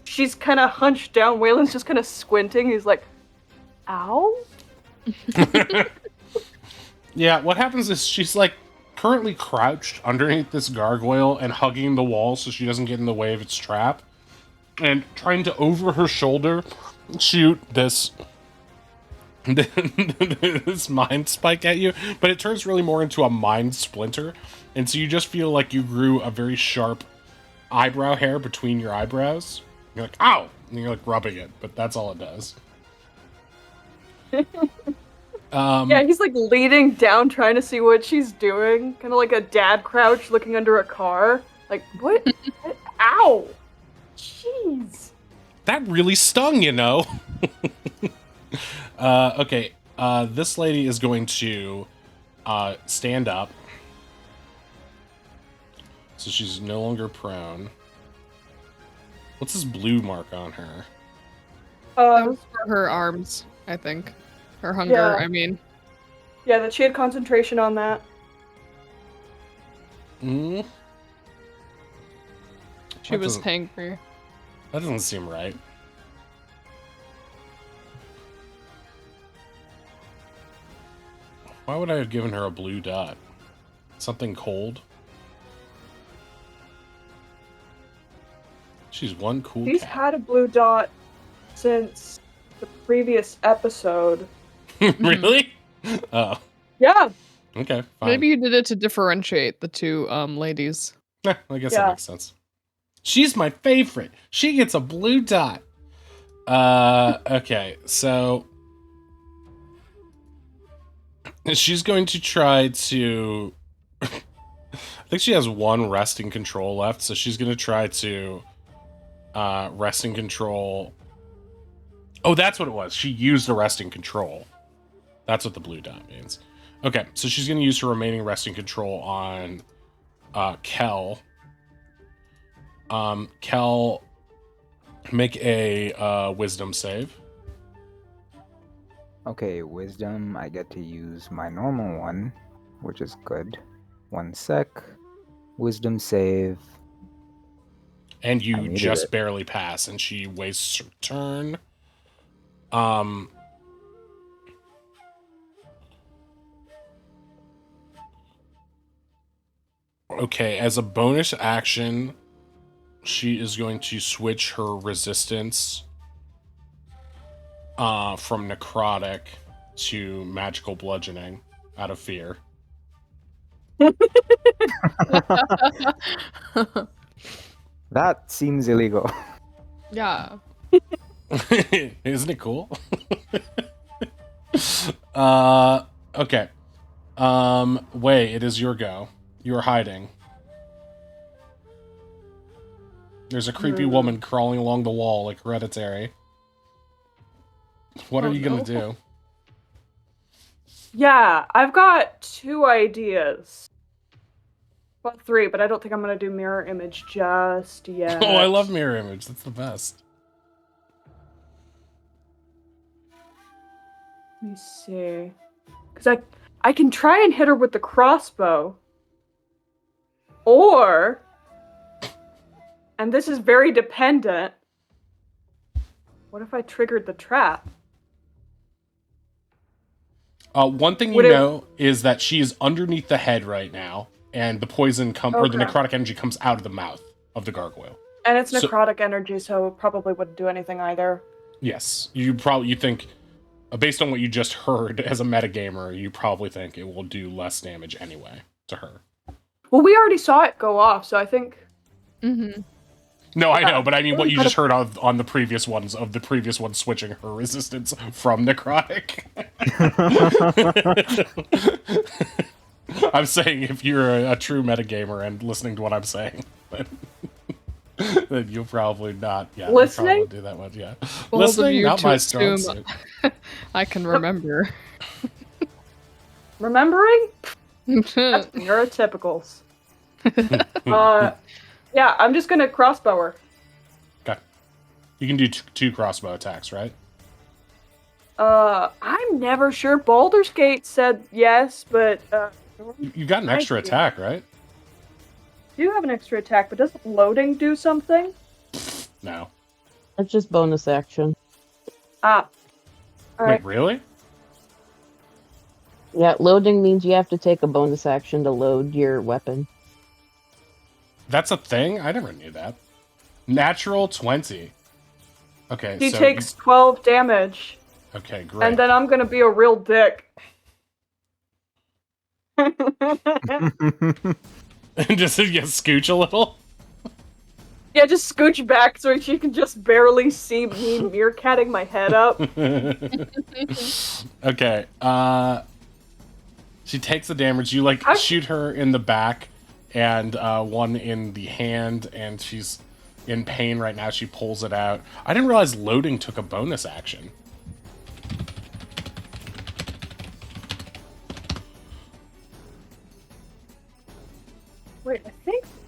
she's kind of hunched down, Waylon's just kind of squinting, he's like, ow? Yeah, what happens is she's, like, currently crouched underneath this gargoyle and hugging the wall so she doesn't get in the way of its trap. And trying to, over her shoulder, shoot this... this mind spike at you, but it turns really more into a mind splinter, and so you just feel like you grew a very sharp eyebrow hair between your eyebrows. You're like, ow! And you're like rubbing it, but that's all it does. Yeah, he's like leaning down trying to see what she's doing. Kind of like a dad crouch looking under a car. Like, what? Ow! Jeez. That really stung, you know? Okay, this lady is going to stand up. So she's no longer prone. What's this blue mark on her? That was for her arms, I think. Her hunger, Yeah. I mean. Yeah, that she had concentration on that. Mm, She That was doesn't- hangry. that doesn't seem right. Why would I have given her a blue dot? Something cold? She's one cool She's cat. had a blue dot since the previous episode. Really? Oh, Yeah. okay, fine. Maybe you did it to differentiate the two ladies. I guess Yeah. that makes sense. She's my favorite. She gets a blue dot. Okay, so she's going to try to... I think she has one resting control left, so she's going to try to resting control... Oh, that's what it was. She used a resting control. That's what the blue dot means. Okay, so she's going to use her remaining resting control on Kel. Kel, make a wisdom save. Okay, wisdom. I get to use my normal one, which is good. 1 sec. Wisdom save. And I you needed just it. barely pass, and she wastes her turn. Okay, as a bonus action, she is going to switch her resistance from necrotic to magical bludgeoning out of fear. That seems illegal. Yeah. Isn't it cool? Okay. Wei, it is your go. You're hiding. There's a creepy woman crawling along the wall like Hereditary. What are you gonna do? Yeah, I've got 2 ideas. Well, 3, but I don't think I'm gonna do mirror image just yet. Oh, I love mirror image. That's the best. Let me see. Because I can try and hit her with the crossbow. Or, and this is very dependent, what if I triggered the trap? One thing you know is that she is underneath the head right now, and the poison or the necrotic energy comes out of the mouth of the gargoyle. And it's necrotic energy, so it probably wouldn't do anything either. Yes, you think, based on what you just heard as a metagamer, you probably think it will do less damage anyway to her. Well, we already saw it go off, so I think. Mm-hmm. No, I know, but I mean what you just heard on the previous ones, of the previous one switching her resistance from necrotic. I'm saying if you're a true metagamer and listening to what I'm saying, then you'll probably not. Yeah, listening? You probably do that much. Yeah, Well, listening, not my strong suit. I can remember. Remembering? That's neurotypicals. Yeah, I'm just gonna crossbow her. Okay. You can do 2 crossbow attacks, right? I'm never sure. Baldur's Gate said yes, but You got an extra attack, right? Do have an extra attack, but doesn't loading do something? No. It's just bonus action. All right. Wait, really? Yeah, loading means you have to take a bonus action to load your weapon. That's a thing? I never knew that. Natural 20. Okay, He so takes 12 damage. Okay, great. And then I'm gonna be a real dick. Just scooch a little? Yeah, just scooch back so she can just barely see me meerkatting my head up. Okay, she takes the damage. You, shoot her in the back and one in the hand, and she's in pain right now. She pulls it out. I didn't realize loading took a bonus action. Wait,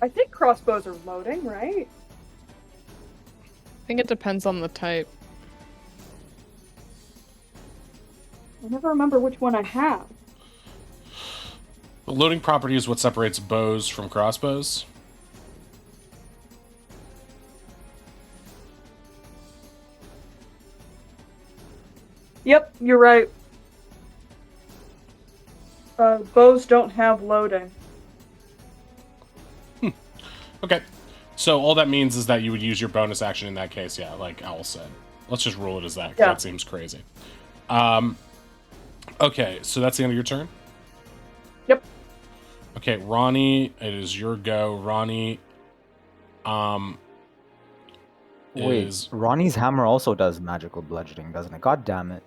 I think crossbows are loading, right? I think it depends on the type. I never remember which one I have. The loading property is what separates bows from crossbows. Yep, you're right. Bows don't have loading. Okay. So all that means is that you would use your bonus action in that case, yeah, like Owl said. Let's just rule it as that, 'cause that seems crazy. Okay, so that's the end of your turn? Yep. Okay, Ronnie, it is your go. Ronnie, Wait, Ronnie's hammer also does magical bludgeoning, doesn't it? God damn it.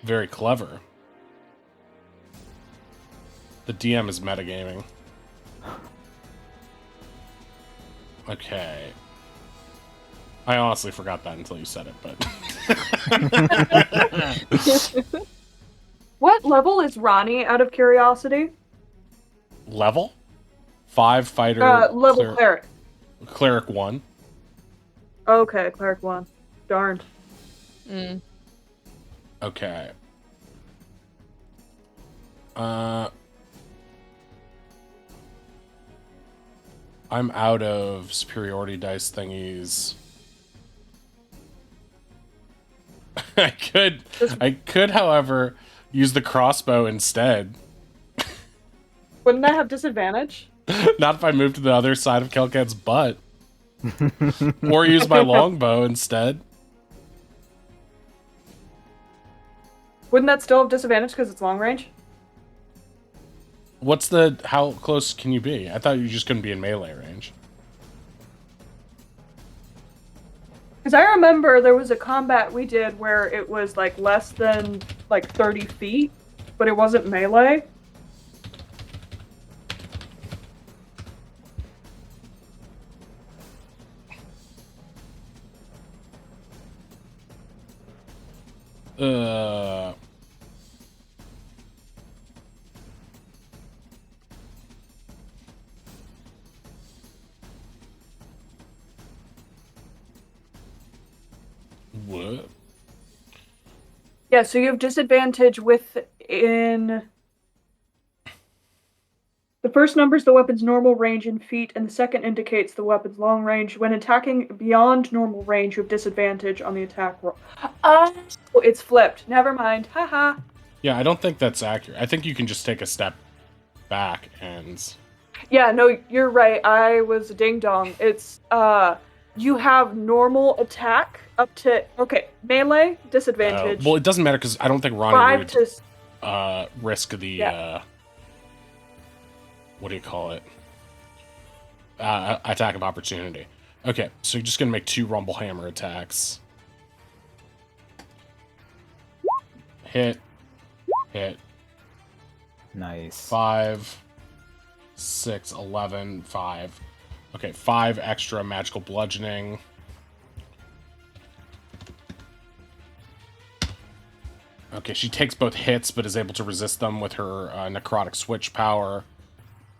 Very clever. The DM is metagaming. Okay. I honestly forgot that until you said it, but... What level is Ronnie, out of curiosity? Level? 5 fighter... level cleric. Cleric 1. Okay, cleric 1. Darn. Okay. I'm out of superiority dice thingies. I could, however, use the crossbow instead. Wouldn't that have disadvantage? Not if I move to the other side of Kelkat's butt. Or use my longbow instead. Wouldn't that still have disadvantage because it's long range? How close can you be? I thought you just couldn't be in melee range. Because I remember there was a combat we did where it was like less than like 30 feet, but it wasn't melee. What? Yeah, so you have disadvantage within... The first numbers the weapon's normal range in feet, and the second indicates the weapon's long range. When attacking beyond normal range, you have disadvantage on the attack roll. Oh, it's flipped. Never mind. Haha. Yeah, I don't think that's accurate. I think you can just take a step back and... Yeah, no, you're right. I was a ding-dong. It's, you have normal attack up to... Okay, melee, disadvantage. Well, it doesn't matter because I don't think Ronnie 5 would to... risk the... what do you call it? Attack of opportunity. Okay, so you're just going to make 2 Rumble Hammer attacks. Hit. Nice. 5, 6, 11, 5. Okay, 5 extra magical bludgeoning. Okay, she takes both hits, but is able to resist them with her necrotic switch power.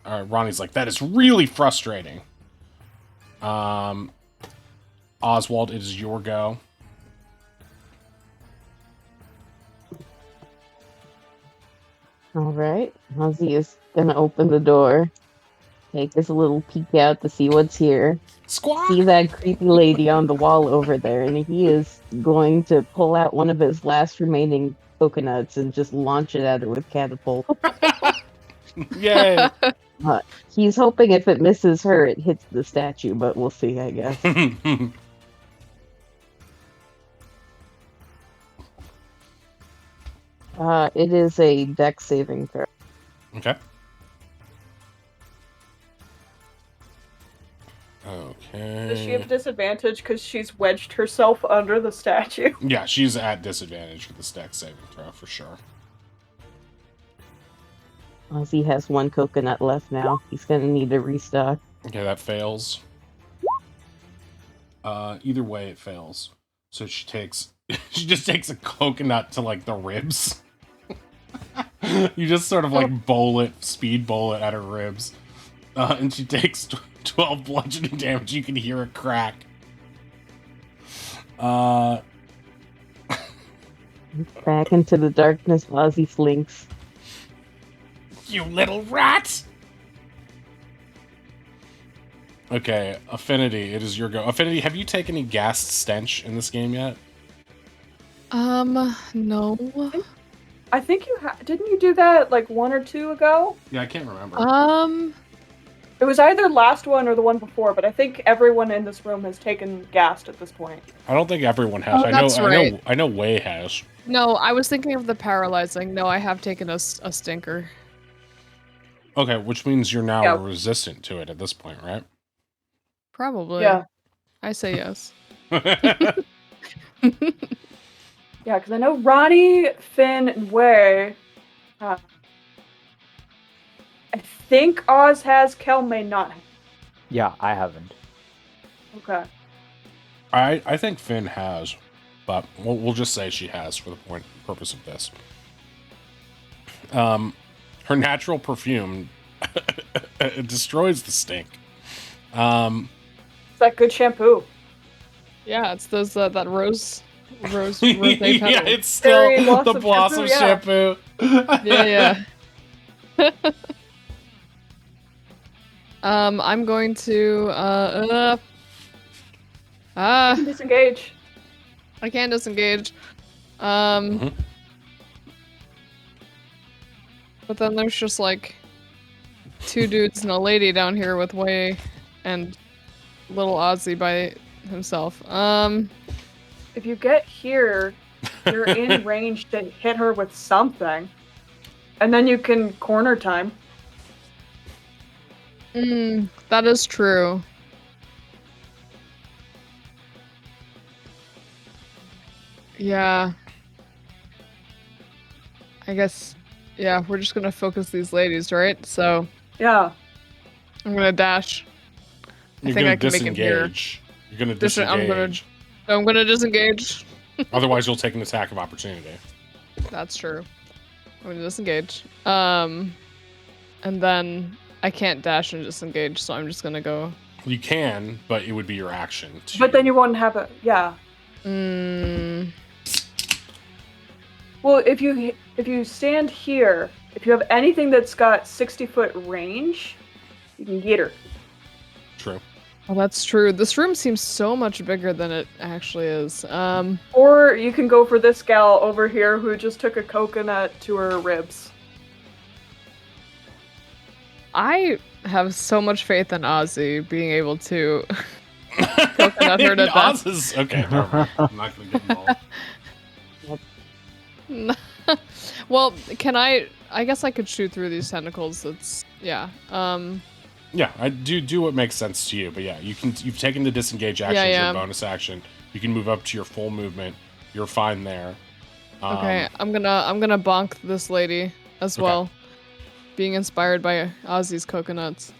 Ronnie's like, that is really frustrating. Oswald, it is your go. All right. Ozzy is gonna open the door, take this little peek out to see what's here. Squawk! See that creepy lady on the wall over there, and he is going to pull out one of his last remaining coconuts and just launch it at her with catapult. Yay! He's hoping if it misses her, it hits the statue, but we'll see, I guess. It is a dex saving throw. Okay. Okay. Does she have disadvantage because she's wedged herself under the statue? Yeah, she's at disadvantage for the dex saving throw, for sure. Ozzy has 1 coconut left now. He's gonna need to restock. Okay, that fails. Either way, it fails. So she just takes a coconut to, like, the ribs. You just sort of, like, speed bowl it at her ribs. And she takes 12 bludgeoning damage. You can hear it crack. Back into the darkness, Ozzy slinks. You little rat! Okay, Affinity, it is your go. Affinity, have you taken any gassed stench in this game yet? No. I think didn't you do that like 1 or 2 ago? Yeah, I can't remember. It was either last one or the one before, but I think everyone in this room has taken gassed at this point. I don't think everyone has. I know Wei has. No, I was thinking of the paralyzing. No, I have taken a stinker. Okay, which means you're now resistant to it at this point, right? Probably. Yeah. I say yes. Yeah, because I know Ronnie, Finn, and Wei. I think Oz has, Kel may not have. Yeah, I haven't. Okay. I think Finn has, but we'll just say she has for the purpose of this. Her natural perfume it destroys the stink. It's that good shampoo. Yeah, it's those that rose petal. Yeah, it's still the blossom shampoo. Yeah. I'm going to Disengage. I can't disengage. Mhm. But then there's just like 2 dudes and a lady down here with Way and little Ozzy by himself. If you get here, you're in range to hit her with something. And then you can corner time. That is true. Yeah. I guess, yeah, we're just gonna focus these ladies, right? So, Yeah. I'm gonna dash. You're think gonna I can make it here. disengage. You're gonna I'm disengage. gonna disengage. Otherwise, you'll take an attack of opportunity. That's true. I'm gonna disengage. And then I can't dash and disengage, so I'm just gonna go. You can, but it would be your action. But then you wouldn't have a... Yeah. Well, if you stand here, if you have anything that's got 60-foot range, you can get her. True. Well, that's true. This room seems so much bigger than it actually is. Or you can go for this gal over here who just took a coconut to her ribs. I have so much faith in Ozzy being able to coconut her to death. Oz is okay. Never mind. I'm not gonna get involved. Well, can I guess I could shoot through these tentacles. That's yeah. Yeah, I do what makes sense to you, but yeah, you've taken the disengage action as your bonus action. You can move up to your full movement. You're fine there. Okay, I'm gonna bonk this lady as well. Being inspired by Ozzy's coconuts.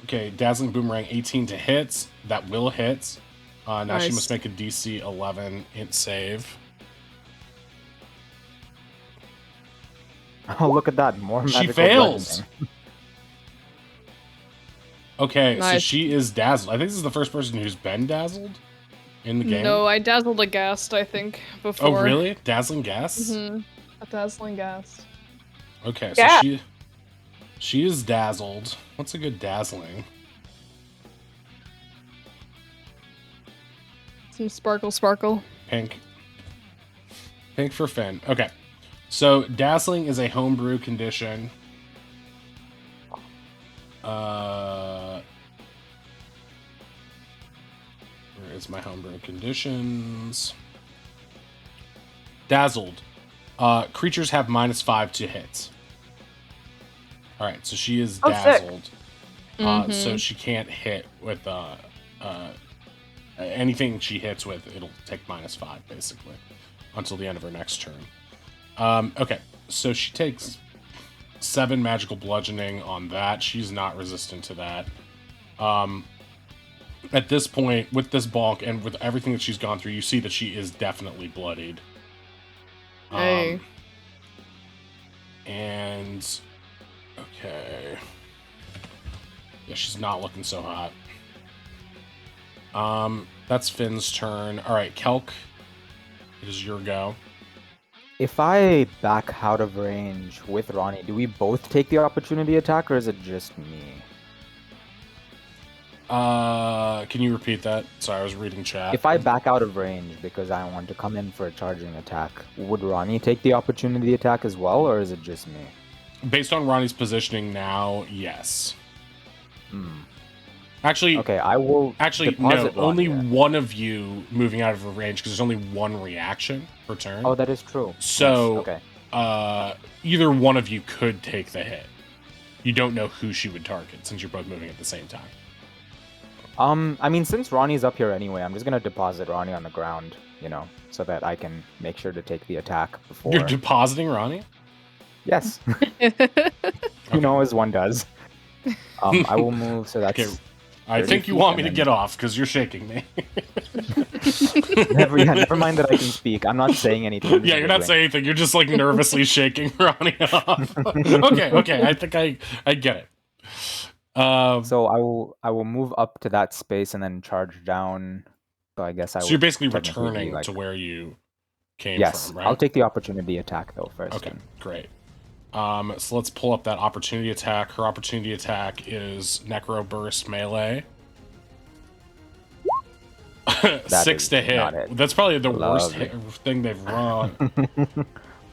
Okay, Dazzling Boomerang 18 to hit. That will hit. Now Nice. she must make a DC 11 int save. Oh, look at that! More She magical fails. bludgeoning. Okay, so Nice. she is dazzled. I think this is the first person who's been dazzled in the game. No, I dazzled a ghast, I think, before. Oh, really? Dazzling gas? Mm-hmm. A dazzling ghast. Okay, so Yeah. she is dazzled. What's a good dazzling? Some sparkle. Pink. Pink for Finn. Okay. So, dazzling is a homebrew condition. Where is my homebrew conditions? Dazzled. Creatures have -5 to hit. Alright, so she is Oh, sick. dazzled. So Mhm. she can't hit with anything she hits with, it'll take -5 basically until the end of her next turn. Okay, so she takes 7 magical bludgeoning on that. She's not resistant to that. At this point, with this bulk and with everything that she's gone through, you see that she is definitely bloodied. Hey. And okay, yeah, she's not looking so hot. That's Finn's turn. All right, Kelk, it is your go. If I back out of range with Ronnie, do we both take the opportunity attack, or is it just me? Can you repeat that? Sorry, I was reading chat. If I back out of range because I want to come in for a charging attack, would Ronnie take the opportunity attack as well, or is it just me? Based on Ronnie's positioning now, yes. Hmm. Actually, Okay, I will. no. deposit Only Ronnie then. one of you moving out of a range because there's only one reaction per turn. Oh, that is true. So, Yes, okay. Either one of you could take the hit. You don't know who she would target since you're both moving at the same time. I mean, since Ronnie's up here anyway, I'm just gonna deposit Ronnie on the ground, so that I can make sure to take the attack before. You're depositing Ronnie? Yes. As one does. I will move, so that's. Okay. I 30 think you feet, want me and to then- get off because you're shaking me. never mind that I can speak. I'm not saying anything. I'm just Yeah, you're not moving. saying anything. You're just like nervously shaking Ronnie off. Okay. I think I get it. So I will move up to that space and then charge down. So I guess I. So you're would basically technically be, returning like- to where you came Yes, from, right? I'll take the opportunity attack though first. Okay, then. great. So let's pull up that opportunity attack. Her opportunity attack is Necro Burst melee. That 6 is to hit. not it. That's probably the worst Lovely. thing they've run.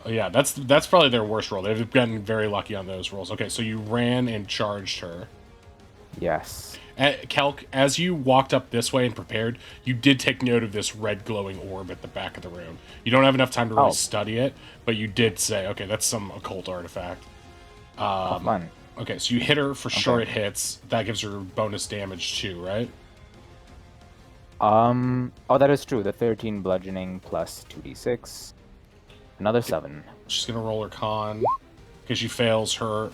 Yeah, that's probably their worst roll. They've gotten very lucky on those rolls. Okay, so you ran and charged her. Yes. Kelk, as you walked up this way and prepared, you did take note of this red glowing orb at the back of the room. You don't have enough time to really study it, but you did say, okay, that's some occult artifact. Fun. Okay, so you hit her for short hits. That gives her bonus damage too, right? Oh, that is true. The 13 bludgeoning plus 2d6. Another 7. She's gonna roll her con. Because she fails her.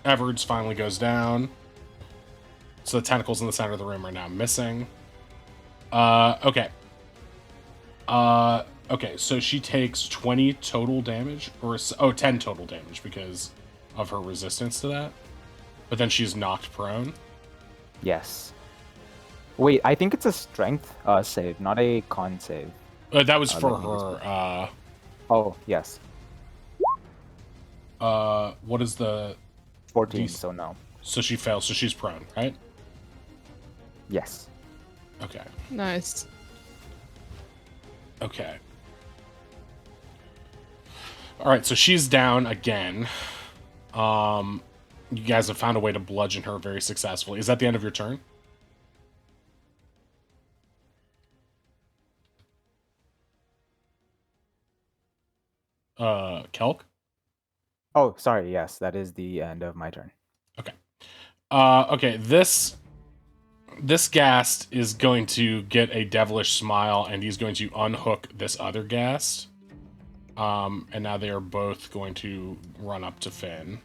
Everard's finally goes down. So the tentacles in the center of the room are now missing. Okay. Okay, so she takes 20 total damage, or 10 total damage because of her resistance to that. But then she's knocked prone. Yes. Wait, I think it's a strength save, not a con save. That was for let me her. Oh, yes. What is the 14, so no. So she fails, so she's prone, right? Yes. Okay. Nice. Okay. All right, so she's down again. You guys have found a way to bludgeon her very successfully. Is that the end of your turn? Kelk? Oh, sorry. Yes, that is the end of my turn. Okay. Okay, this ghast is going to get a devilish smile, and he's going to unhook this other ghast. And now they are both going to run up to Finn.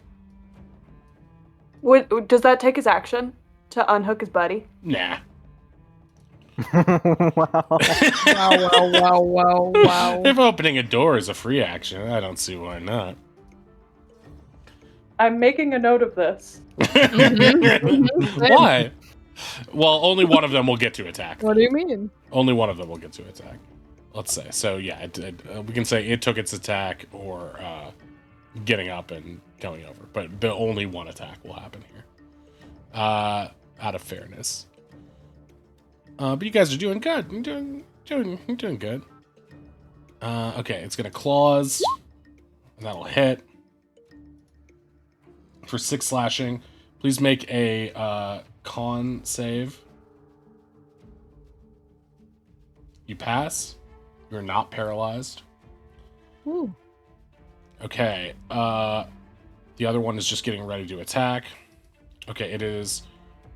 Does that take his action to unhook his buddy? Nah. Wow. Wow. If opening a door is a free action, I don't see why not. I'm making a note of this. Why? Well, only one of them will get to attack. What do you mean? Only one of them will get to attack. Let's say. So yeah, we can say it took its attack or getting up and going over. But the only one attack will happen here. Out of fairness. But you guys are doing good. You're doing good. Okay, it's gonna claws. And that'll hit. For 6 slashing. Please make a con save. You pass. You're not paralyzed. Ooh. Okay. The other one is just getting ready to attack. Okay, it is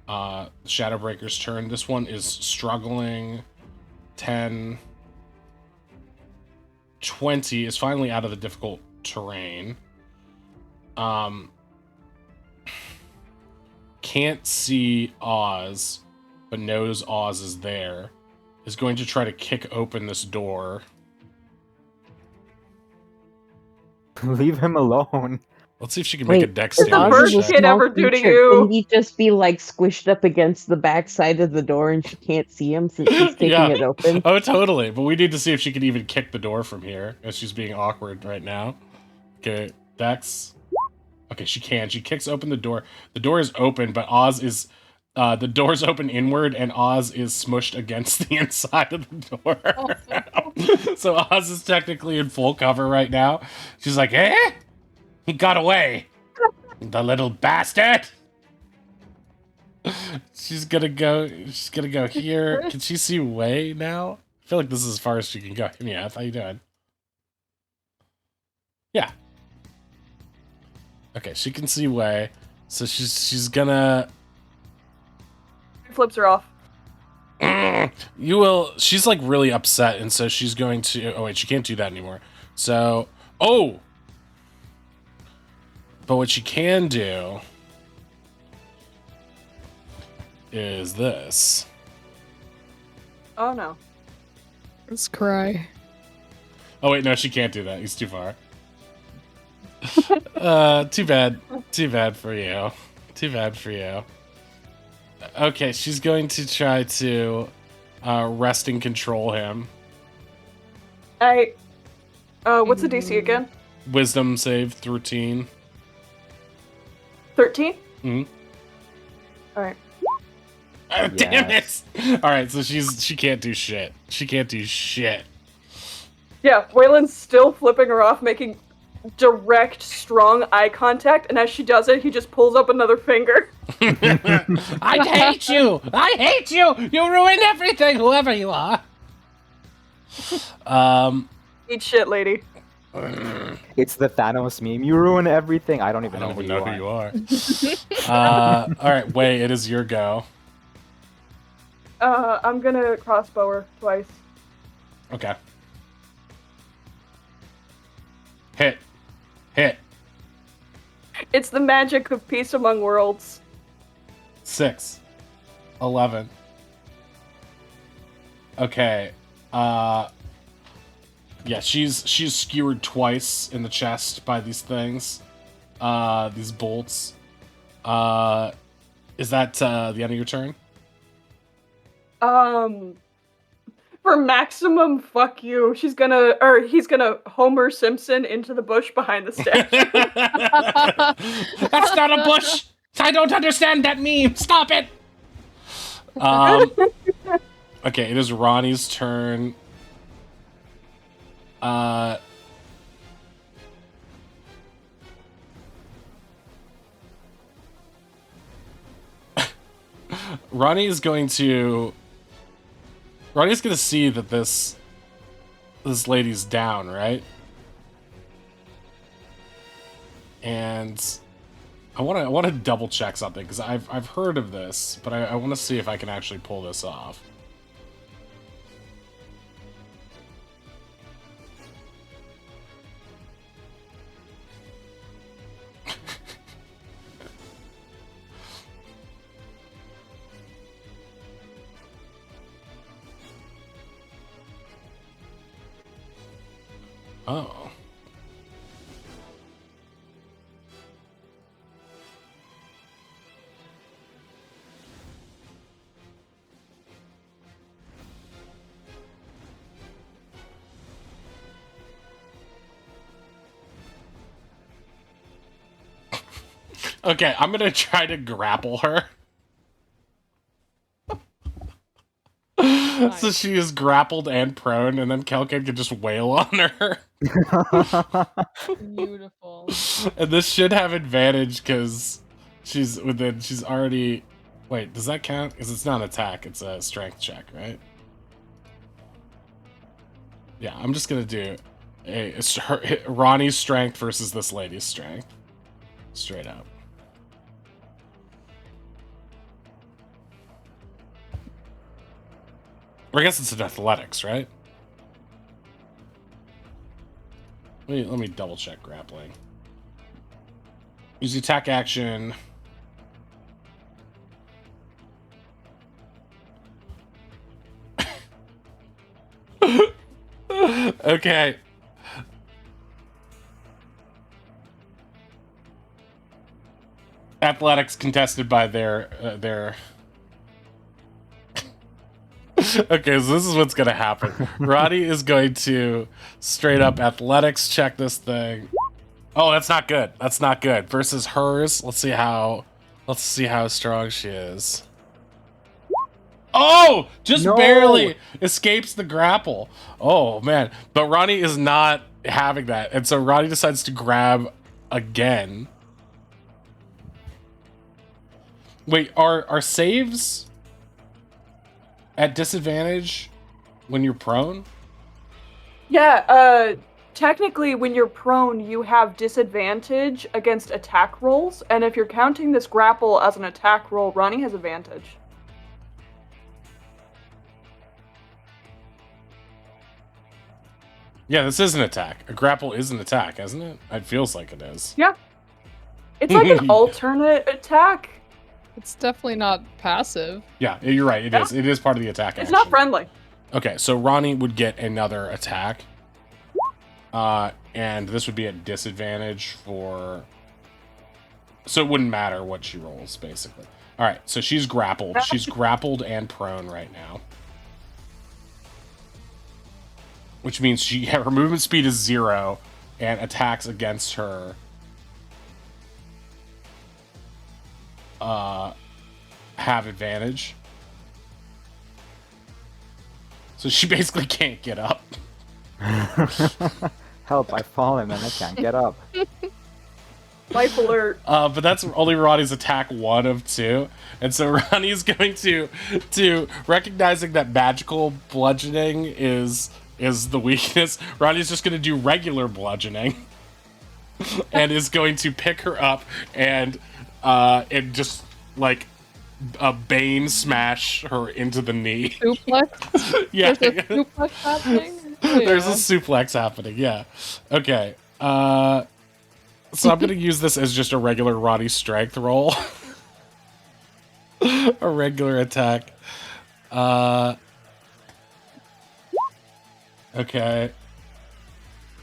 Shadowbreaker's turn. This one is struggling. 10. 20 is finally out of the difficult terrain. Can't see Oz, but knows Oz is there. Is going to try to kick open this door. Leave him alone. Let's see if she can make a dex Is the damage bird check. kid ever do to you? Can he just be like squished up against the back side of the door and she can't see him since he's kicking Yeah. it open? Oh, totally. But we need to see if she can even kick the door from here, as she's being awkward right now. Okay, dex. Okay, she can. She kicks open the door. The door is open, but Oz is... the door's open inward, and Oz is smushed against the inside of the door. So Oz is technically in full cover right now. She's like, eh? He got away. The little bastard. She's gonna go here. Can she see Way now? I feel like this is as far as she can go. Yeah, how you doing? Yeah. Okay, she can see Way. So she's gonna... Flips her off. You will... She's like really upset, and so she's going to... Oh wait, she can't do that anymore. So... Oh! But what she can do... is this. Oh no. Let's cry. Oh wait, no, she can't do that. He's too far. Too bad. Too bad for you. Too bad for you. Okay, she's going to try to wrest and control him. What's the DC again? Wisdom save 13. 13? Mm-hmm. Alright. Damn it! Yes. All right, so she can't do shit. She can't do shit. Yeah, Waylon's still flipping her off, making direct, strong eye contact, and as she does it, he just pulls up another finger. I hate you! I hate you! You ruined everything, whoever you are. Eat shit, lady. It's the Thanos meme. You ruin everything. I don't I even don't know even know who you are. who you are. All right, Wei, it is your go. I'm gonna crossbow her twice. Okay. Hit. Hit. It's the magic of peace among worlds. 6. 11. Okay. Yeah, she's skewered twice in the chest by these things. These bolts. Is that the end of your turn? For maximum fuck you, he's gonna Homer Simpson into the bush behind the statue. That's not a bush! I don't understand that meme! Stop it! Okay, it is Ronnie's turn. Ronnie's gonna see that this lady's down, right? And I want to double check something because I've heard of this, but I want to see if I can actually pull this off. Oh. Okay, I'm gonna try to grapple her. So she is grappled and prone, and then Kelkin can just wail on her. Beautiful. And this should have advantage because she's already. Wait, does that count? Because it's not an attack; it's a strength check, right? Yeah, I'm just gonna do Ronnie's strength versus this lady's strength, straight up. Or I guess it's an athletics, right? Let me double check grappling. Use the attack action. Okay. Athletics contested by their Okay, so this is what's gonna happen. Roddy is going to straight up athletics check this thing. Oh, that's not good. That's not good. Versus hers. Let's see how strong she is. Oh, just No. barely escapes the grapple. Oh man, but Ronnie is not having that, and so Ronnie decides to grab again. Wait, are saves at disadvantage when you're prone? Yeah, technically when you're prone, you have disadvantage against attack rolls, and if you're counting this grapple as an attack roll, Ronnie has advantage. Yeah, this is an attack. A grapple is an attack, isn't it? It feels like it is. Yeah. It's like an alternate attack. It's definitely not passive. Yeah, you're right. It Yeah. is. It is part of the attack. It's not friendly. Okay, so Ronnie would get another attack. And this would be at disadvantage for... So it wouldn't matter what she rolls, basically. All right, so she's grappled. She's grappled and prone right now. Which means her movement speed is 0. and attacks against her have advantage. So she basically can't get up. Help, I've fallen and I can't get up. Life alert. But that's only Ronnie's attack 1 of 2. And so Ronnie's going to recognizing that magical bludgeoning is the weakness, Ronnie's just going to do regular bludgeoning. And is going to pick her up and just like a Bane smash her into the knee. Suplex? Yeah. There's a suplex happening? There's a Yeah. suplex happening, yeah. Okay. So I'm gonna use this as just a regular Ronnie strength roll. A regular attack. Okay.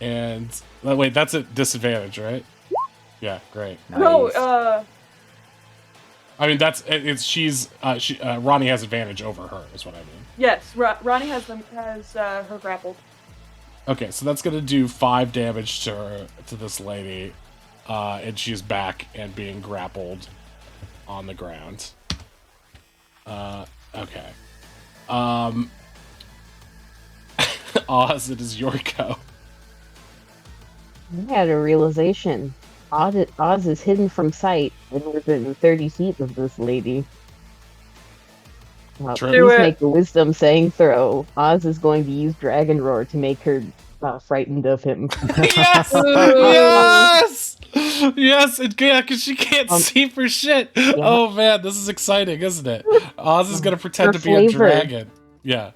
And wait, that's a disadvantage, right? Yeah, great. No, Nice. I mean Ronnie has advantage over her, is what I mean. yes, Ronnie has her grappled. Okay, so that's gonna do 5 damage to this lady, and she's back and being grappled on the ground. Okay. Oz, it is your go. I had a realization. Oz is hidden from sight and within 30 feet of this lady. True. Do Please it. make a wisdom saving throw. Oz is going to use Dragon Roar to make her frightened of him. Yes! Yes! Yes, because she can't see for shit. Oh man, this is exciting, isn't it? Oz is gonna pretend For to be a flavor. dragon. Yeah.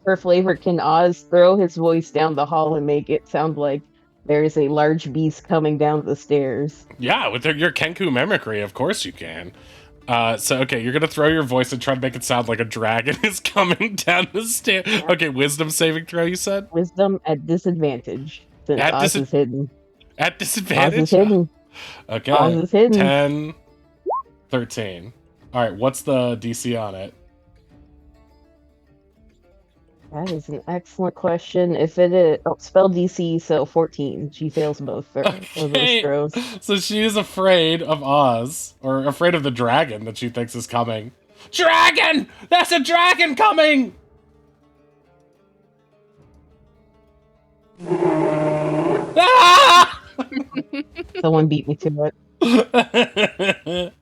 For flavor, can Oz throw his voice down the hall and make it sound like there is a large beast coming down the stairs? Yeah, with your Kenku mimicry, of course you can. So, okay, you're gonna throw your voice and try to make it sound like a dragon is coming down the stairs. Okay, wisdom saving throw, you said? Wisdom at disadvantage, since At Oz is hidden. At Oz disadvantage? is hidden. Okay. Oz is hidden. 10, 13. Alright, what's the DC on it? That is an excellent question. If it is spell DC, so 14. She fails both of those Okay. throws. So she is afraid of Oz, or afraid of the dragon that she thinks is coming. Dragon! That's a dragon coming! Ah! Someone beat me to it.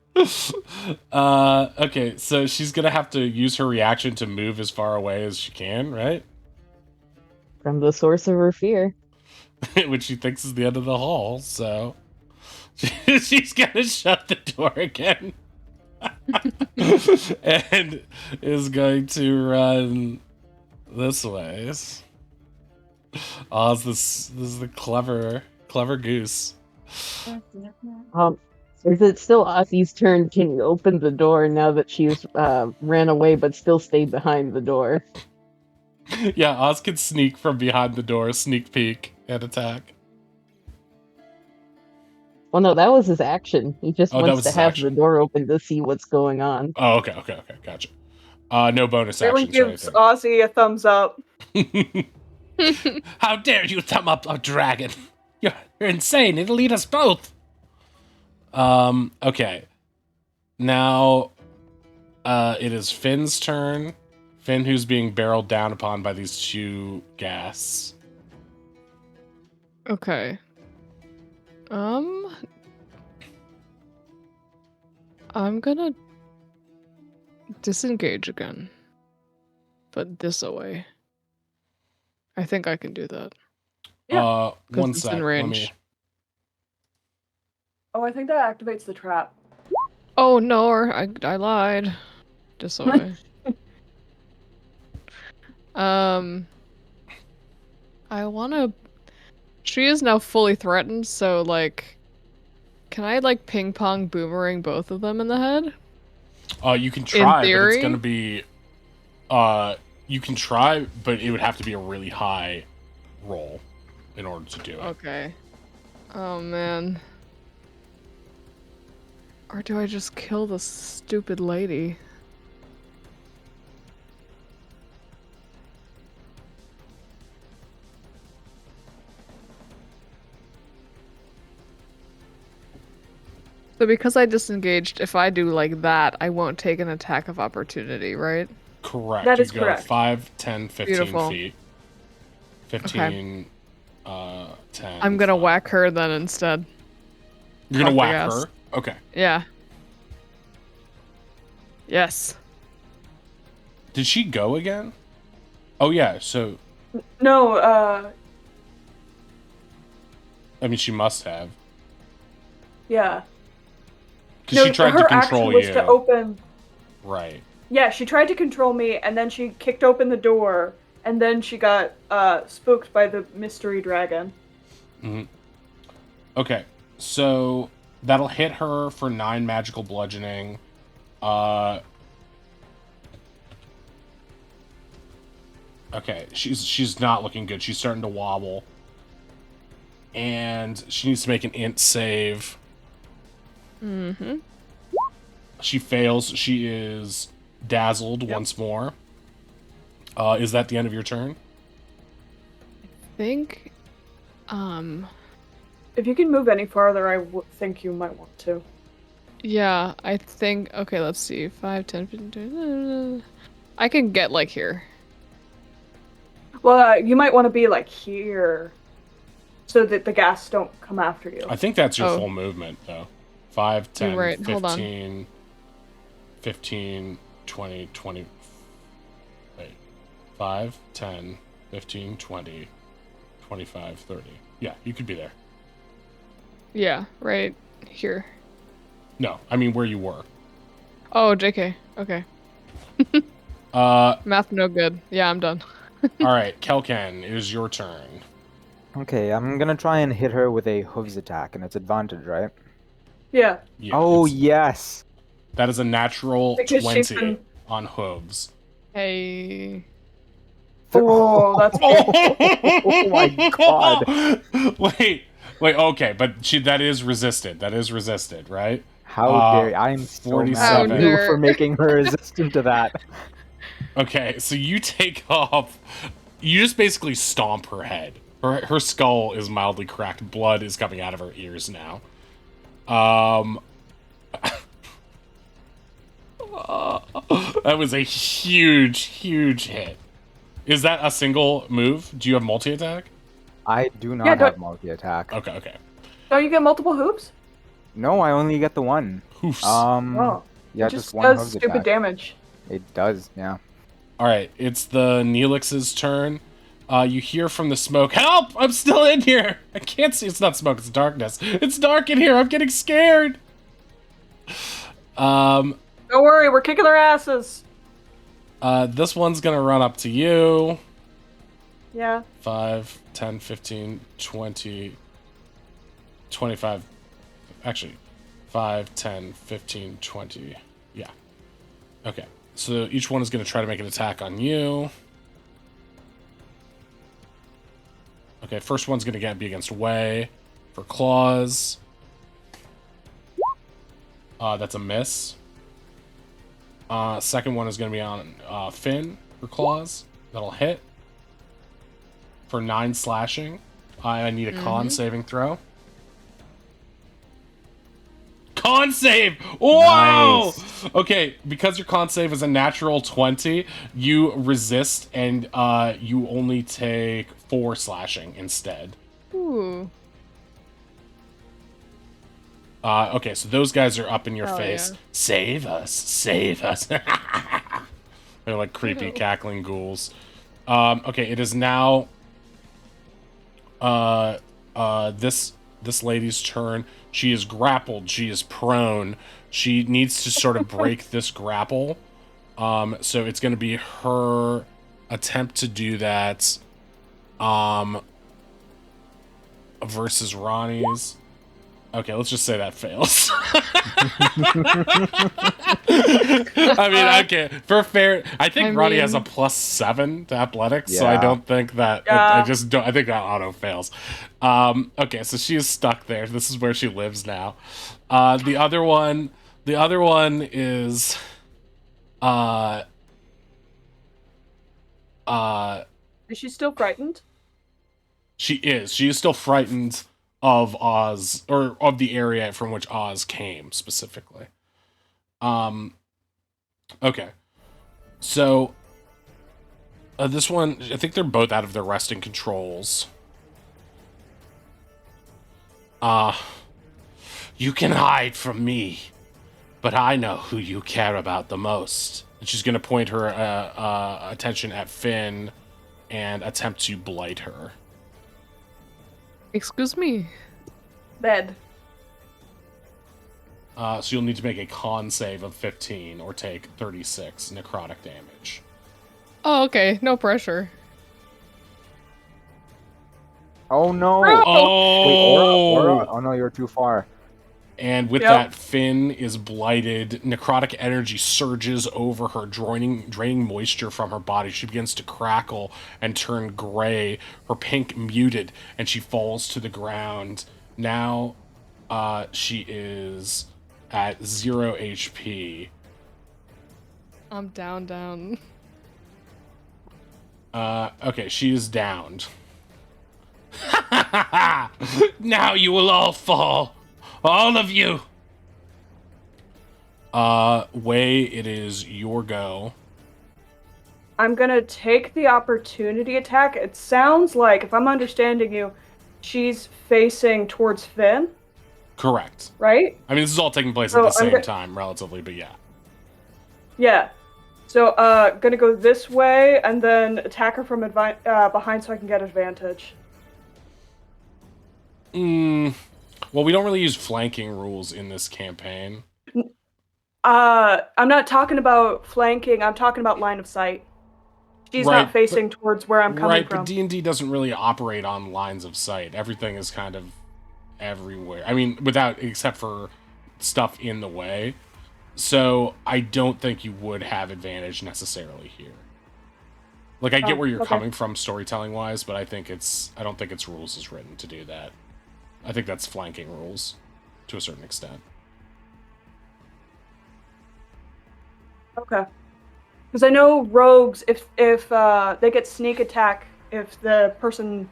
Okay, so she's gonna have to use her reaction to move as far away as she can, right? From the source of her fear. Which she thinks is the end of the hall, so she's gonna shut the door again. And is going to run this way. Oz, this is the clever goose. Is it still Ozzy's turn? Can you open the door now that she's ran away but still stayed behind the door? Yeah, Oz can sneak from behind the door, sneak peek, and attack. Well, no, that was his action. He just Oh, that wants was to his have action. the door open to see what's going on. Oh, okay, gotcha. No bonus Everyone actions or gives anything. Ozzy a thumbs up. How dare you thumb up a dragon? You're insane. It'll eat us both. Okay. Now, it is Finn's turn. Finn, who's being barreled down upon by these two gas. Okay. I'm gonna disengage again. But this away. I think I can do that. Yeah. One it's in sec. Let range. me. Oh, I think that activates the trap. Oh no, I lied. This away. I wanna. She is now fully threatened, so like, can I like ping pong boomerang both of them in the head? You can try, but it's theory? gonna be. You can try, but it would have to be a really high roll in order to do it. Okay. Oh man. Or do I just kill the stupid lady? So because I disengaged, if I do like that, I won't take an attack of opportunity, right? Correct. That You is go correct. 5, 10, 15 Beautiful. feet. 15, 10. I'm gonna 5. whack her then instead. You're gonna Off the whack gas. her? Okay. Yeah. Yes. Did she go again? Oh, yeah, so, No, I mean, she must have. yeah. Because No, she tried to her control action was you. to open. Right. Yeah, she tried to control me, and then she kicked open the door, and then she got spooked by the mystery dragon. Okay, so that'll hit her for 9 magical bludgeoning. Okay, she's not looking good. She's starting to wobble. And she needs to make an int save. Mm-hmm. She fails. She is dazzled once more. Is that the end of your turn? Think, If you can move any farther, I think you might want to. yeah, I think, okay, let's see, 5, 10, 15, I can get, like, here. Well, you might want to be, like, here, so that the gas don't come after you. I think that's your Oh. full movement, though. 5, 10, You're right, 15, hold on. 15, 20, 20. Wait. 5, 10, 15, 20, 25, 30. Yeah, you could be there. Yeah, right here. No, I mean where you were. Oh, JK, okay. All Math no good. Yeah, I'm done. right, Kelken, it is your turn. Okay, I'm gonna try and hit her with a hooves attack, and it's advantage, right? Yeah. Yeah, Oh, it's- yes! that is a natural Because she's 20 been- on hooves. Hey. Oh, that's Oh my god! Wait, okay, but that is resisted. That is resisted, right? How dare you. I'm so mad 47. at you How for dare- making her resistant to that. Okay, so you take off. You just basically stomp her head. Her skull is mildly cracked. Blood is coming out of her ears now. That was a huge, huge hit. Is that a single move? Do you have multi-attack? I do not Yeah, have don't- multi-attack. Okay. Don't you get multiple hoops? No, I only get the one. Hoofs. Oh. Yeah, It just just one does hooves stupid attack. damage. It does, yeah. Alright, it's the Neelix's turn. You hear from the smoke, help! I'm still in here! I can't see, it's not smoke, it's darkness. It's dark in here, I'm getting scared! Don't worry, we're kicking their asses. This one's gonna run up to you. Yeah. 5, 10, 15, 20, 25. Actually, 5, 10, 15, 20. Yeah. Okay. So each one is going to try to make an attack on you. Okay, first one's going to be against Wei for claws. That's a miss. Second one is going to be on Finn for claws. That'll hit. For 9 slashing. I need a con saving throw. Con save! Whoa! Nice. Okay, because your con save is a natural 20, you resist and you only take 4 slashing instead. Ooh. Okay, so those guys are up in your Oh, face. yeah. Save us, save us. They're like creepy cackling ghouls. Okay, it is now this lady's turn. She is grappled. She is prone. She needs to sort of break this grapple. So it's going to be her attempt to do that versus Ronnie's. Okay, let's just say that fails. I mean, okay, for fair, I think Ronnie has a mean- +7 to athletics, so I Yeah. don't think that. Yeah. I just don't. I think that auto fails. Okay, so she is stuck there. This is where she lives now. The other one is, Is she still frightened? She is still frightened. of Oz, or of the area from which Oz came specifically. Okay. So, this one, I think they're both out of their resting controls. You can hide from me, but I know who you care about the most. And she's going to point her attention at Finn and attempt to blight her. Excuse me. Bed. So you'll need to make a con save of 15 or take 36 necrotic damage. Oh, okay. No pressure. Oh no! Oh! Wait, Aura? Oh no, you're too far. And with that, Finn is blighted. Necrotic energy surges over her, draining moisture from her body. She begins to crackle and turn gray, her pink muted, and she falls to the ground. Now, she is at 0 HP. I'm down. Okay, she is downed. Now you will all fall. All of you. Wei, it is your go. I'm gonna take the opportunity attack. It sounds like, if I'm understanding you, she's facing towards Finn. Correct. Right? I mean, this is all taking place at the same time, relatively, but yeah. Yeah. So, gonna go this way and then attack her from behind so I can get advantage. Well, we don't really use flanking rules in this campaign. I'm not talking about flanking. I'm talking about line of sight. She's not facing towards where I'm coming from. Right, but D&D doesn't really operate on lines of sight. Everything is kind of everywhere. I mean, except for stuff in the way. So I don't think you would have advantage necessarily here. Like, I get where you're coming from storytelling-wise, but I don't think its rules is written to do that. I think that's flanking rules, to a certain extent. Okay. Because I know rogues, if they get sneak attack, if the person...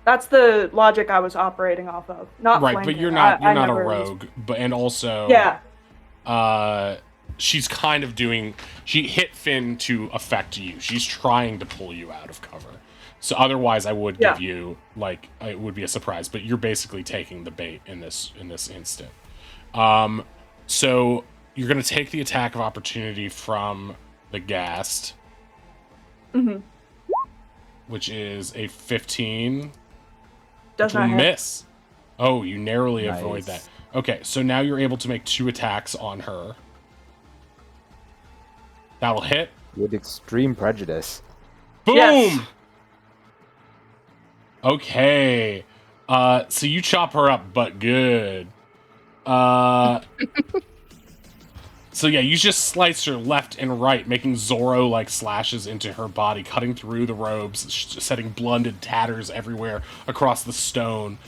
That's the logic I was operating off of, not right, flanking. But you're not a rogue, and also... Yeah. She's kind of she hit Finn to affect you. She's trying to pull you out of cover. So otherwise I would give you, like, it would be a surprise, but you're basically taking the bait in this instant. So you're going to take the attack of opportunity from the Ghast. Mm-hmm. Which is a 15. Does not miss. Oh, you narrowly avoid that. Okay, so now you're able to make 2 attacks on her. That'll hit. With extreme prejudice. Boom! Yes. Okay. So you chop her up, but good. So yeah, you just slice her left and right, making Zorro-like slashes into her body, cutting through the robes, setting blood and tatters everywhere across the stone.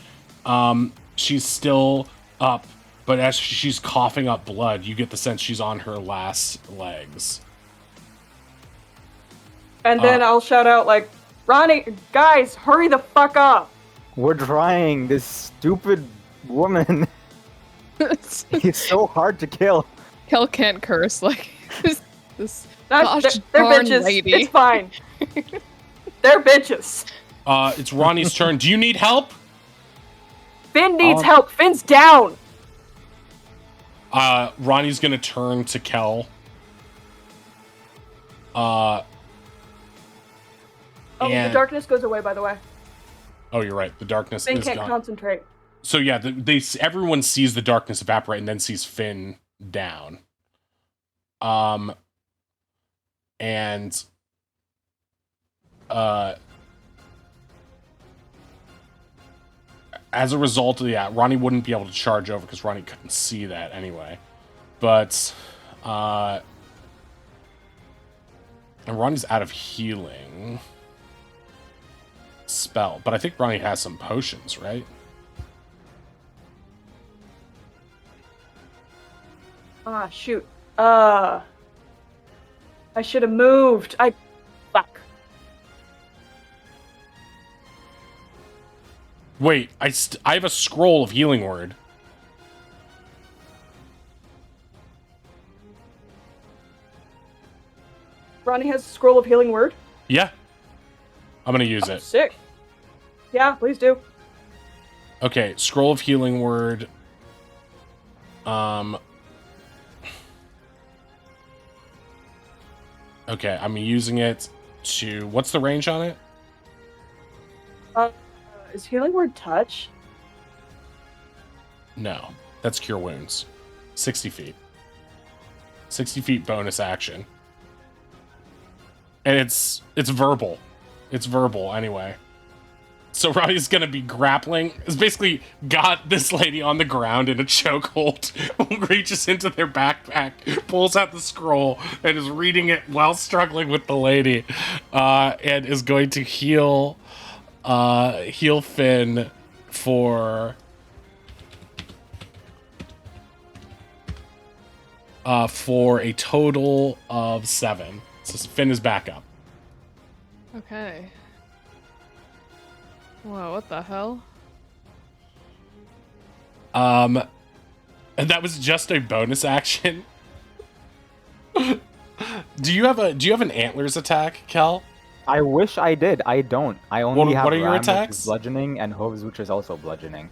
She's still up, but as she's coughing up blood, you get the sense she's on her last legs. And then I'll shout out, like, Ronnie, guys, hurry the fuck up! We're trying. This stupid woman is so hard to kill. Kel can't curse like this. They're bitches. Lady. It's fine. They're bitches. It's Ronnie's turn. Do you need help? Finn needs help. Finn's down. Ronnie's gonna turn to Kel. The darkness goes away, by the way. Oh, you're right. The darkness Finn is can't gone. concentrate. So yeah, everyone sees the darkness evaporate and then sees Finn down. And as a result of that, Ronnie wouldn't be able to charge over because Ronnie couldn't see that anyway. But and Ronnie's out of healing spell, but I think Ronnie has some potions, right? Ah, shoot. I should have moved. Fuck. Wait, I have a scroll of healing word. Ronnie has a scroll of healing word. Yeah. I'm gonna use it. Sick. Yeah, please do. Okay, scroll of healing word. Okay, I'm using it to... What's the range on it? Is healing word touch? No. That's cure wounds. 60 feet. 60 feet bonus action. And it's verbal. It's verbal, anyway. So Ronnie's gonna be grappling. It's basically got this lady on the ground in a chokehold, reaches into their backpack, pulls out the scroll, and is reading it while struggling with the lady, and is going to heal Finn for a total of 7. So Finn is back up. Okay. Wow, what the hell? And that was just a bonus action. Do you have an antlers attack, Kel? I wish I did. I don't. I only have what are your Ram, which attacks? is bludgeoning, and Hooves, which is also bludgeoning.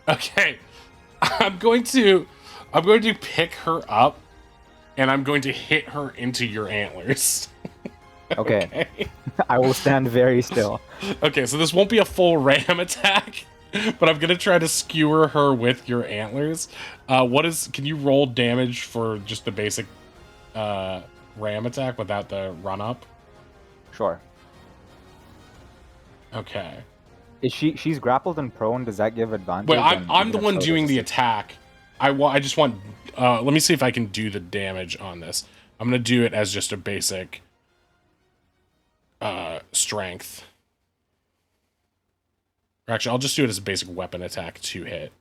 Okay. I'm going to pick her up, and I'm going to hit her into your antlers. Okay. I will stand very still. Okay, so this won't be a full ram attack, but I'm gonna try to skewer her with your antlers. Can you roll damage for just the basic ram attack without the run up? Sure. Okay. Is she's grappled and prone? Does that give advantage? Wait, And I'm the even one so, doing does the it- attack. I just want. Let me see if I can do the damage on this. I'm gonna do it as just a basic strength. Or actually, I'll just do it as a basic weapon attack to hit.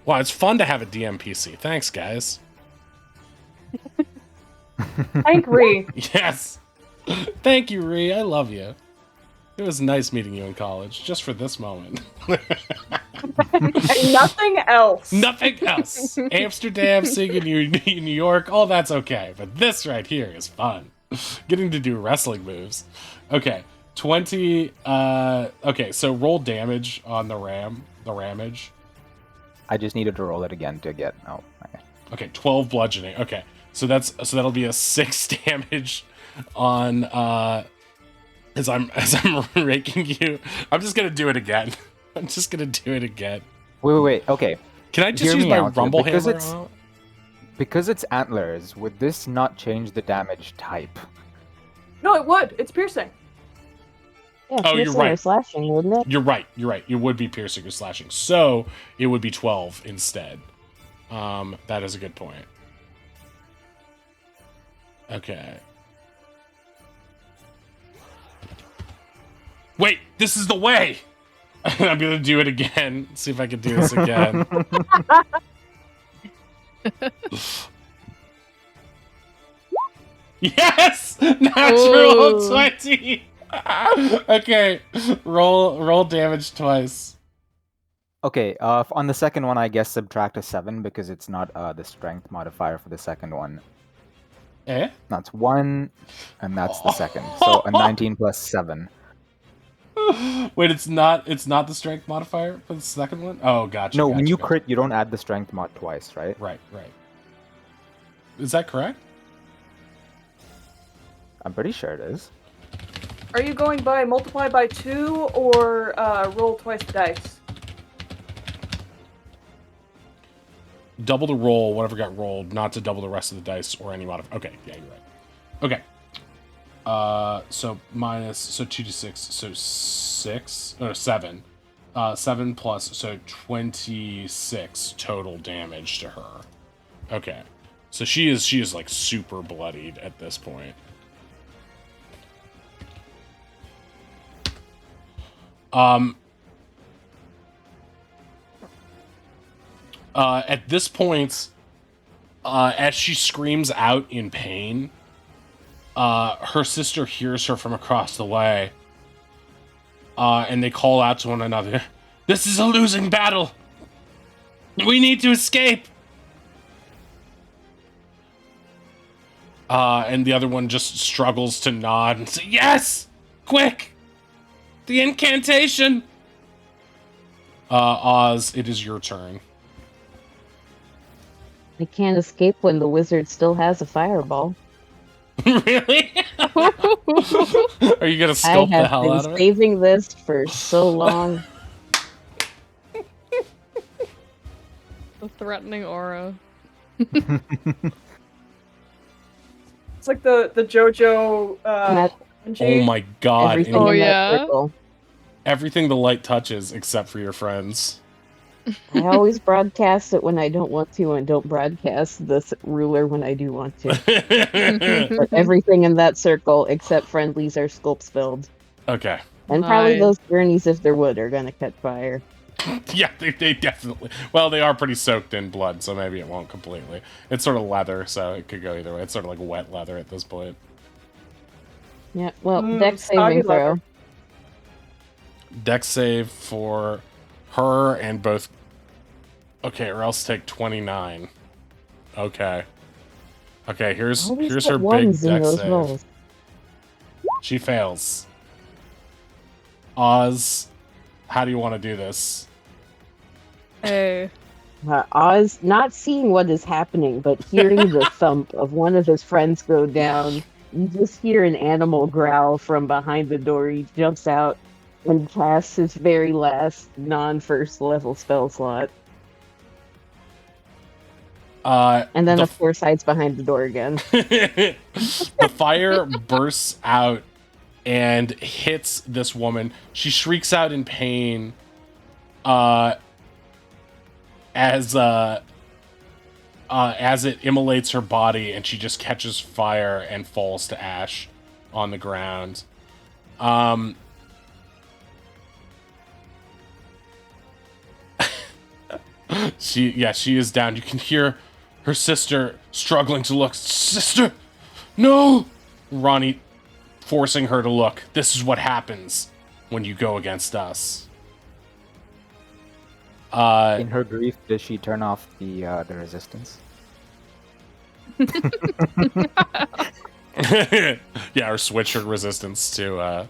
Wow, it's fun to have a DMPC. Thanks, guys. Thank Ree. Yes. Thank you, Ree. I love you. It was nice meeting you in college, just for this moment. Nothing else. Nothing else. Amsterdam, seeing in New York, all that's okay. But this right here is fun. Getting to do wrestling moves. Okay, 20. Okay, so roll damage on the ramage. I just needed to roll it again to get. Oh, okay. Okay, 12 bludgeoning. Okay, so that'll be a 6 damage on as I'm raking you. I'm just gonna do it again. I'm just gonna do it again. Wait. Okay. Can I just Hear use me my out here, rumble because hammer? it's- Because it's antlers, would this not change the damage type? No, it would. It's piercing. Yeah, Oh, you're piercing or right. Slashing, wouldn't it? You're right. It would be piercing or slashing. So it would be 12 instead. That is a good point. Okay. Wait, this is the way. I'm gonna do it again. See if I can do this again. Yes! Natural Ooh. 20! Okay, roll damage twice. Okay, on the second one, I guess subtract a 7 because it's not the strength modifier for the second one. Eh? That's 1, and that's the second. So a 19 plus 7. Wait, it's not the strength modifier for the second one? Oh, gotcha. No, gotcha, when you gotcha. crit, you don't add the strength mod twice, right? Right. Is that correct? I'm pretty sure it is. Are you going by multiply by 2 or roll twice the dice? Double the roll, whatever got rolled, not to double the rest of the dice or any modifier. Okay, yeah, you're right. Okay. So 2d6, so 6, or 7. 7 plus, so 26 total damage to her. Okay. So she is like super bloodied at this point. At this point, as she screams out in pain, her sister hears her from across the way. And they call out to one another, "This is a losing battle! We need to escape!" And the other one just struggles to nod and say, "Yes! Quick! The incantation!" Oz, it is your turn. I can't escape when the wizard still has a fireball. Really? Are you gonna I sculpt the have hell been out of it? saving this for so long. The threatening aura. It's like the JoJo That- Oh my god. Everything Oh, in yeah? that circle. Everything the light touches except for your friends. I always broadcast it when I don't want to, and don't broadcast this ruler when I do want to. But everything in that circle except friendlies are sculpt spelled. Okay. And probably Nice. those gurneys, if there would, are gonna catch fire. Yeah, they definitely... Well, they are pretty soaked in blood, so maybe it won't completely. It's sort of leather, so it could go either way. It's sort of like wet leather at this point. Yeah, well, Mm, deck soggy saving throw. leather. Dex save for her and both... Okay, or else take 29. Okay. Okay, here's Always her put big ones in dex those save. rolls. She fails. Oz, how do you want to do this? Hey. Oz, not seeing what is happening, but hearing the thump of one of his friends go down, you just hear an animal growl from behind the door. He jumps out and casts his very last non-first level spell slot. And then, the of course, hides behind the door again. the fire bursts out and hits this woman. She shrieks out in pain as it immolates her body, and she just catches fire and falls to ash on the ground. She is down. You can hear her sister struggling to look. "Sister, no!" Ronnie forcing her to look. "This is what happens when you go against us." In her grief, does she turn off the resistance? Yeah, or switch her resistance to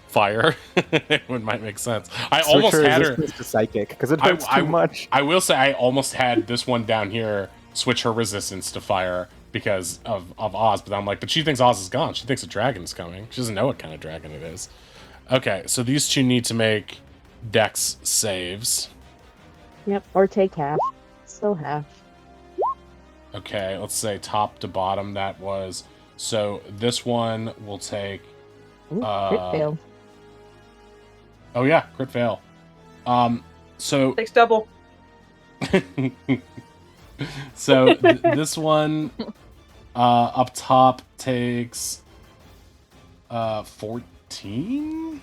fire. It might make sense. I Switch almost her had her. resistance to psychic because it hurts too much. I will say I almost had this one down here switch her resistance to fire because of Oz, but I'm like, but she thinks Oz is gone. She thinks a dragon's coming. She doesn't know what kind of dragon it is. Okay, so these two need to make dex saves. Yep, or take half. Still half. Okay, let's say top to bottom that was. So this one will take... Ooh, crit fail. Oh yeah, crit fail. So Takes double. so this one up top takes 14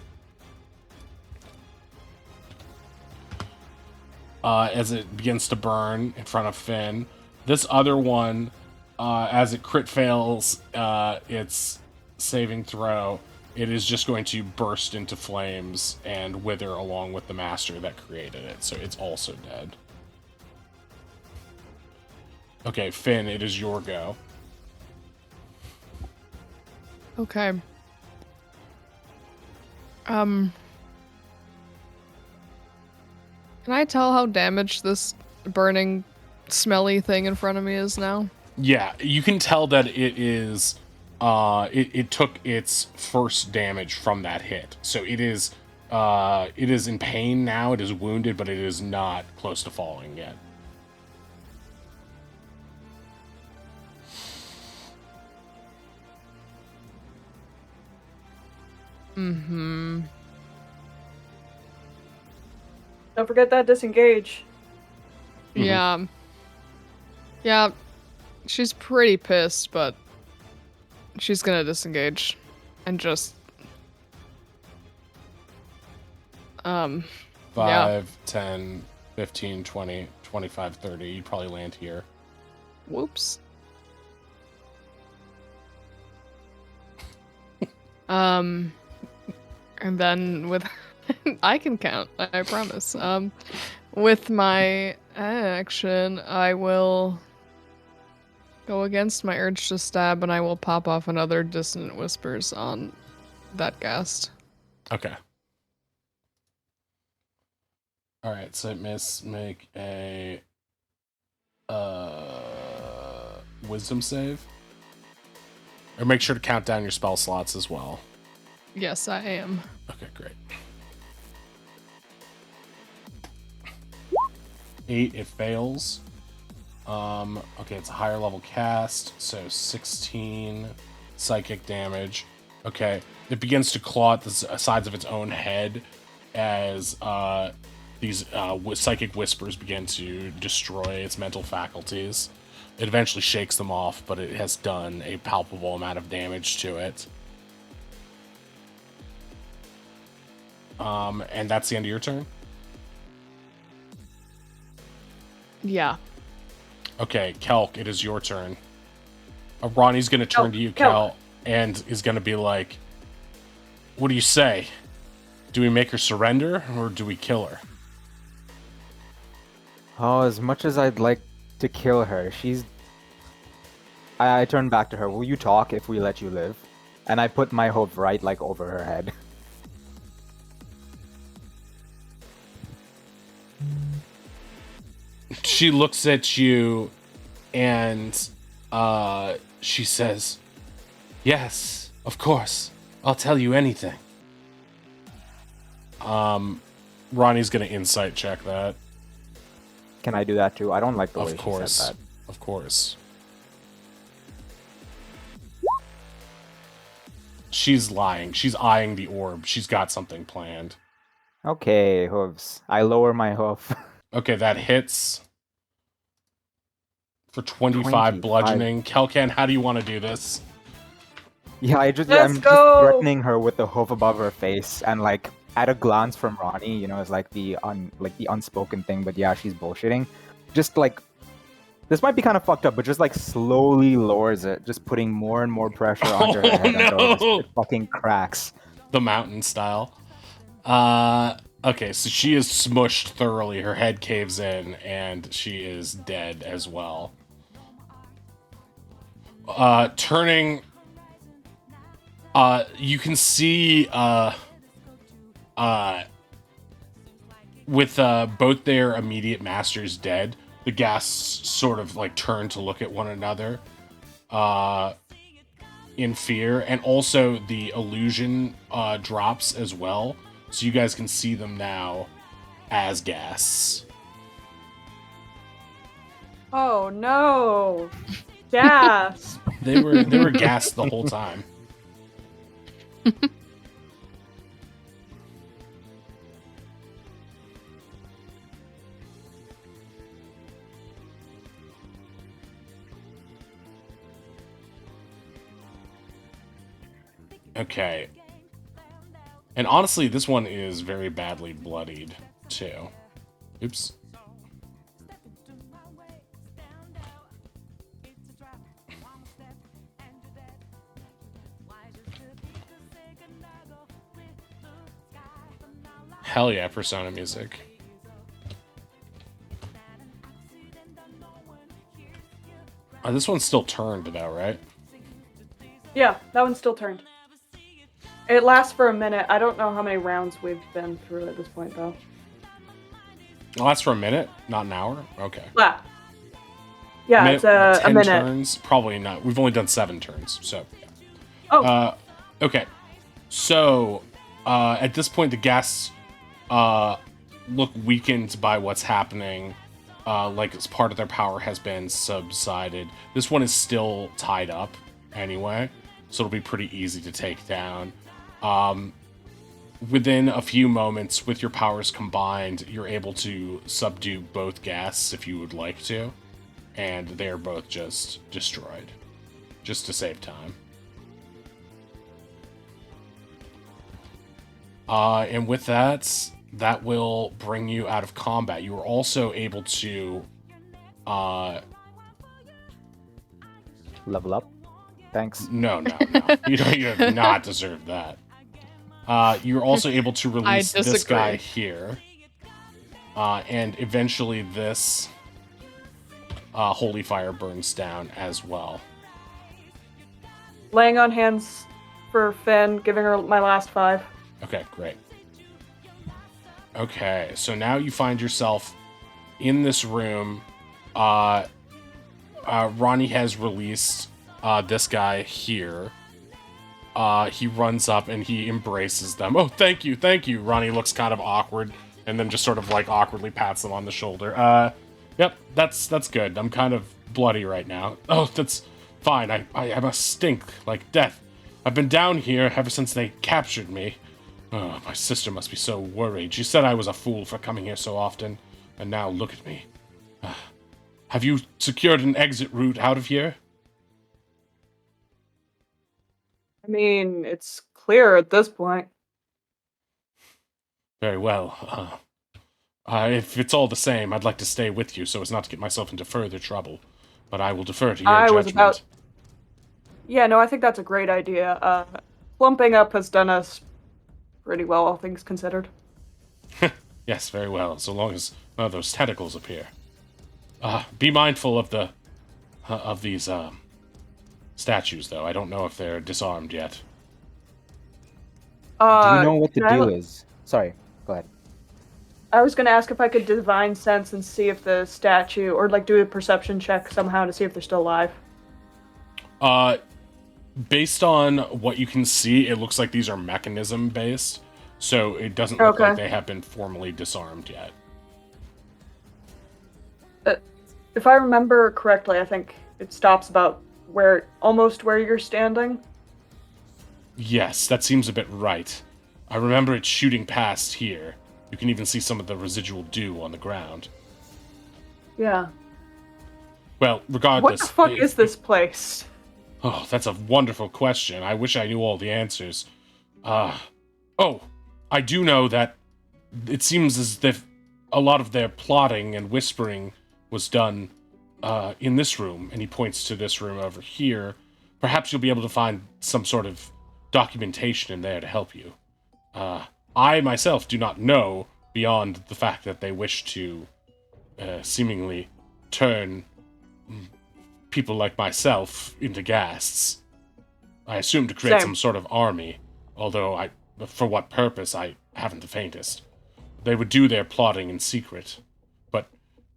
as it begins to burn in front of Finn. This other one, as it crit fails its saving throw, it is just going to burst into flames and wither along with the master that created it. So it's also dead. Okay, Finn, it is your go. Okay. Can I tell how damaged this burning, smelly thing in front of me is now? Yeah, you can tell that it is it took its first damage from that hit. So it is in pain now, it is wounded, but it is not close to falling yet. Mm-hmm. Don't forget that disengage. Mhm. Yeah. Yeah. She's pretty pissed, but she's gonna disengage and just 5, Yeah. 10, 15, 20, 25, 30. You'd probably land here. Whoops. And then with I can count, I promise. With my action, I will go against my urge to stab, and I will pop off another Dissonant Whispers on that ghast. Okay. All right, so make a wisdom save. Or make sure to count down your spell slots as well. Yes, I am. Okay, great. 8, it fails. Okay, it's a higher level cast, so 16 psychic damage. Okay, it begins to claw at the sides of its own head as these psychic whispers begin to destroy its mental faculties. It eventually shakes them off, but it has done a palpable amount of damage to it. And that's the end of your turn? Yeah. Okay, Kelk, it is your turn. Ronnie's going to turn to you, Kelk, and is going to be like, what do you say? Do we make her surrender, or do we kill her? Oh, as much as I'd like to kill her, she's... I turn back to her. Will you talk if we let you live? And I put my hoof right, like, over her head. She looks at you, and she says, yes, of course. I'll tell you anything. Ronnie's going to insight check that. Can I do that too? I don't like the way she said that. Of course. She's lying. She's eyeing the orb. She's got something planned. Okay, hooves. I lower my hoof. Okay, that hits for 25 bludgeoning. Kelkan, how do you want to do this? Yeah, I'm just threatening her with the hoof above her face, and like at a glance from Ronnie, you know, it's like the unspoken thing. But yeah, she's bullshitting. Just like this might be kind of fucked up, but just like slowly lowers it, just putting more and more pressure onto her head until it fucking cracks. The mountain style. Okay, so she is smushed thoroughly. Her head caves in, and she is dead as well. Turning. You can see with both their immediate masters dead, the ghasts sort of like turn to look at one another in fear, and also the illusion drops as well, so you guys can see them now as ghasts. Oh no! Gas. They were gassed the whole time. Okay. And honestly, this one is very badly bloodied, too. Oops. Hell yeah, Persona music. This one's still turned, though, right? Yeah, that one's still turned. It lasts for a minute. I don't know how many rounds we've been through at this point, though. It lasts for a minute, not an hour? Okay. Yeah, it's a 10 minute. turns? Probably not. We've only done 7 turns, so... Yeah. Oh. Okay. So, at this point, the guests look weakened by what's happening. Like as part of their power has been subsided. This one is still tied up anyway, so it'll be pretty easy to take down. Within a few moments, with your powers combined, you're able to subdue both ghasts if you would like to, and they are both just destroyed, just to save time. And with that, that will bring you out of combat. You are also able to level up. Thanks. No. You have not deserved that. You're also able to release this guy here. And eventually this holy fire burns down as well. Laying on hands for Finn, giving her my last 5. Okay, great. Okay, so now you find yourself in this room. Ronnie has released this guy here. He runs up and he embraces them. Oh, thank you. Ronnie looks kind of awkward and then just sort of like awkwardly pats them on the shoulder. Yep, that's good. I'm kind of bloody right now. Oh, that's fine. I must stink like death. I've been down here ever since they captured me. Oh, my sister must be so worried. She said I was a fool for coming here so often, and now look at me. Have you secured an exit route out of here? I mean, it's clear at this point. Very well. If it's all the same, I'd like to stay with you so as not to get myself into further trouble. But I will defer to your judgment. Yeah, no, I think that's a great idea. Clumping up has done us pretty well, all things considered. Yes, very well, so long as none of those tentacles appear. Be mindful of these statues, though. I don't know if they're disarmed yet. Do you know what the deal is? Sorry, go ahead. I was going to ask if I could divine sense and see if the statue, or like do a perception check somehow to see if they're still alive. Based on what you can see, it looks like these are mechanism based, so it doesn't look like they have been formally disarmed yet. If I remember correctly, I think it stops about almost where you're standing. Yes, that seems a bit right. I remember it shooting past here. You can even see some of the residual dew on the ground. Yeah. Well, regardless... What the fuck is this place? Oh, that's a wonderful question. I wish I knew all the answers. I do know that it seems as if a lot of their plotting and whispering was done in this room, and he points to this room over here. Perhaps you'll be able to find some sort of documentation in there to help you. I myself do not know beyond the fact that they wish to seemingly turn people like myself into ghasts. I assume to create some sort of army, although for what purpose, I haven't the faintest. They would do their plotting in secret. But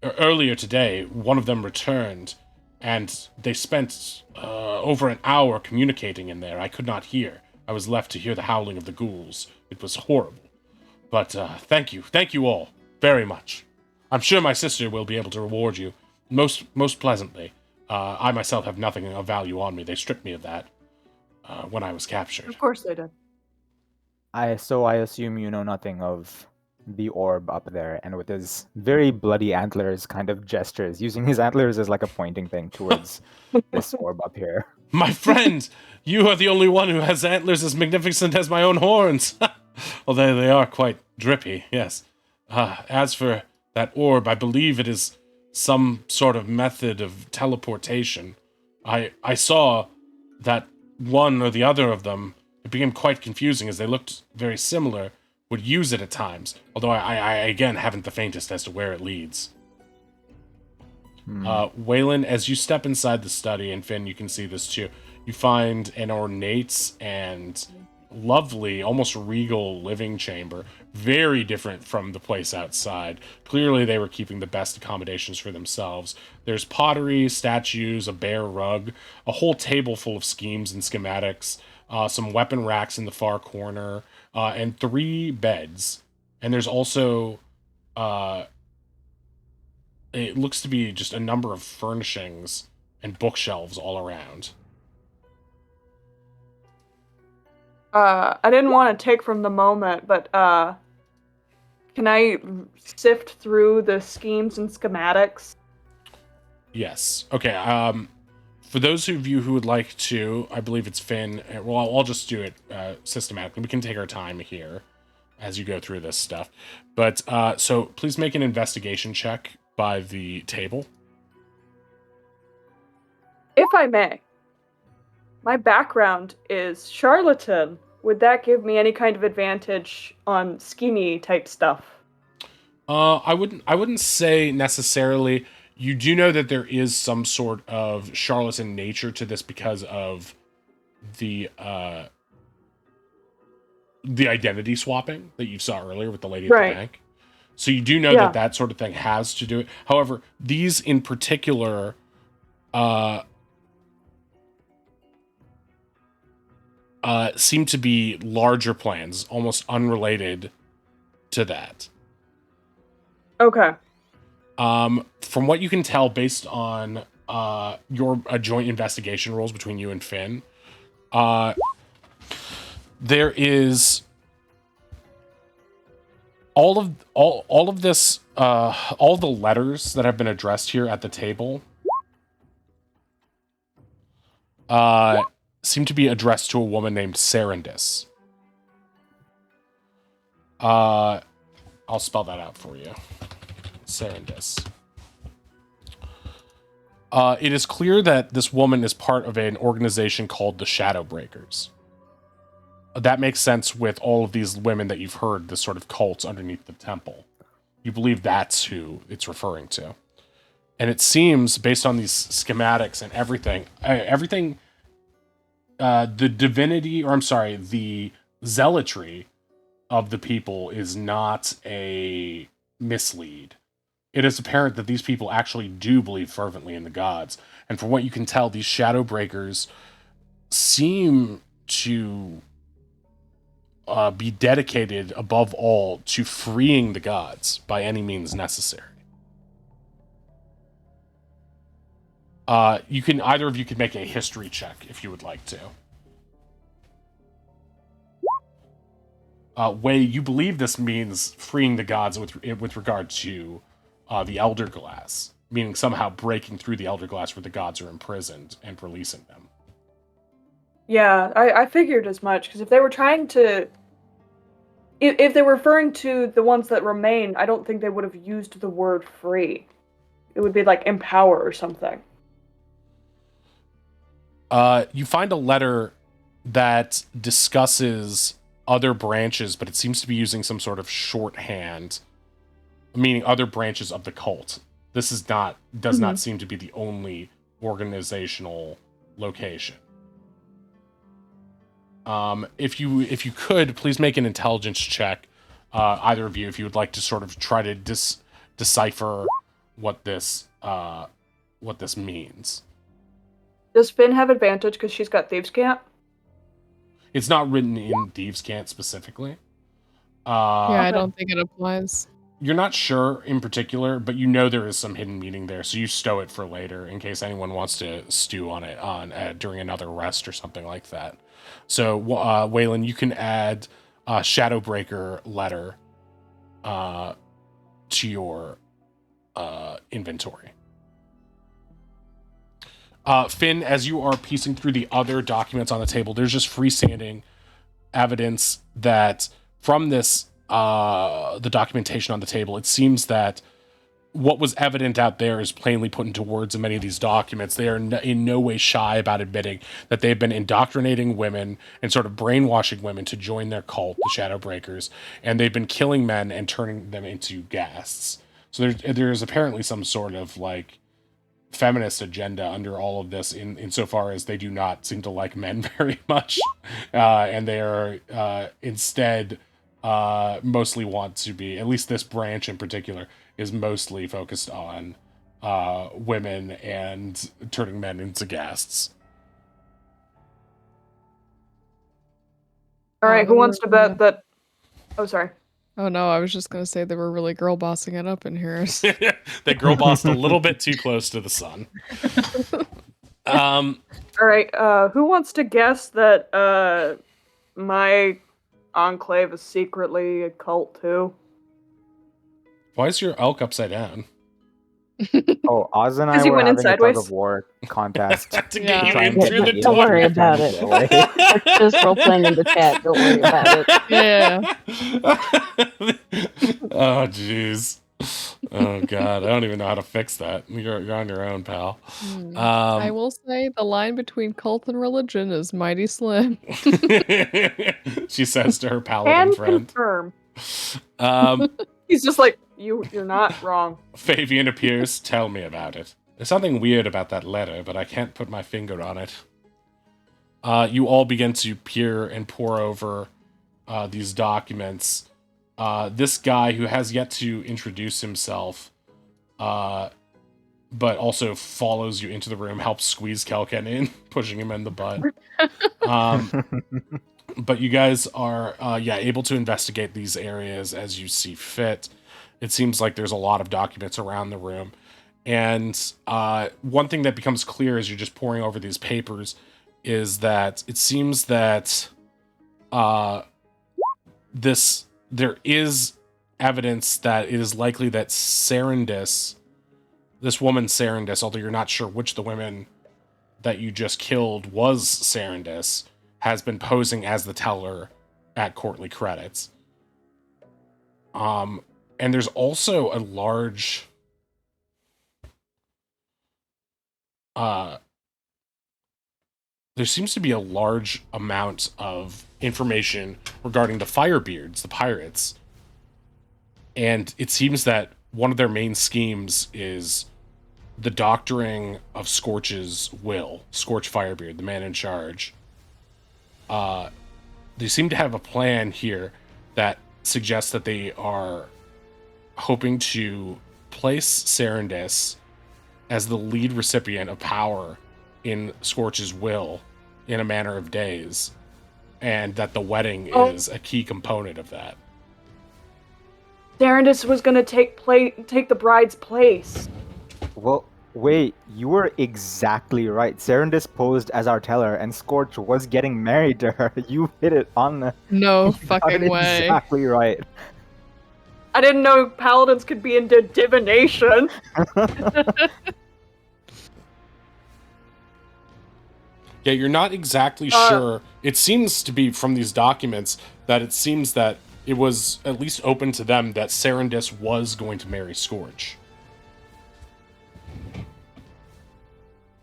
earlier today, one of them returned, and they spent over an hour communicating in there. I could not hear. I was left to hear the howling of the ghouls. It was horrible. But thank you all very much. I'm sure my sister will be able to reward you most pleasantly. I myself have nothing of value on me. They stripped me of that when I was captured. Of course they did. I assume you know nothing of the orb up there, and with his very bloody antlers kind of gestures, using his antlers as like a pointing thing towards this orb up here. My friend, you are the only one who has antlers as magnificent as my own horns. Although they are quite drippy, yes. As for that orb, I believe it is some sort of method of teleportation. I saw that one or the other of them, it became quite confusing as they looked very similar, would use it at times. Although I again haven't the faintest as to where it leads. Waylon, as you step inside the study, and Finn, you can see this too, you find an ornate and lovely, almost regal living chamber. Very different from the place outside. Clearly they were keeping the best accommodations for themselves. There's pottery, statues, a bare rug, a whole table full of schemes and schematics, some weapon racks in the far corner, and 3 beds. And there's also it looks to be just a number of furnishings and bookshelves all around. I didn't want to take from the moment, but can I sift through the schemes and schematics? Yes. Okay. For those of you who would like to, I believe it's Finn. Well, I'll just do it systematically. We can take our time here as you go through this stuff. But so please make an investigation check by the table. If I may. my background is charlatan. Would that give me any kind of advantage on schemy type stuff? I wouldn't say necessarily. You do know that there is some sort of charlatan nature to this because of the identity swapping that you saw earlier with the lady at Right. the bank. So you do know Yeah. that sort of thing has to do it. However, these in particular seem to be larger plans, almost unrelated to that. Okay. From what you can tell, based on your joint investigation rolls between you and Finn, there is all of this, all the letters that have been addressed here at the table seem to be addressed to a woman named Serendis. I'll spell that out for you. Serendis. It is clear that this woman is part of an organization called the Shadowbreakers. That makes sense with all of these women that you've heard, this sort of cults underneath the temple. You believe that's who it's referring to. And it seems, based on these schematics and everything, the divinity, or I'm sorry, the zealotry of the people is not a mislead. It is apparent that these people actually do believe fervently in the gods. And from what you can tell, these Shadowbreakers seem to be dedicated above all to freeing the gods by any means necessary. Either of you can make a history check if you would like to. Wei, you believe this means freeing the gods with regard to the Elder Glass, meaning somehow breaking through the Elder Glass where the gods are imprisoned and releasing them. Yeah, I figured as much, because if they were trying to... If they were referring to the ones that remain, I don't think they would have used the word free. It would be like empower or something. You find a letter that discusses other branches, but it seems to be using some sort of shorthand, meaning other branches of the cult. This is does not seem to be the only organizational location. If you could, please make an intelligence check, either of you, if you would like to sort of try to decipher what this means. Does Finn have advantage because she's got Thieves' Cant? It's not written in Thieves' Cant specifically. Yeah, I Okay. don't think it applies. You're not sure in particular, but you know there is some hidden meaning there, so you stow it for later in case anyone wants to stew on it during another rest or something like that. So, Waylon, you can add Shadowbreaker letter to your inventory. Finn, as you are piecing through the other documents on the table, there's just freestanding evidence that from this, the documentation on the table, it seems that what was evident out there is plainly put into words in many of these documents. They are in no way shy about admitting that they've been indoctrinating women and sort of brainwashing women to join their cult, the Shadowbreakers, and they've been killing men and turning them into ghasts. So there's apparently some sort of like feminist agenda under all of this, insofar as they do not seem to like men very much, and they are instead mostly want to be, at least this branch in particular, is mostly focused on women and turning men into ghasts. All right, who wants to bet that... Oh, sorry. Oh no, I was just gonna say they were really girl bossing it up in here. They girl bossed a little bit too close to the sun. All right, who wants to guess that my enclave is secretly a cult too? Why is your elk upside down? Oh, Oz and I 'Cause he were win having a tug sideways? of war contest. To Yeah. get you Trying in to through get the you Don't door. worry about it. It's just role playing in the chat. Don't worry about it. Yeah. Oh, jeez. Oh god, I don't even know how to fix that. You're on your own, pal. I will say the line between cult and religion is mighty slim. She says to her paladin Can friend. confirm. Um, He's just like, you're not wrong. Fabian appears. Tell me about it. There's something weird about that letter, but I can't put my finger on it. You all begin to peer and pore over these documents. This guy who has yet to introduce himself, but also follows you into the room, helps squeeze Kelken in, pushing him in the butt. But you guys are, able to investigate these areas as you see fit. It seems like there's a lot of documents around the room. And one thing that becomes clear as you're just poring over these papers is that it seems that there is evidence that it is likely that Serendis, this woman Serendis, although you're not sure which the women that you just killed was Serendis, has been posing as the teller at Courtly Credits. And there's also a large there seems to be a large amount of information regarding the Firebeards, the pirates. And it seems that one of their main schemes is the doctoring of Scorch's will. Scorch Firebeard, the man in charge. They seem to have a plan here that suggests that they are hoping to place Serendis as the lead recipient of power in Scorch's will in a manner of days, and that the wedding is a key component of that. Serendis was gonna take the bride's place. Well, wait, you were exactly right. Serendis posed as our teller, and Scorch was getting married to her. You hit it on the... No you got fucking it way. Exactly right. I didn't know paladins could be into divination. Yeah, you're not exactly sure. It seems to be from these documents that it seems that it was at least open to them that Serendis was going to marry Scorch.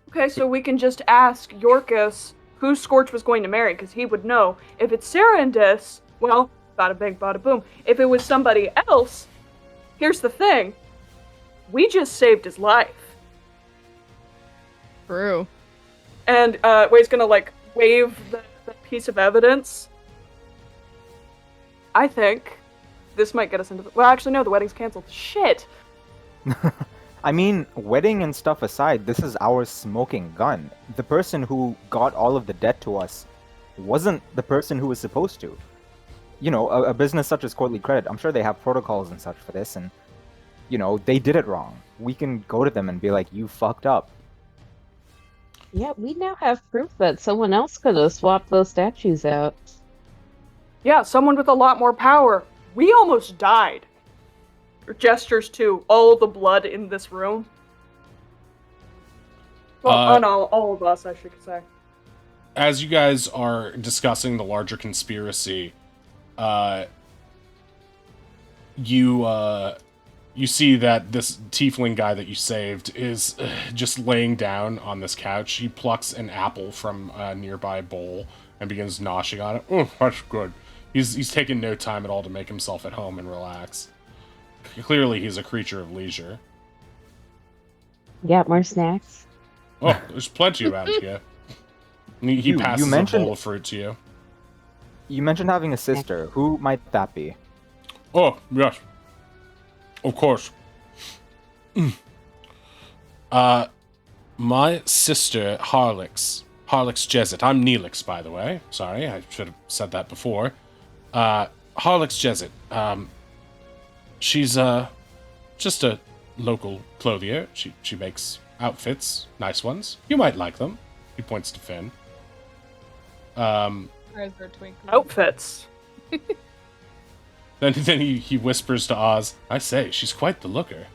Okay, so we can just ask Yorkus who Scorch was going to marry, because he would know. If it's Serendis, well, bada bing, bada boom. If it was somebody else, here's the thing. We just saved his life. True. And Way's gonna, wave the piece of evidence. I think this might get us into the... Well, actually, no, the wedding's canceled. Shit! I mean, wedding and stuff aside, this is our smoking gun. The person who got all of the debt to us wasn't the person who was supposed to. You know, a business such as Courtly Credit, I'm sure they have protocols and such for this, and, you know, they did it wrong. We can go to them and be like, you fucked up. Yeah, we now have proof that someone else could have swapped those statues out. Yeah, someone with a lot more power. We almost died. Gestures to all the blood in this room. Well, on all of us, I should say. As you guys are discussing the larger conspiracy, you see that this tiefling guy that you saved is just laying down on this couch. He plucks an apple from a nearby bowl and begins noshing on it. Oh, that's good. He's taking no time at all to make himself at home and relax. Clearly, he's a creature of leisure. Got more snacks? Oh, there's plenty around here. He passes a bowl of fruit to you. You mentioned having a sister. Who might that be? Oh, yes. Of course. My sister, Harlix Jezet. I'm Neelix, by the way. Sorry, I should have said that before. Harlix Jezet. She's just a local clothier. She makes outfits, nice ones. You might like them. He points to Finn. Outfits. Then he whispers to Oz, I say, she's quite the looker.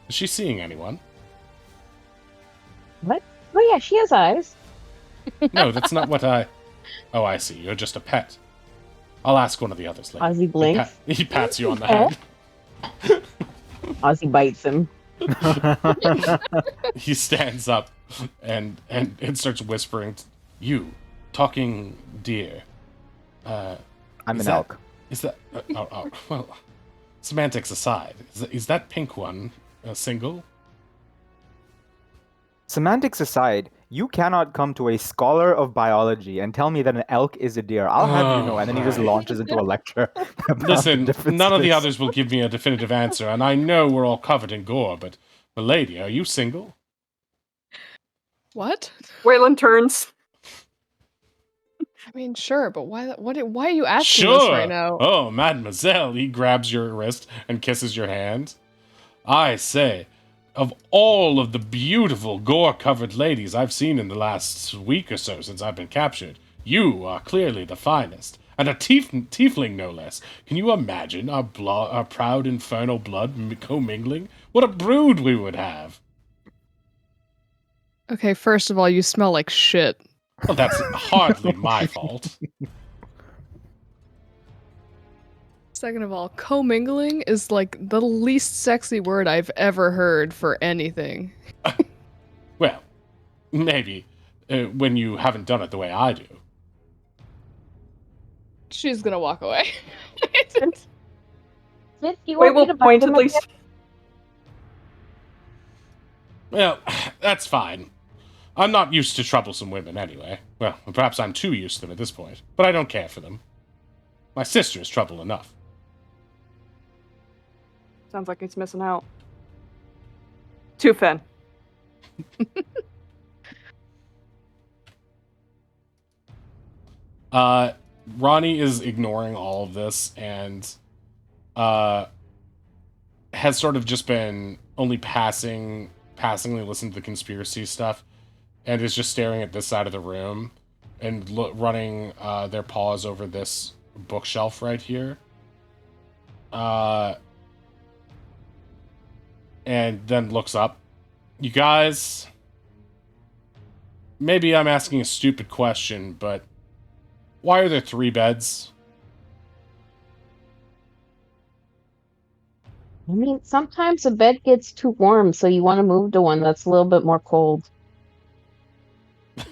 Is she seeing anyone? What? Oh yeah, she has eyes. No, that's not what I... Oh, I see. You're just a pet. I'll ask one of the others later. Ozzy blinks. He pats you on the head. Ozzy bites him. He stands up and starts whispering, "You, talking deer. I'm Is an that- elk. Is that... well, semantics aside, is that pink one single?" Semantics aside, you cannot come to a scholar of biology and tell me that an elk is a deer. I'll have you know, and then he just right. launches into a lecture. About the Listen, none of the differences. others will give me a definitive answer, and I know we're all covered in gore, but, milady, are you single? What? Waylon turns. I mean, sure, but why are you asking Sure. this right now? Oh, mademoiselle, he grabs your wrist and kisses your hand. I say, of all of the beautiful gore-covered ladies I've seen in the last week or so since I've been captured, you are clearly the finest. And a tiefling, no less. Can you imagine our proud infernal blood commingling? What a brood we would have! Okay, first of all, you smell like shit. Well, that's hardly my fault. Second of all, commingling is like the least sexy word I've ever heard for anything. Well, maybe when you haven't done it the way I do. She's gonna walk away. Smith, you want me Waylon to bite him pointedly. again? Well, that's fine. I'm not used to troublesome women anyway. Well, perhaps I'm too used to them at this point, but I don't care for them. My sister is trouble enough. Sounds like he's missing out. Two Finn. Ronnie is ignoring all of this and has sort of just been only passingly listened to the conspiracy stuff and is just staring at this side of the room and running their paws over this bookshelf right here. And then looks up. You guys, maybe I'm asking a stupid question, but why are there 3 beds? I mean, sometimes a bed gets too warm, so you want to move to one that's a little bit more cold.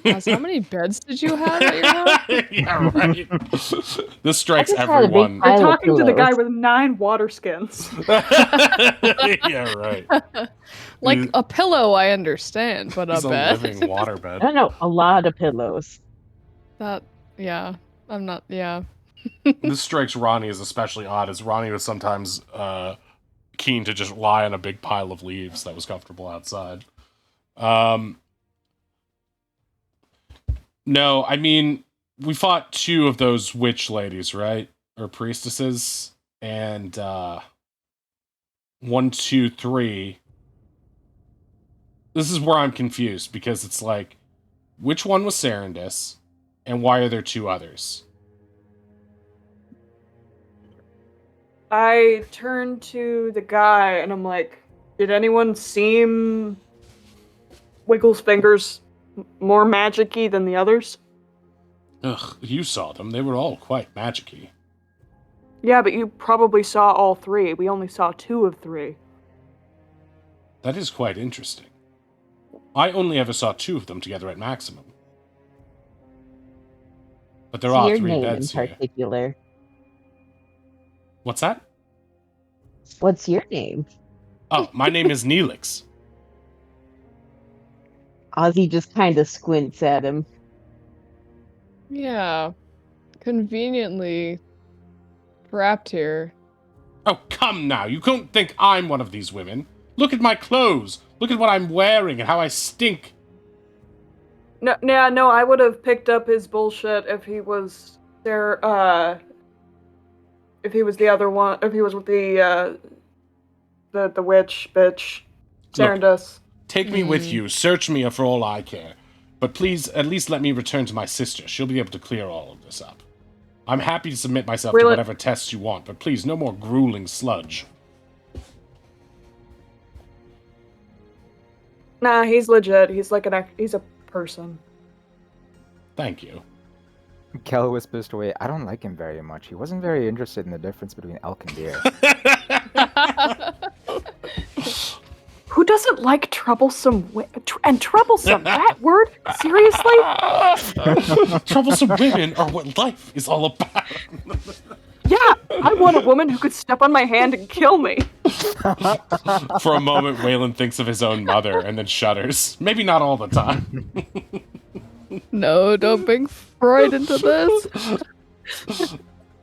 Guys, how many beds did you have at your house? Yeah, right. This strikes I just had a big everyone. pile You're of talking to the guy pillows. with 9 water skins. Yeah, right. Like He's- a pillow, I understand, but He's a a bed. living I waterbed. don't know, a lot of pillows. That, yeah, I'm not. Yeah. This strikes Ronnie as especially odd, as Ronnie was sometimes keen to just lie on a big pile of leaves that was comfortable outside. No, I mean, we fought 2 of those witch ladies, right? Or priestesses. And 1, 2, 3. This is where I'm confused, because it's like, which one was Serendis? And why are there 2 others? I turn to the guy and I'm like, did anyone seem Wiggles' fingers more magic-y than the others? Ugh, you saw them. They were all quite magic-y. Yeah, but you probably saw all 3. We only saw 2 of 3. That is quite interesting. I only ever saw 2 of them together at maximum. But there What's are your 3 name beds in here. particular? What's that? What's your name? Oh, my name is Neelix. Ozzy just kind of squints at him. Yeah. Conveniently wrapped here. Oh, come now. You don't think I'm one of these women. Look at my clothes. Look at what I'm wearing and how I stink. No, yeah, no, I would have picked up his bullshit if he was there, if he was the other one, if he was with the witch bitch, Look. Serendis. Take me with you. Search me for all I care. But please, at least let me return to my sister. She'll be able to clear all of this up. I'm happy to submit myself to whatever tests you want, but please, no more grueling sludge. Nah, he's legit. He's like he's a person. Thank you. Kel whispers away, I don't like him very much. He wasn't very interested in the difference between elk and deer. doesn't like troublesome and troublesome? That word? Seriously? Troublesome women are what life is all about. Yeah, I want a woman who could step on my hand and kill me. For a moment, Waylon thinks of his own mother and then shudders. Maybe not all the time. No, don't bring Freud into this.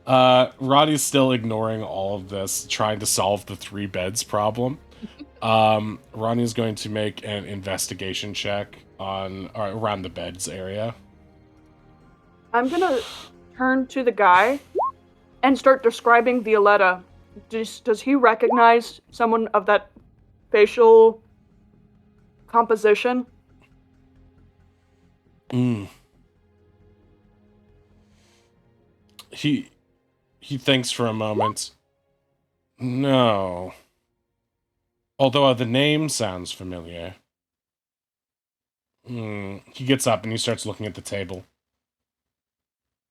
Roddy's still ignoring all of this, trying to solve the 3 beds problem. Ronnie's going to make an investigation check on around the beds area. I'm gonna turn to the guy and start describing Violetta. Does he recognize someone of that facial composition? He thinks for a moment. No. Although the name sounds familiar. He gets up and he starts looking at the table.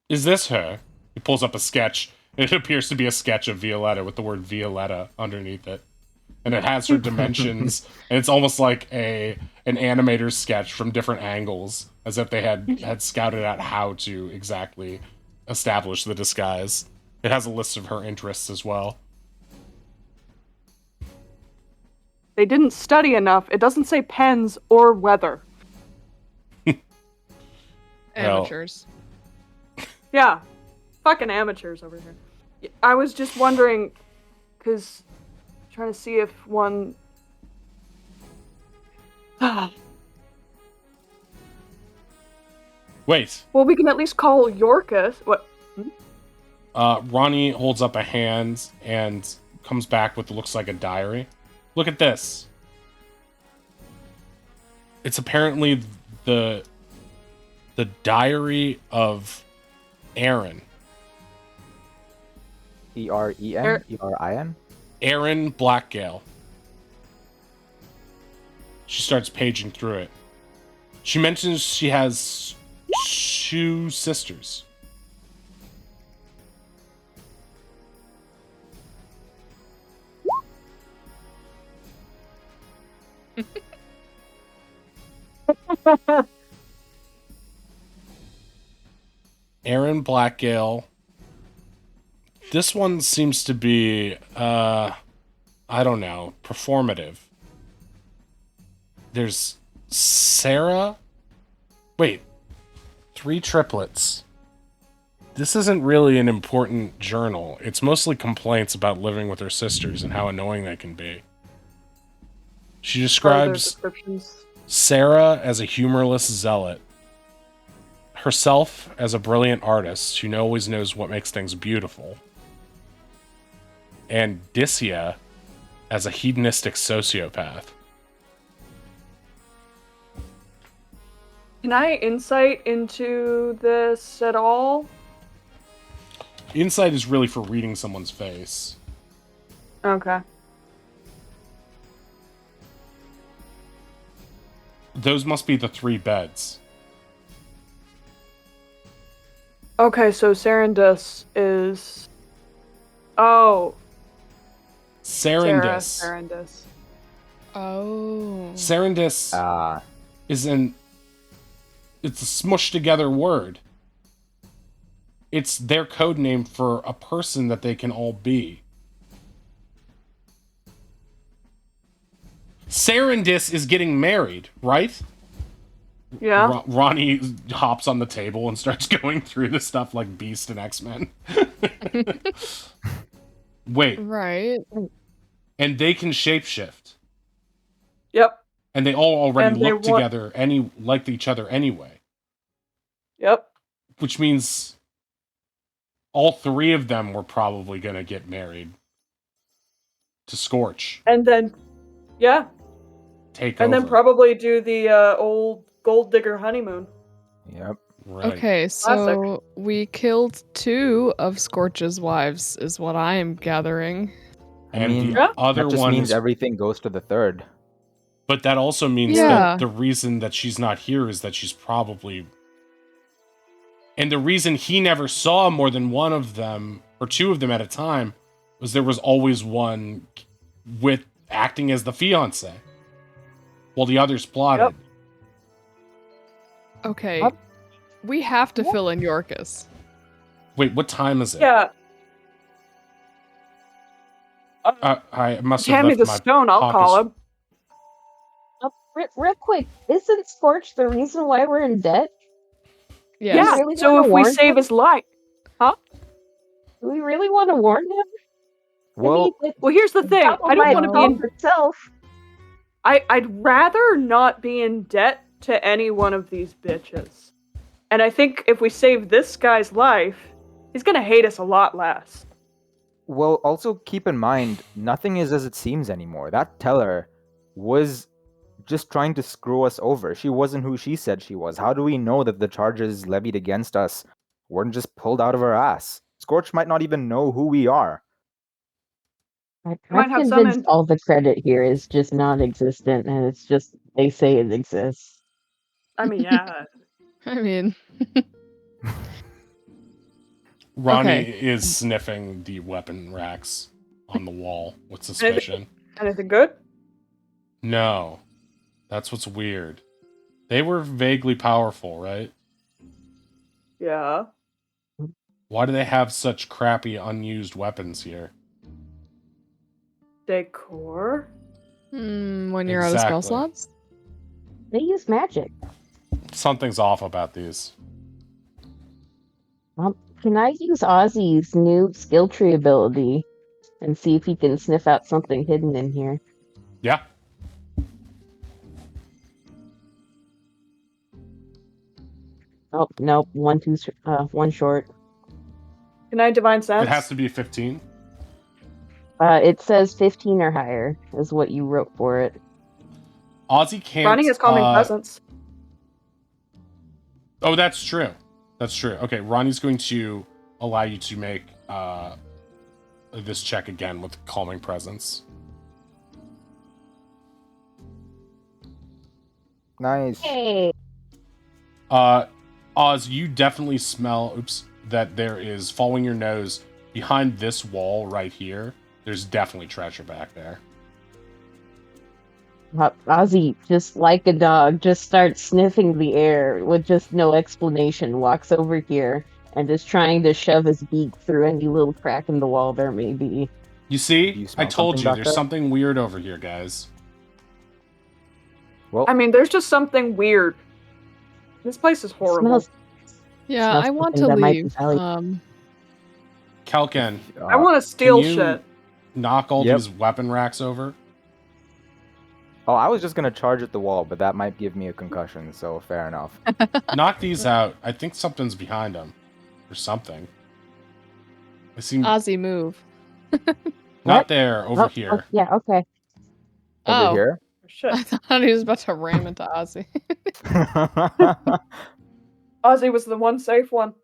Is this her? He pulls up a sketch. It appears to be a sketch of Violetta with the word Violetta underneath it. And it has her dimensions. And it's almost like an animator's sketch from different angles, as if they had scouted out how to exactly establish the disguise. It has a list of her interests as well. They didn't study enough. It doesn't say pens or weather. Amateurs. Yeah. Fucking amateurs over here. I was just wondering, because trying to see if one... Wait. Well, we can at least call Yorkus. What? Ronnie holds up a hand and comes back with what looks like a diary. Look at this. It's apparently the diary of Aaron. Eren? Erin? Aaron Blackgale. She starts paging through it. She mentions she has 2 sisters. Aaron Blackgale. This one seems to be, I don't know, performative. There's Sarah. Wait, 3 triplets. This isn't really an important journal. It's mostly complaints about living with her sisters and how annoying they can be. She describes Sarah as a humorless zealot, herself as a brilliant artist who always knows what makes things beautiful, and Dicia as a hedonistic sociopath. Can I insight into this at all? Insight is really for reading someone's face. Okay. Those must be the 3 beds. Okay, so Serendus is... Oh. Serendus. Serendus. Oh. Serendus is it's a smushed together word. It's their code name for a person that they can all be. Serendus is getting married, right? Yeah. Ronnie hops on the table and starts going through the stuff like Beast and X-Men. Wait. Right. And they can shapeshift. Yep. And they all already And they look together like each other anyway. Yep. Which means all 3 of them were probably going to get married to Scorch. And then, yeah. Take and over. then probably do the old gold digger honeymoon. Yep. Right. Okay, so we killed 2 of Scorch's wives, is what I am gathering. And mean, the other that just one means is, everything goes to the 3rd. but that also means Yeah. that the reason that she's not here is that she's probably, and the reason he never saw more than one of them or 2 of them at a time was there was always one with acting as the fiance. while the others plotted. Okay. What? We have to What? fill in Yorkus. Wait, what time is it? Yeah. I must have Hand me left the my stone. I'll pockets. call him. Real quick, isn't Scorch the reason why we're in debt? Yes. Yeah. really So wanna if we warn save him? his life, Do we really want to warn him? Well, well, here's the thing. I don't want to be in. itself. I'd rather not be in debt to any one of these bitches. And I think if we save this guy's life, he's gonna hate us a lot less. well, also keep in mind, nothing is as it seems anymore. That teller was just trying to screw us over. She wasn't who she said she was. How do we know that the charges levied against us weren't just pulled out of her ass? Scorch might not even know who we are. might I'm have some convinced in- all the credit here is just non-existent, and it's just they say it exists. I mean, yeah. I mean, Ronnie Okay. is sniffing the weapon racks on the wall with suspicion. Anything good? No. That's what's weird. They were vaguely powerful, right? Yeah. Why do they have such crappy, unused weapons here? Decor. when you're out of spell Exactly. slots? They use magic. Something's off about these. Can I use Ozzy's new skill tree ability and see if he can sniff out something hidden in here? Yeah. Oh, nope. One short. Can I divine sense? It has to be 15. It says 15 or higher is what you wrote for it. Ozzy can't... Ronnie has calming presence. Oh, that's true. That's true. Okay, Ronnie's going to allow you to make this check again with calming presence. Nice. Hey. Oz, you definitely smell, that there is, following your nose, behind this wall right here, there's definitely treasure back there. Ozzy, just like a dog, just starts sniffing the air with just no explanation, walks over here, and is trying to shove his beak through any little crack in the wall there may be. You see? Do you I smell told something you, back there's there? something weird over here, guys. Well, I mean, there's just something weird. This place is horrible. Yeah, Smells I want something to that might be leave. valuable. Kelken, I want to steal can you shit. knock all Yep. these weapon racks over? Oh, I was just gonna charge at the wall, but that might give me a concussion, so fair enough. Knock these out. I think something's behind them. Or something. I see... Ozzy, move. Not What? there, over here. Yeah, okay. Oh. Over here. Shit. I thought he was about to ram into Ozzy. Ozzy was the one safe one.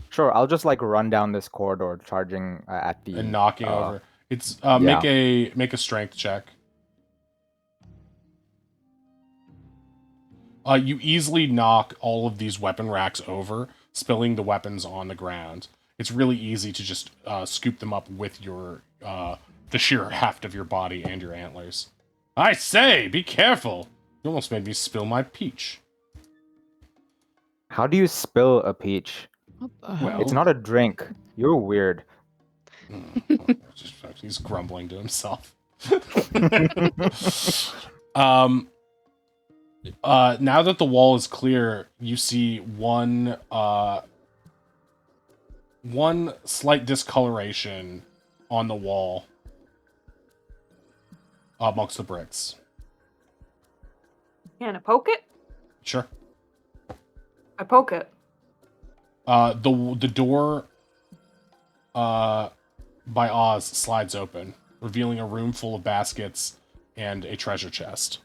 Sure, I'll just like run down this corridor, charging at the And knocking over. It's yeah. make a strength check. You easily knock all of these weapon racks over, spilling the weapons on the ground. It's really easy to just scoop them up with your the sheer heft of your body and your antlers. I say, be careful! You almost made me spill my peach. How do you spill a peach? What the Well- hell? It's not a drink. You're weird. He's grumbling to himself. Now that the wall is clear, you see one slight discoloration on the wall amongst the bricks. Can I poke it? Sure. I poke it. The door by Oz slides open, revealing a room full of baskets and a treasure chest.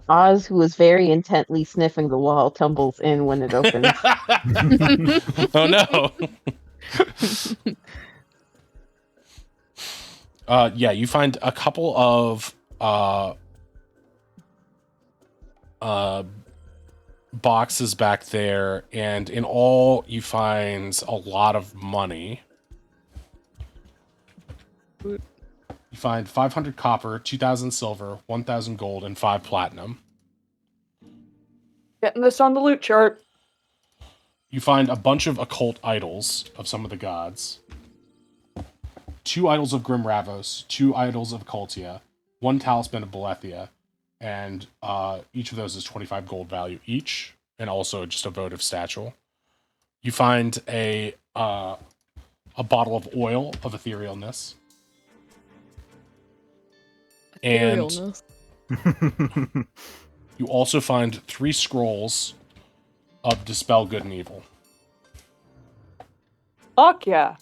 Oz, who was very intently sniffing the wall, tumbles in when it opens. Oh no. Yeah, you find a couple of boxes back there, and in all you find a lot of money. You find 500 copper, 2,000 silver, 1,000 gold, and 5 platinum. Getting this on the loot chart. You find a bunch of occult idols of some of the gods. 2 idols of Grim Ravos, 2 idols of Occultia, 1 talisman of Belethia, and each of those is 25 gold value each, and also just a votive statue. You find a bottle of oil of etherealness. And Etherealness. you also find 3 scrolls of Dispel Good and Evil. Fuck yeah.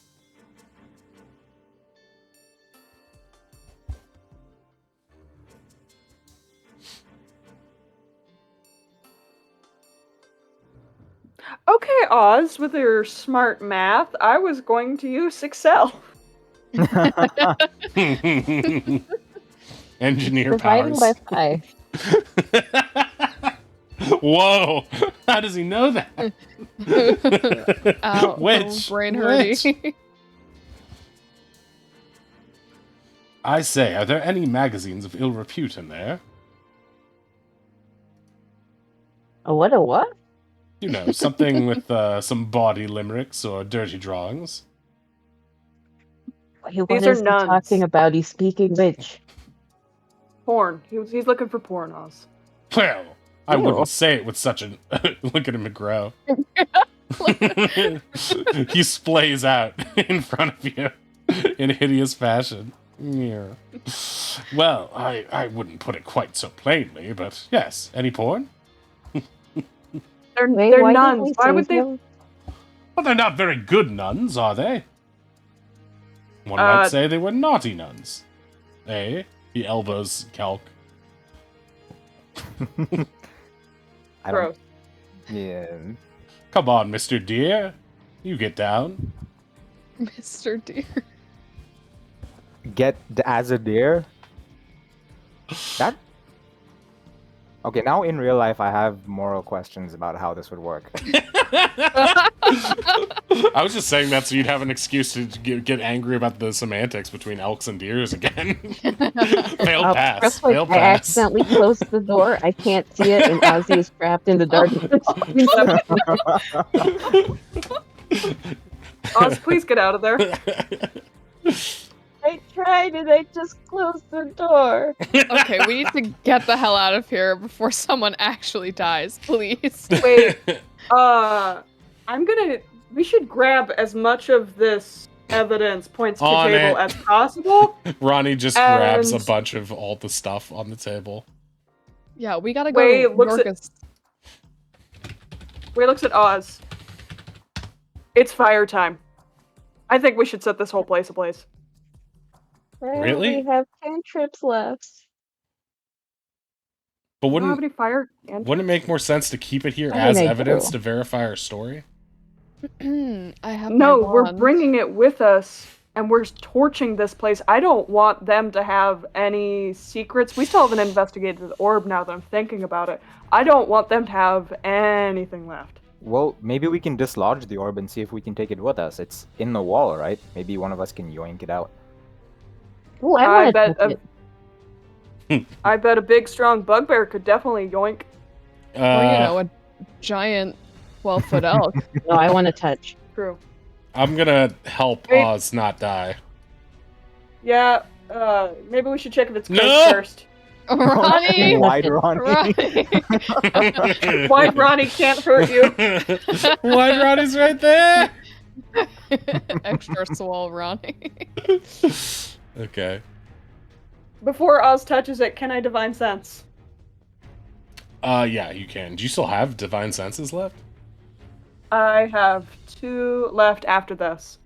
Okay, Oz, with your smart math, I was going to use Excel. Engineer Dividing powers. by 5. Whoa! How does he know that? Ow, Which? brain hurty. I say, are there any magazines of ill repute in there? A what? You know, something with some baudy limericks or dirty drawings. What These are is he nuns. talking about? He's speaking which? Porn. He's looking for porn, Oz. Well, I Ew. wouldn't say it with such a... Look at him grow. He splays out in front of you in hideous fashion. Yeah. Well, I wouldn't put it quite so plainly, but yes, any porn? They're Wait, why nuns. didn't we Why would save they? him? Well, they're not very good nuns, are they? One might say they were naughty nuns. Eh? He elbows Kelk. I don't. Gross. Yeah. Come on, Mr. Deer. You get down. Mr. Deer. Get as a deer. That. Okay, now in real life, I have moral questions about how this would work. I was just saying that so you'd have an excuse to get angry about the semantics between elks and deers again. Failed pass. Just like Failed I pass. accidentally closed the door. I can't see it, and Ozzy is trapped in the darkness. Oz, please get out of there. I tried and I just closed the door. Okay, we need to get the hell out of here before someone actually dies, please. Wait. We should grab as much of this evidence points to On table it. as possible. Ronnie just grabs a And- bunch of all the stuff on the table. Yeah, we gotta go Wait, to looks at- Yorkus. Ray looks at Oz. It's fire time. I think we should set this whole place ablaze. I Really? only have 10 trips left. But You don't have wouldn't any fire? And it make more sense to keep it here I mean, as I evidence do. to verify our story? I have no, my we're wand. bringing it with us, and we're torching this place. I don't want them to have any secrets. We still haven't investigated the orb now that I'm thinking about it. I don't want them to have anything left. Well, maybe we can dislodge the orb and see if we can take it with us. It's in the wall, right? Maybe one of us can yoink it out. Oh, I I want bet to it. I bet a big, strong bugbear could definitely yoink. Or, you know, a giant 12-foot elk. No, I want to touch. True. I'm gonna help Wait. Oz not die. Yeah, maybe we should check if it's cursed No! first. Ronnie! Wide Ronnie. Ronnie! Why Ronnie can't hurt you? White Ronnie's right there! Extra swole Ronnie. Okay. Before Oz touches it, can I divine sense? Yeah, you can. Do you still have divine senses left? I have 2 left after this.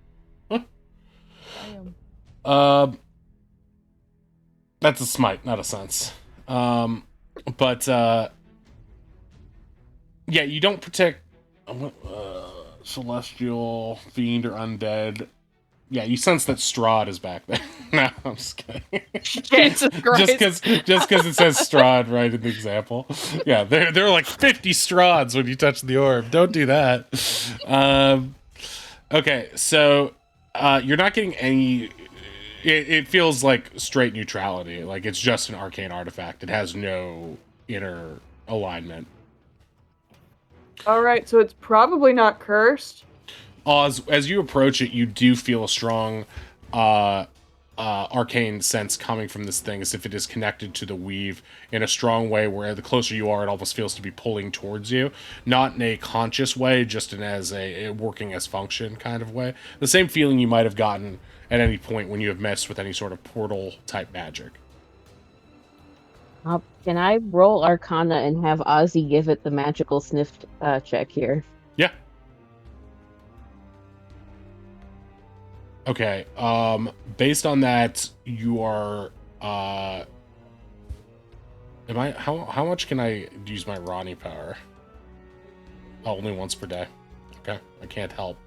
That's a smite, not a sense. But yeah, you don't protect celestial, fiend, or undead. Yeah, you sense that Strahd is back there. No, I'm just kidding. Jesus Christ. just because it says Strahd right in the example. Yeah, there are like 50 Strahds when you touch the orb. Don't do that. Okay, so you're not getting any It feels like straight neutrality. Like it's just an arcane artifact. It has no inner alignment. All right, so it's probably not cursed. Oz, as you approach it, you do feel a strong arcane sense coming from this thing, as if it is connected to the weave in a strong way, where the closer you are, it almost feels to be pulling towards you. Not in a conscious way, just in as a working as function kind of way. The same feeling you might have gotten at any point when you have messed with any sort of portal type magic. Can I roll Arcana and have Ozzy give it the magical sniff check here? Yeah. Okay. Based on that, you are how much can I use my Ronnie power? Oh, only once per day. Okay. I can't help.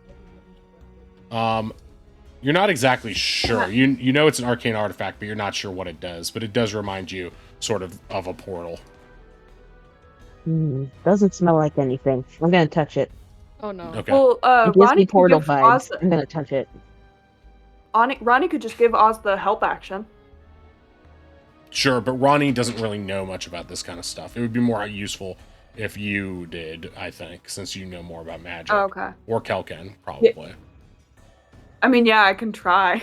You're not exactly sure. You know it's an arcane artifact, but you're not sure what it does. But it does remind you sort of a portal. Doesn't smell like anything. I'm gonna touch it. Oh no. Okay. Well, It gives Ronnie me can portal give vibes. Oz. I'm gonna touch it. Ronnie could just give Oz the help action. Sure, but Ronnie doesn't really know much about this kind of stuff. It would be more useful if you did, I think, since you know more about magic. Oh, okay. Or Kelken, probably. I mean, yeah, I can try.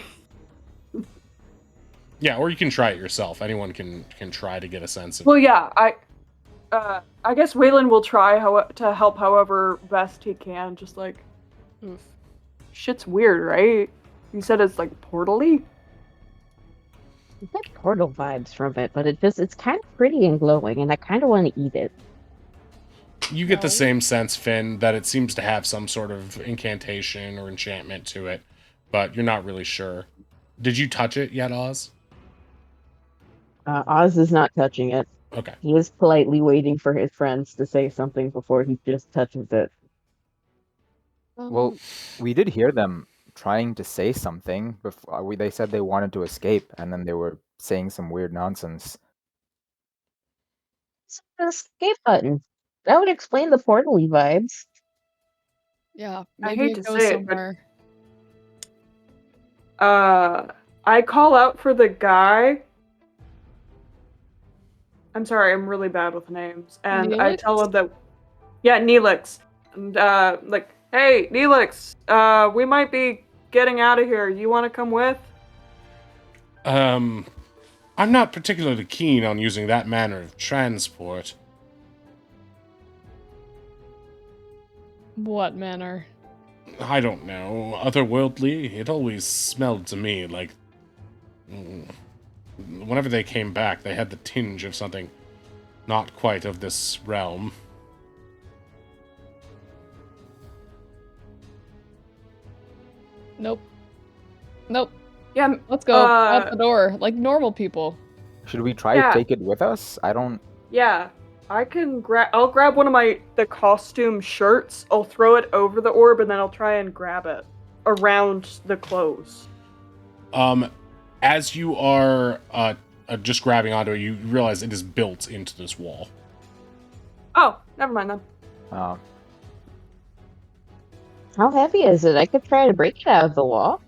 Yeah, or you can try it yourself. Anyone can try to get a sense of. Well, yeah, I guess Waylon will try to help however best he can. Just like, Oof. shit's weird, right? You said it's like portal-y? I get portal vibes from it, but it's kind of pretty and glowing, and I kind of want to eat it. You get the No. same sense, Finn, that it seems to have some sort of incantation or enchantment to it, but you're not really sure. Did you touch it yet, Oz? Oz is not touching it. Okay. He is politely waiting for his friends to say something before he just touches it. Well, we did hear them trying to say something before. They said they wanted to escape, and then they were saying some weird nonsense. It's the escape button. That would explain the portal-y vibes. yeah, I maybe hate it to goes say it, but- somewhere. I call out for the guy. I'm sorry, I'm really bad with names. And I tell him that, yeah, Neelix. And, like, hey, Neelix, we might be getting out of here. You want to come with? I'm not particularly keen on using that manner of transport. What manner? I don't know. Otherworldly? It always smelled to me like... Whenever they came back, they had the tinge of something not quite of this realm. Nope. Nope. Yeah, Let's go out the door like normal people. Should we try Yeah. to take it with us? I don't. yeah. I can I'll grab one of the costume shirts. I'll throw it over the orb, and then I'll try and grab it around the clothes. As you are just grabbing onto it, you realize it is built into this wall. Oh, never mind then. Uh, How heavy is it? I could try to break it out of the wall.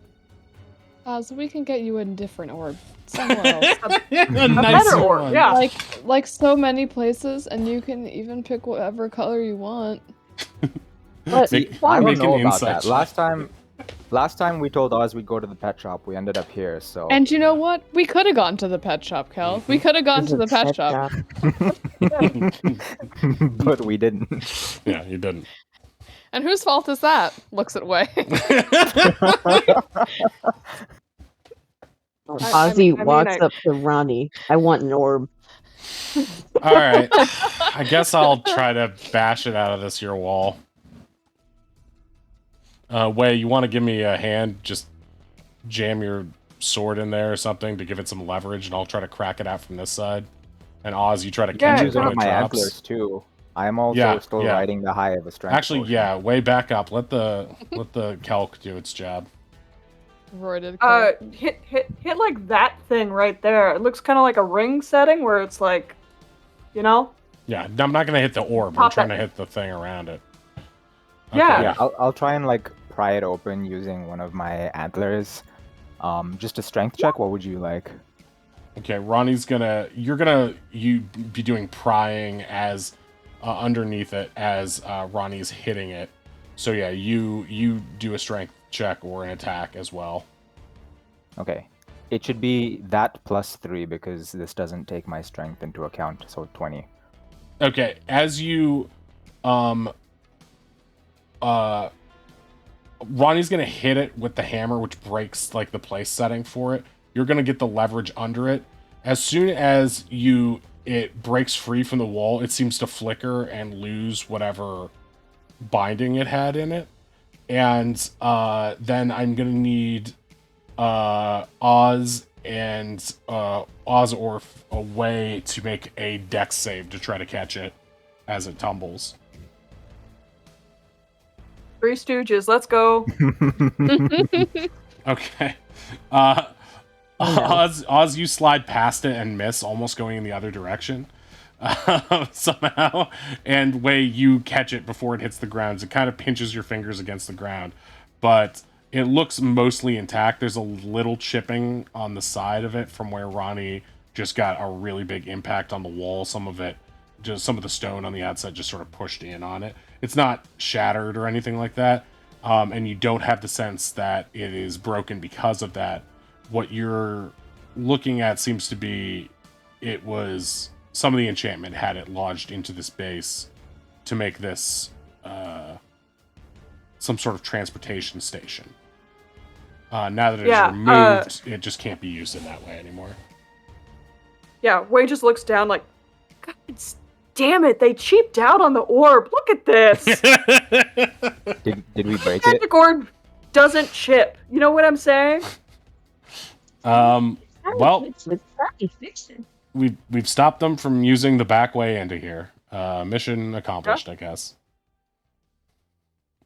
So we can get you a different orb somewhere else. A better orb, yeah. like so many places, and you can even pick whatever color you want. But Make- I why? don't Make know an about insight that. check. Last time we told Oz we'd go to the pet shop. We ended up here, so. And you know what? We could have gone to the pet shop, Kel. We could have gone This to the is pet pet shop. But we didn't. Yeah, you didn't. And whose fault is that? Looks at Way. Ozzy I walks up to Ronnie. I want an orb. All right. I guess I'll try to bash it out of this here wall. Way, you want to give me a hand? Just jam your sword in there or something to give it some leverage, and I'll try to crack it out from this side. And Oz, you try to catch Yeah, it Use when one it of my drops. antlers too. I am also Yeah, still yeah. riding the high of a strength. Actually, potion. yeah, way back up. Let the calc do its job. Roy did Kel. Hit like that thing right there. It looks kind of like a ring setting where it's like, you know? Yeah, I'm not gonna hit the orb. I'm Pop trying it. to hit the thing around it. Yeah. Yeah, I'll try and like pry it open using one of my antlers. Just a strength check. What would you like? Okay, Ronnie's you're be doing prying as underneath it as Ronnie's hitting it. So yeah, you do a strength check or an attack as well. Okay. It should be that plus 3 because this doesn't take my strength into account, so 20. Okay, as you Ronnie's gonna hit it with the hammer, which breaks like the place setting for it. You're gonna get the leverage under it. As soon as it breaks free from the wall, it seems to flicker and lose whatever binding it had in it. And then I'm gonna need Oz and Oz Orf a way to make a dex save to try to catch it as it tumbles. Three Stooges, let's go. Okay. Oz, you slide past it and miss, almost going in the other direction somehow. And Wei, you catch it before it hits the ground. It kind of pinches your fingers against the ground, but it looks mostly intact. There's a little chipping on the side of it from where Ronnie just got a really big impact on the wall. Some of the stone on the outside just sort of pushed in on it. It's not shattered or anything like that. And you don't have the sense that it is broken because of that. What you're looking at seems to be some of the enchantment had it lodged into this base to make this some sort of transportation station. Now that it is removed, it just can't be used in that way anymore. Yeah, Wei just looks down like, God damn it, they cheaped out on the orb. Look at this. Did we break it? The orb doesn't chip. You know what I'm saying? Well, we've stopped them from using the back way into here. Mission accomplished, I guess.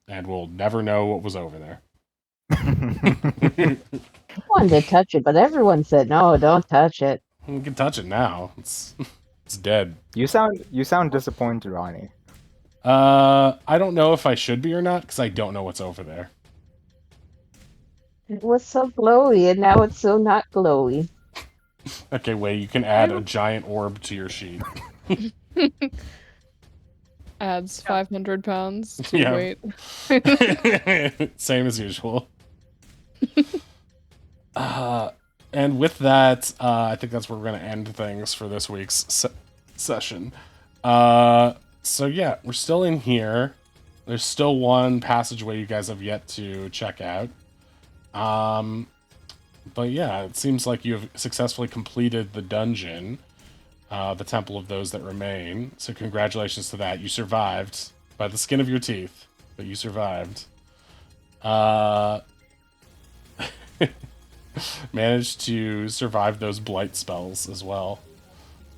And we'll never know what was over there. I wanted to touch it, but everyone said no, don't touch it. We can touch it now. It's dead. You sound disappointed, Ronnie. I don't know if I should be or not because I don't know what's over there. It was so glowy, and now it's so not glowy. Okay, Wei, you can add a giant orb to your sheet. Adds 500 pounds to Yeah. weight. Same as usual. And with that, I think that's where we're going to end things for this week's session. So yeah, we're still in here. There's still one passageway you guys have yet to check out. But yeah, it seems like you have successfully completed the dungeon, the Temple of Those That Remain. So congratulations to that. You survived by the skin of your teeth, but you survived. Managed to survive those blight spells as well.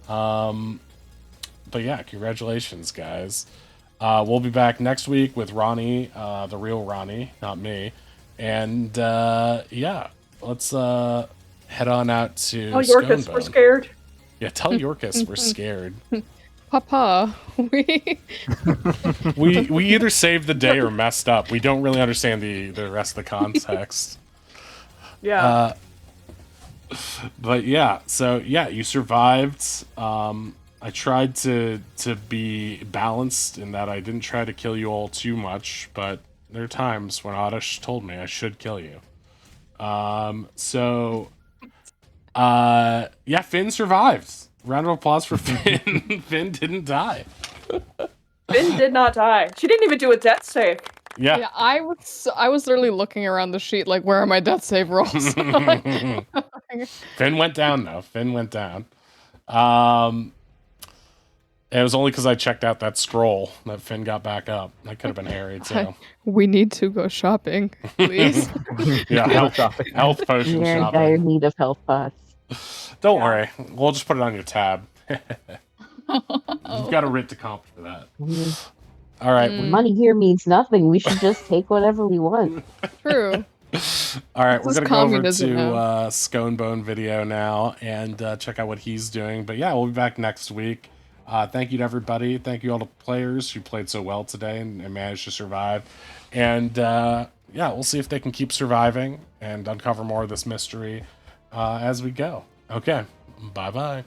But yeah, congratulations, guys. We'll be back next week with Ronnie, the real Ronnie, not me. And yeah, let's head on out to Oh, Yorkus, we're scared. Yeah, tell Yorkus we're scared. Papa, we either saved the day or messed up. We don't really understand the rest of the context. Yeah. But yeah, so yeah, you survived. I tried to be balanced in that I didn't try to kill you all too much, but there are times when Oddish told me I should kill you. Yeah, Finn survived. Round of applause for Finn. Finn didn't die. Finn did not die. She didn't even do a death save. Yeah. I was literally looking around the sheet like, where are my death save rolls? Finn went down though. Finn went down. It was only because I checked out that scroll that Finn got back up. That could have been Harry too. We need to go shopping, please. Yeah, health potion You're in shopping. dire need of health pots. Don't worry. We'll just put it on your tab. You've got a writ to comp for that. All right. Money here means nothing. We should just take whatever we want. True. All right. We're This going is to go over communism to now. Sconebone video now and check out what he's doing. But yeah, we'll be back next week. Thank you to everybody. Thank you all the players who played so well today and managed to survive. And yeah, we'll see if they can keep surviving and uncover more of this mystery as we go. Okay, bye-bye.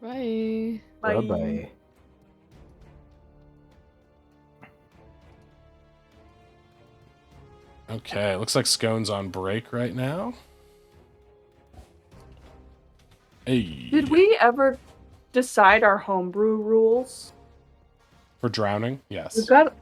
Bye. Bye bye. Okay, looks like Scone's on break right now. Hey. Did we ever decide our homebrew rules? For drowning? Yes. We've got